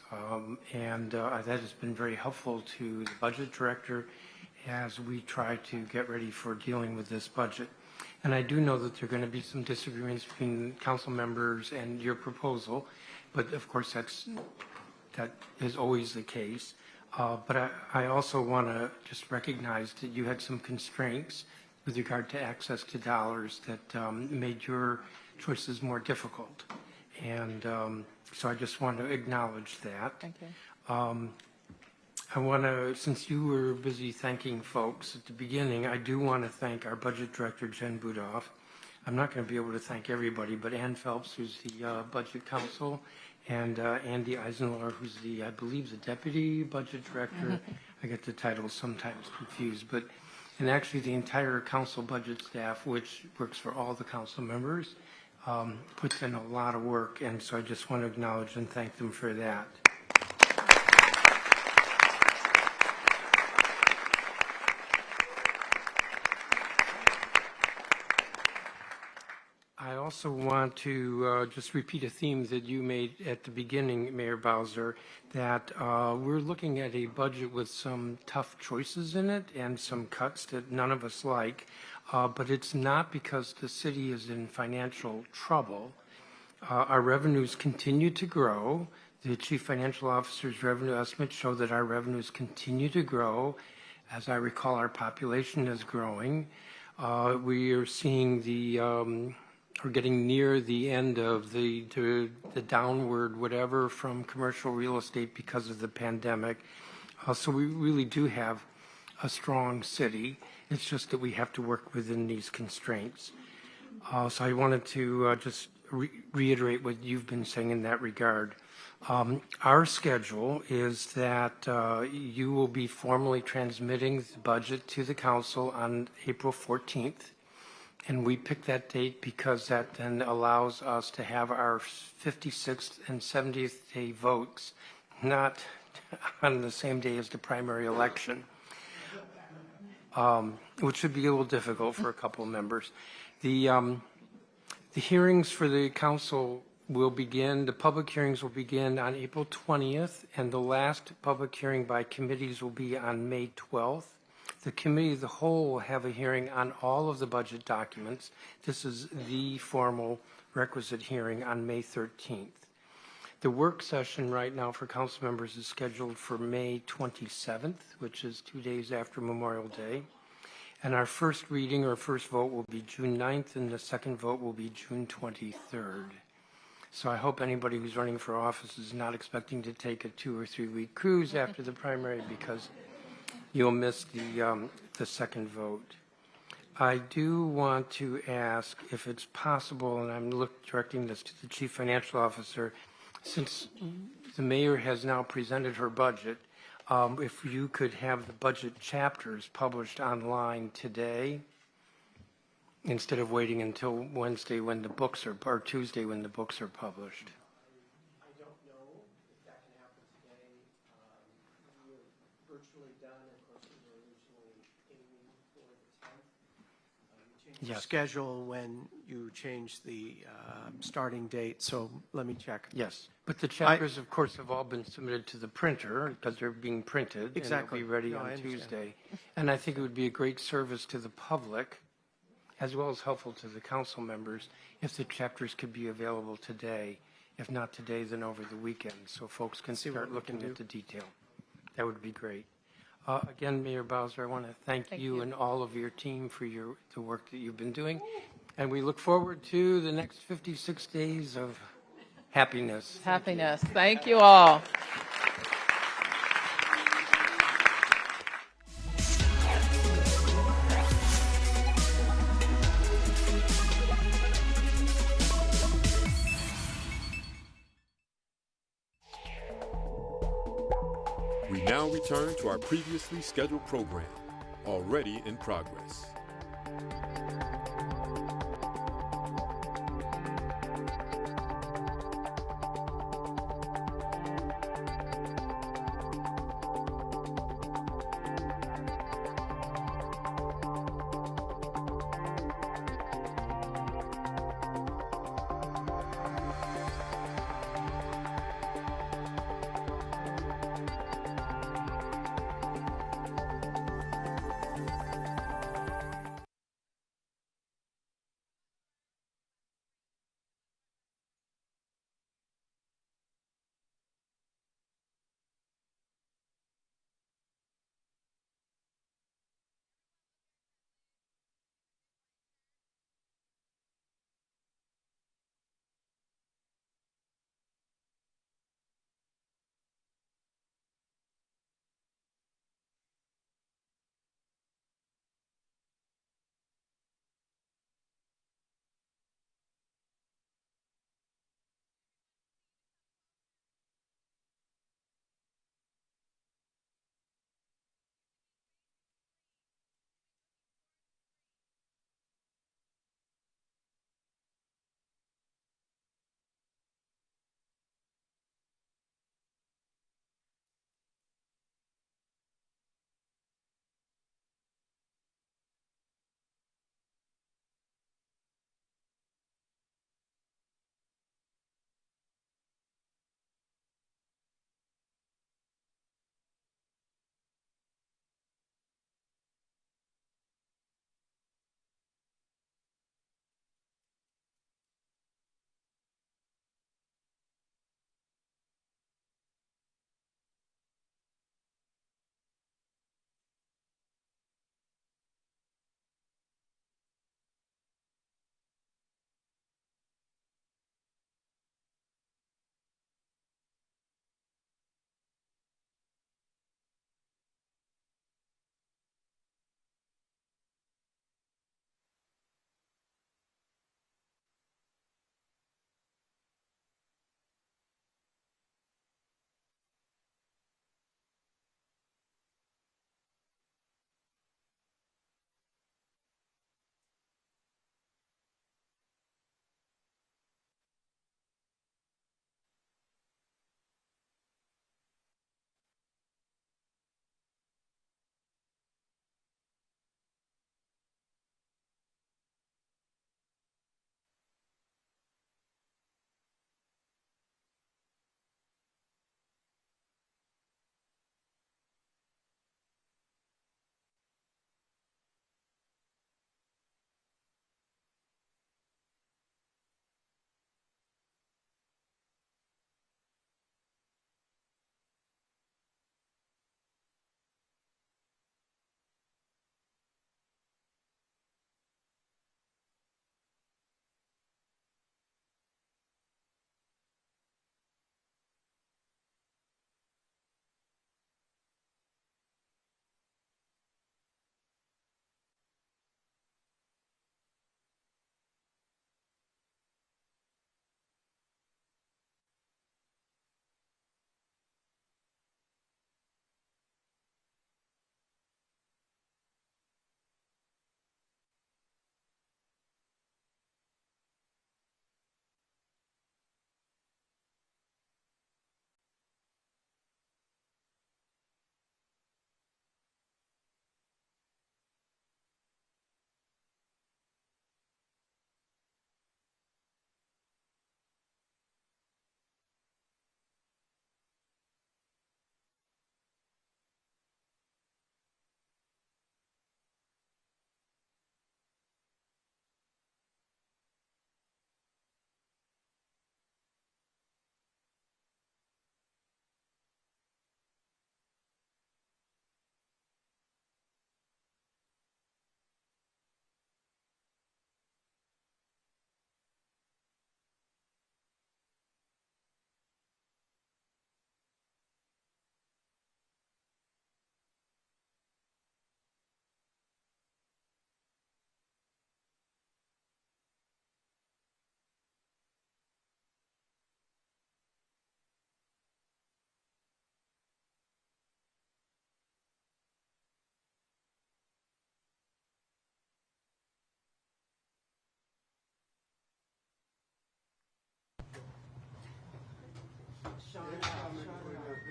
and that has been very helpful to the budget director as we try to get ready for dealing with this budget. And I do know that there are going to be some disagreements between council members and your proposal, but of course that is always the case. But I also want to just recognize that you had some constraints with regard to access to dollars that made your choices more difficult. And so I just want to acknowledge that. Thank you. I want to, since you were busy thanking folks at the beginning, I do want to thank our budget director, Jen Budoff. I'm not going to be able to thank everybody, but Ann Phelps, who's the budget counsel, and Andy Eisenlohr, who's the, I believe, the deputy budget director. I get the titles sometimes confused, and actually the entire council budget staff, which works for all the council members, puts in a lot of work, and so I just want to acknowledge and thank them for that. I also want to just repeat a theme that you made at the beginning, Mayor Bowser, that we're looking at a budget with some tough choices in it and some cuts that none of us like, but it's not because the city is in financial trouble. Our revenues continue to grow. The Chief Financial Officer's revenue estimates show that our revenues continue to grow. As I recall, our population is growing. We are seeing we're getting near the end of the downward whatever from commercial real estate because of the pandemic. So we really do have a strong city. It's just that we have to work within these constraints. So I wanted to just reiterate what you've been saying in that regard. Our schedule is that you will be formally transmitting the budget to the council on April 14th. And we picked that date because that then allows us to have our 56th and 70th day votes, not on the same day as the primary election, which would be a little difficult for a couple of members. The hearings for the council will begin, the public hearings will begin on April 20th, and the last public hearing by committees will be on May 12th. The committee of the whole will have a hearing on all of the budget documents. This is the formal requisite hearing on May 13th. The work session right now for council members is scheduled for May 27th, which is 2 days after Memorial Day. And our first reading or first vote will be June 9th, and the second vote will be June 23rd. So I hope anybody who's running for office is not expecting to take a 2 or 3 week cruise after the primary, because you'll miss the second vote. I do want to ask if it's possible, and I'm directing this to the Chief Financial Officer, since the mayor has now presented her budget, if you could have the budget chapters published online today instead of waiting until Wednesday when the books are, or Tuesday when the books are published. I don't know if that can happen today. We were virtually done. Of course, we were originally aiming for the 10th. You changed the schedule when you changed the starting date, so let me check. Yes, but the chapters, of course, have all been submitted to the printer because they're being printed. Exactly. And they'll be ready on Tuesday. And I think it would be a great service to the public, as well as helpful to the council members, if the chapters could be available today. If not today, then over the weekend, so folks can start looking at the detail. That would be great. Again, Mayor Bowser, I want to thank you and all of your team for the work that you've been doing. And we look forward to the next 56 days of happiness. Happiness. Thank you all. We now return to our previously scheduled program, already in progress.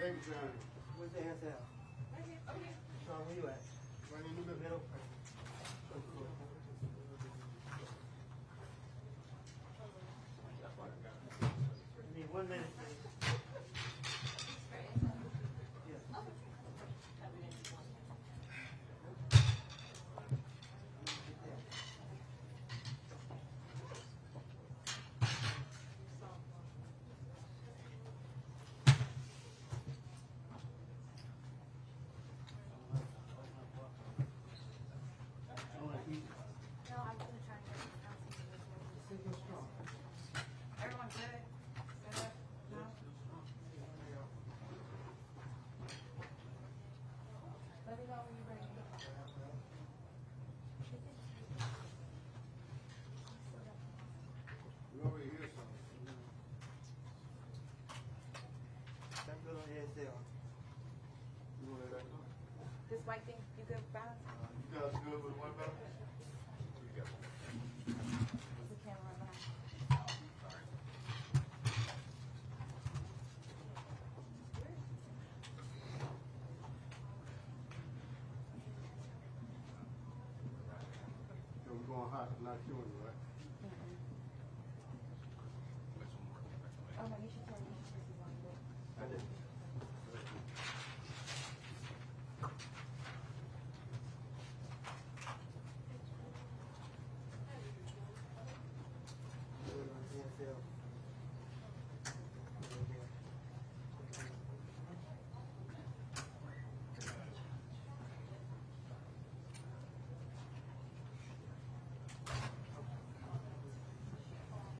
baby down. Where's the hands out? Sean, where you at? Right in the middle. I need 1 minute, please. This white thing, you good with balance? You guys good with one better? Is the camera on? So we're going hot, not killing you, right?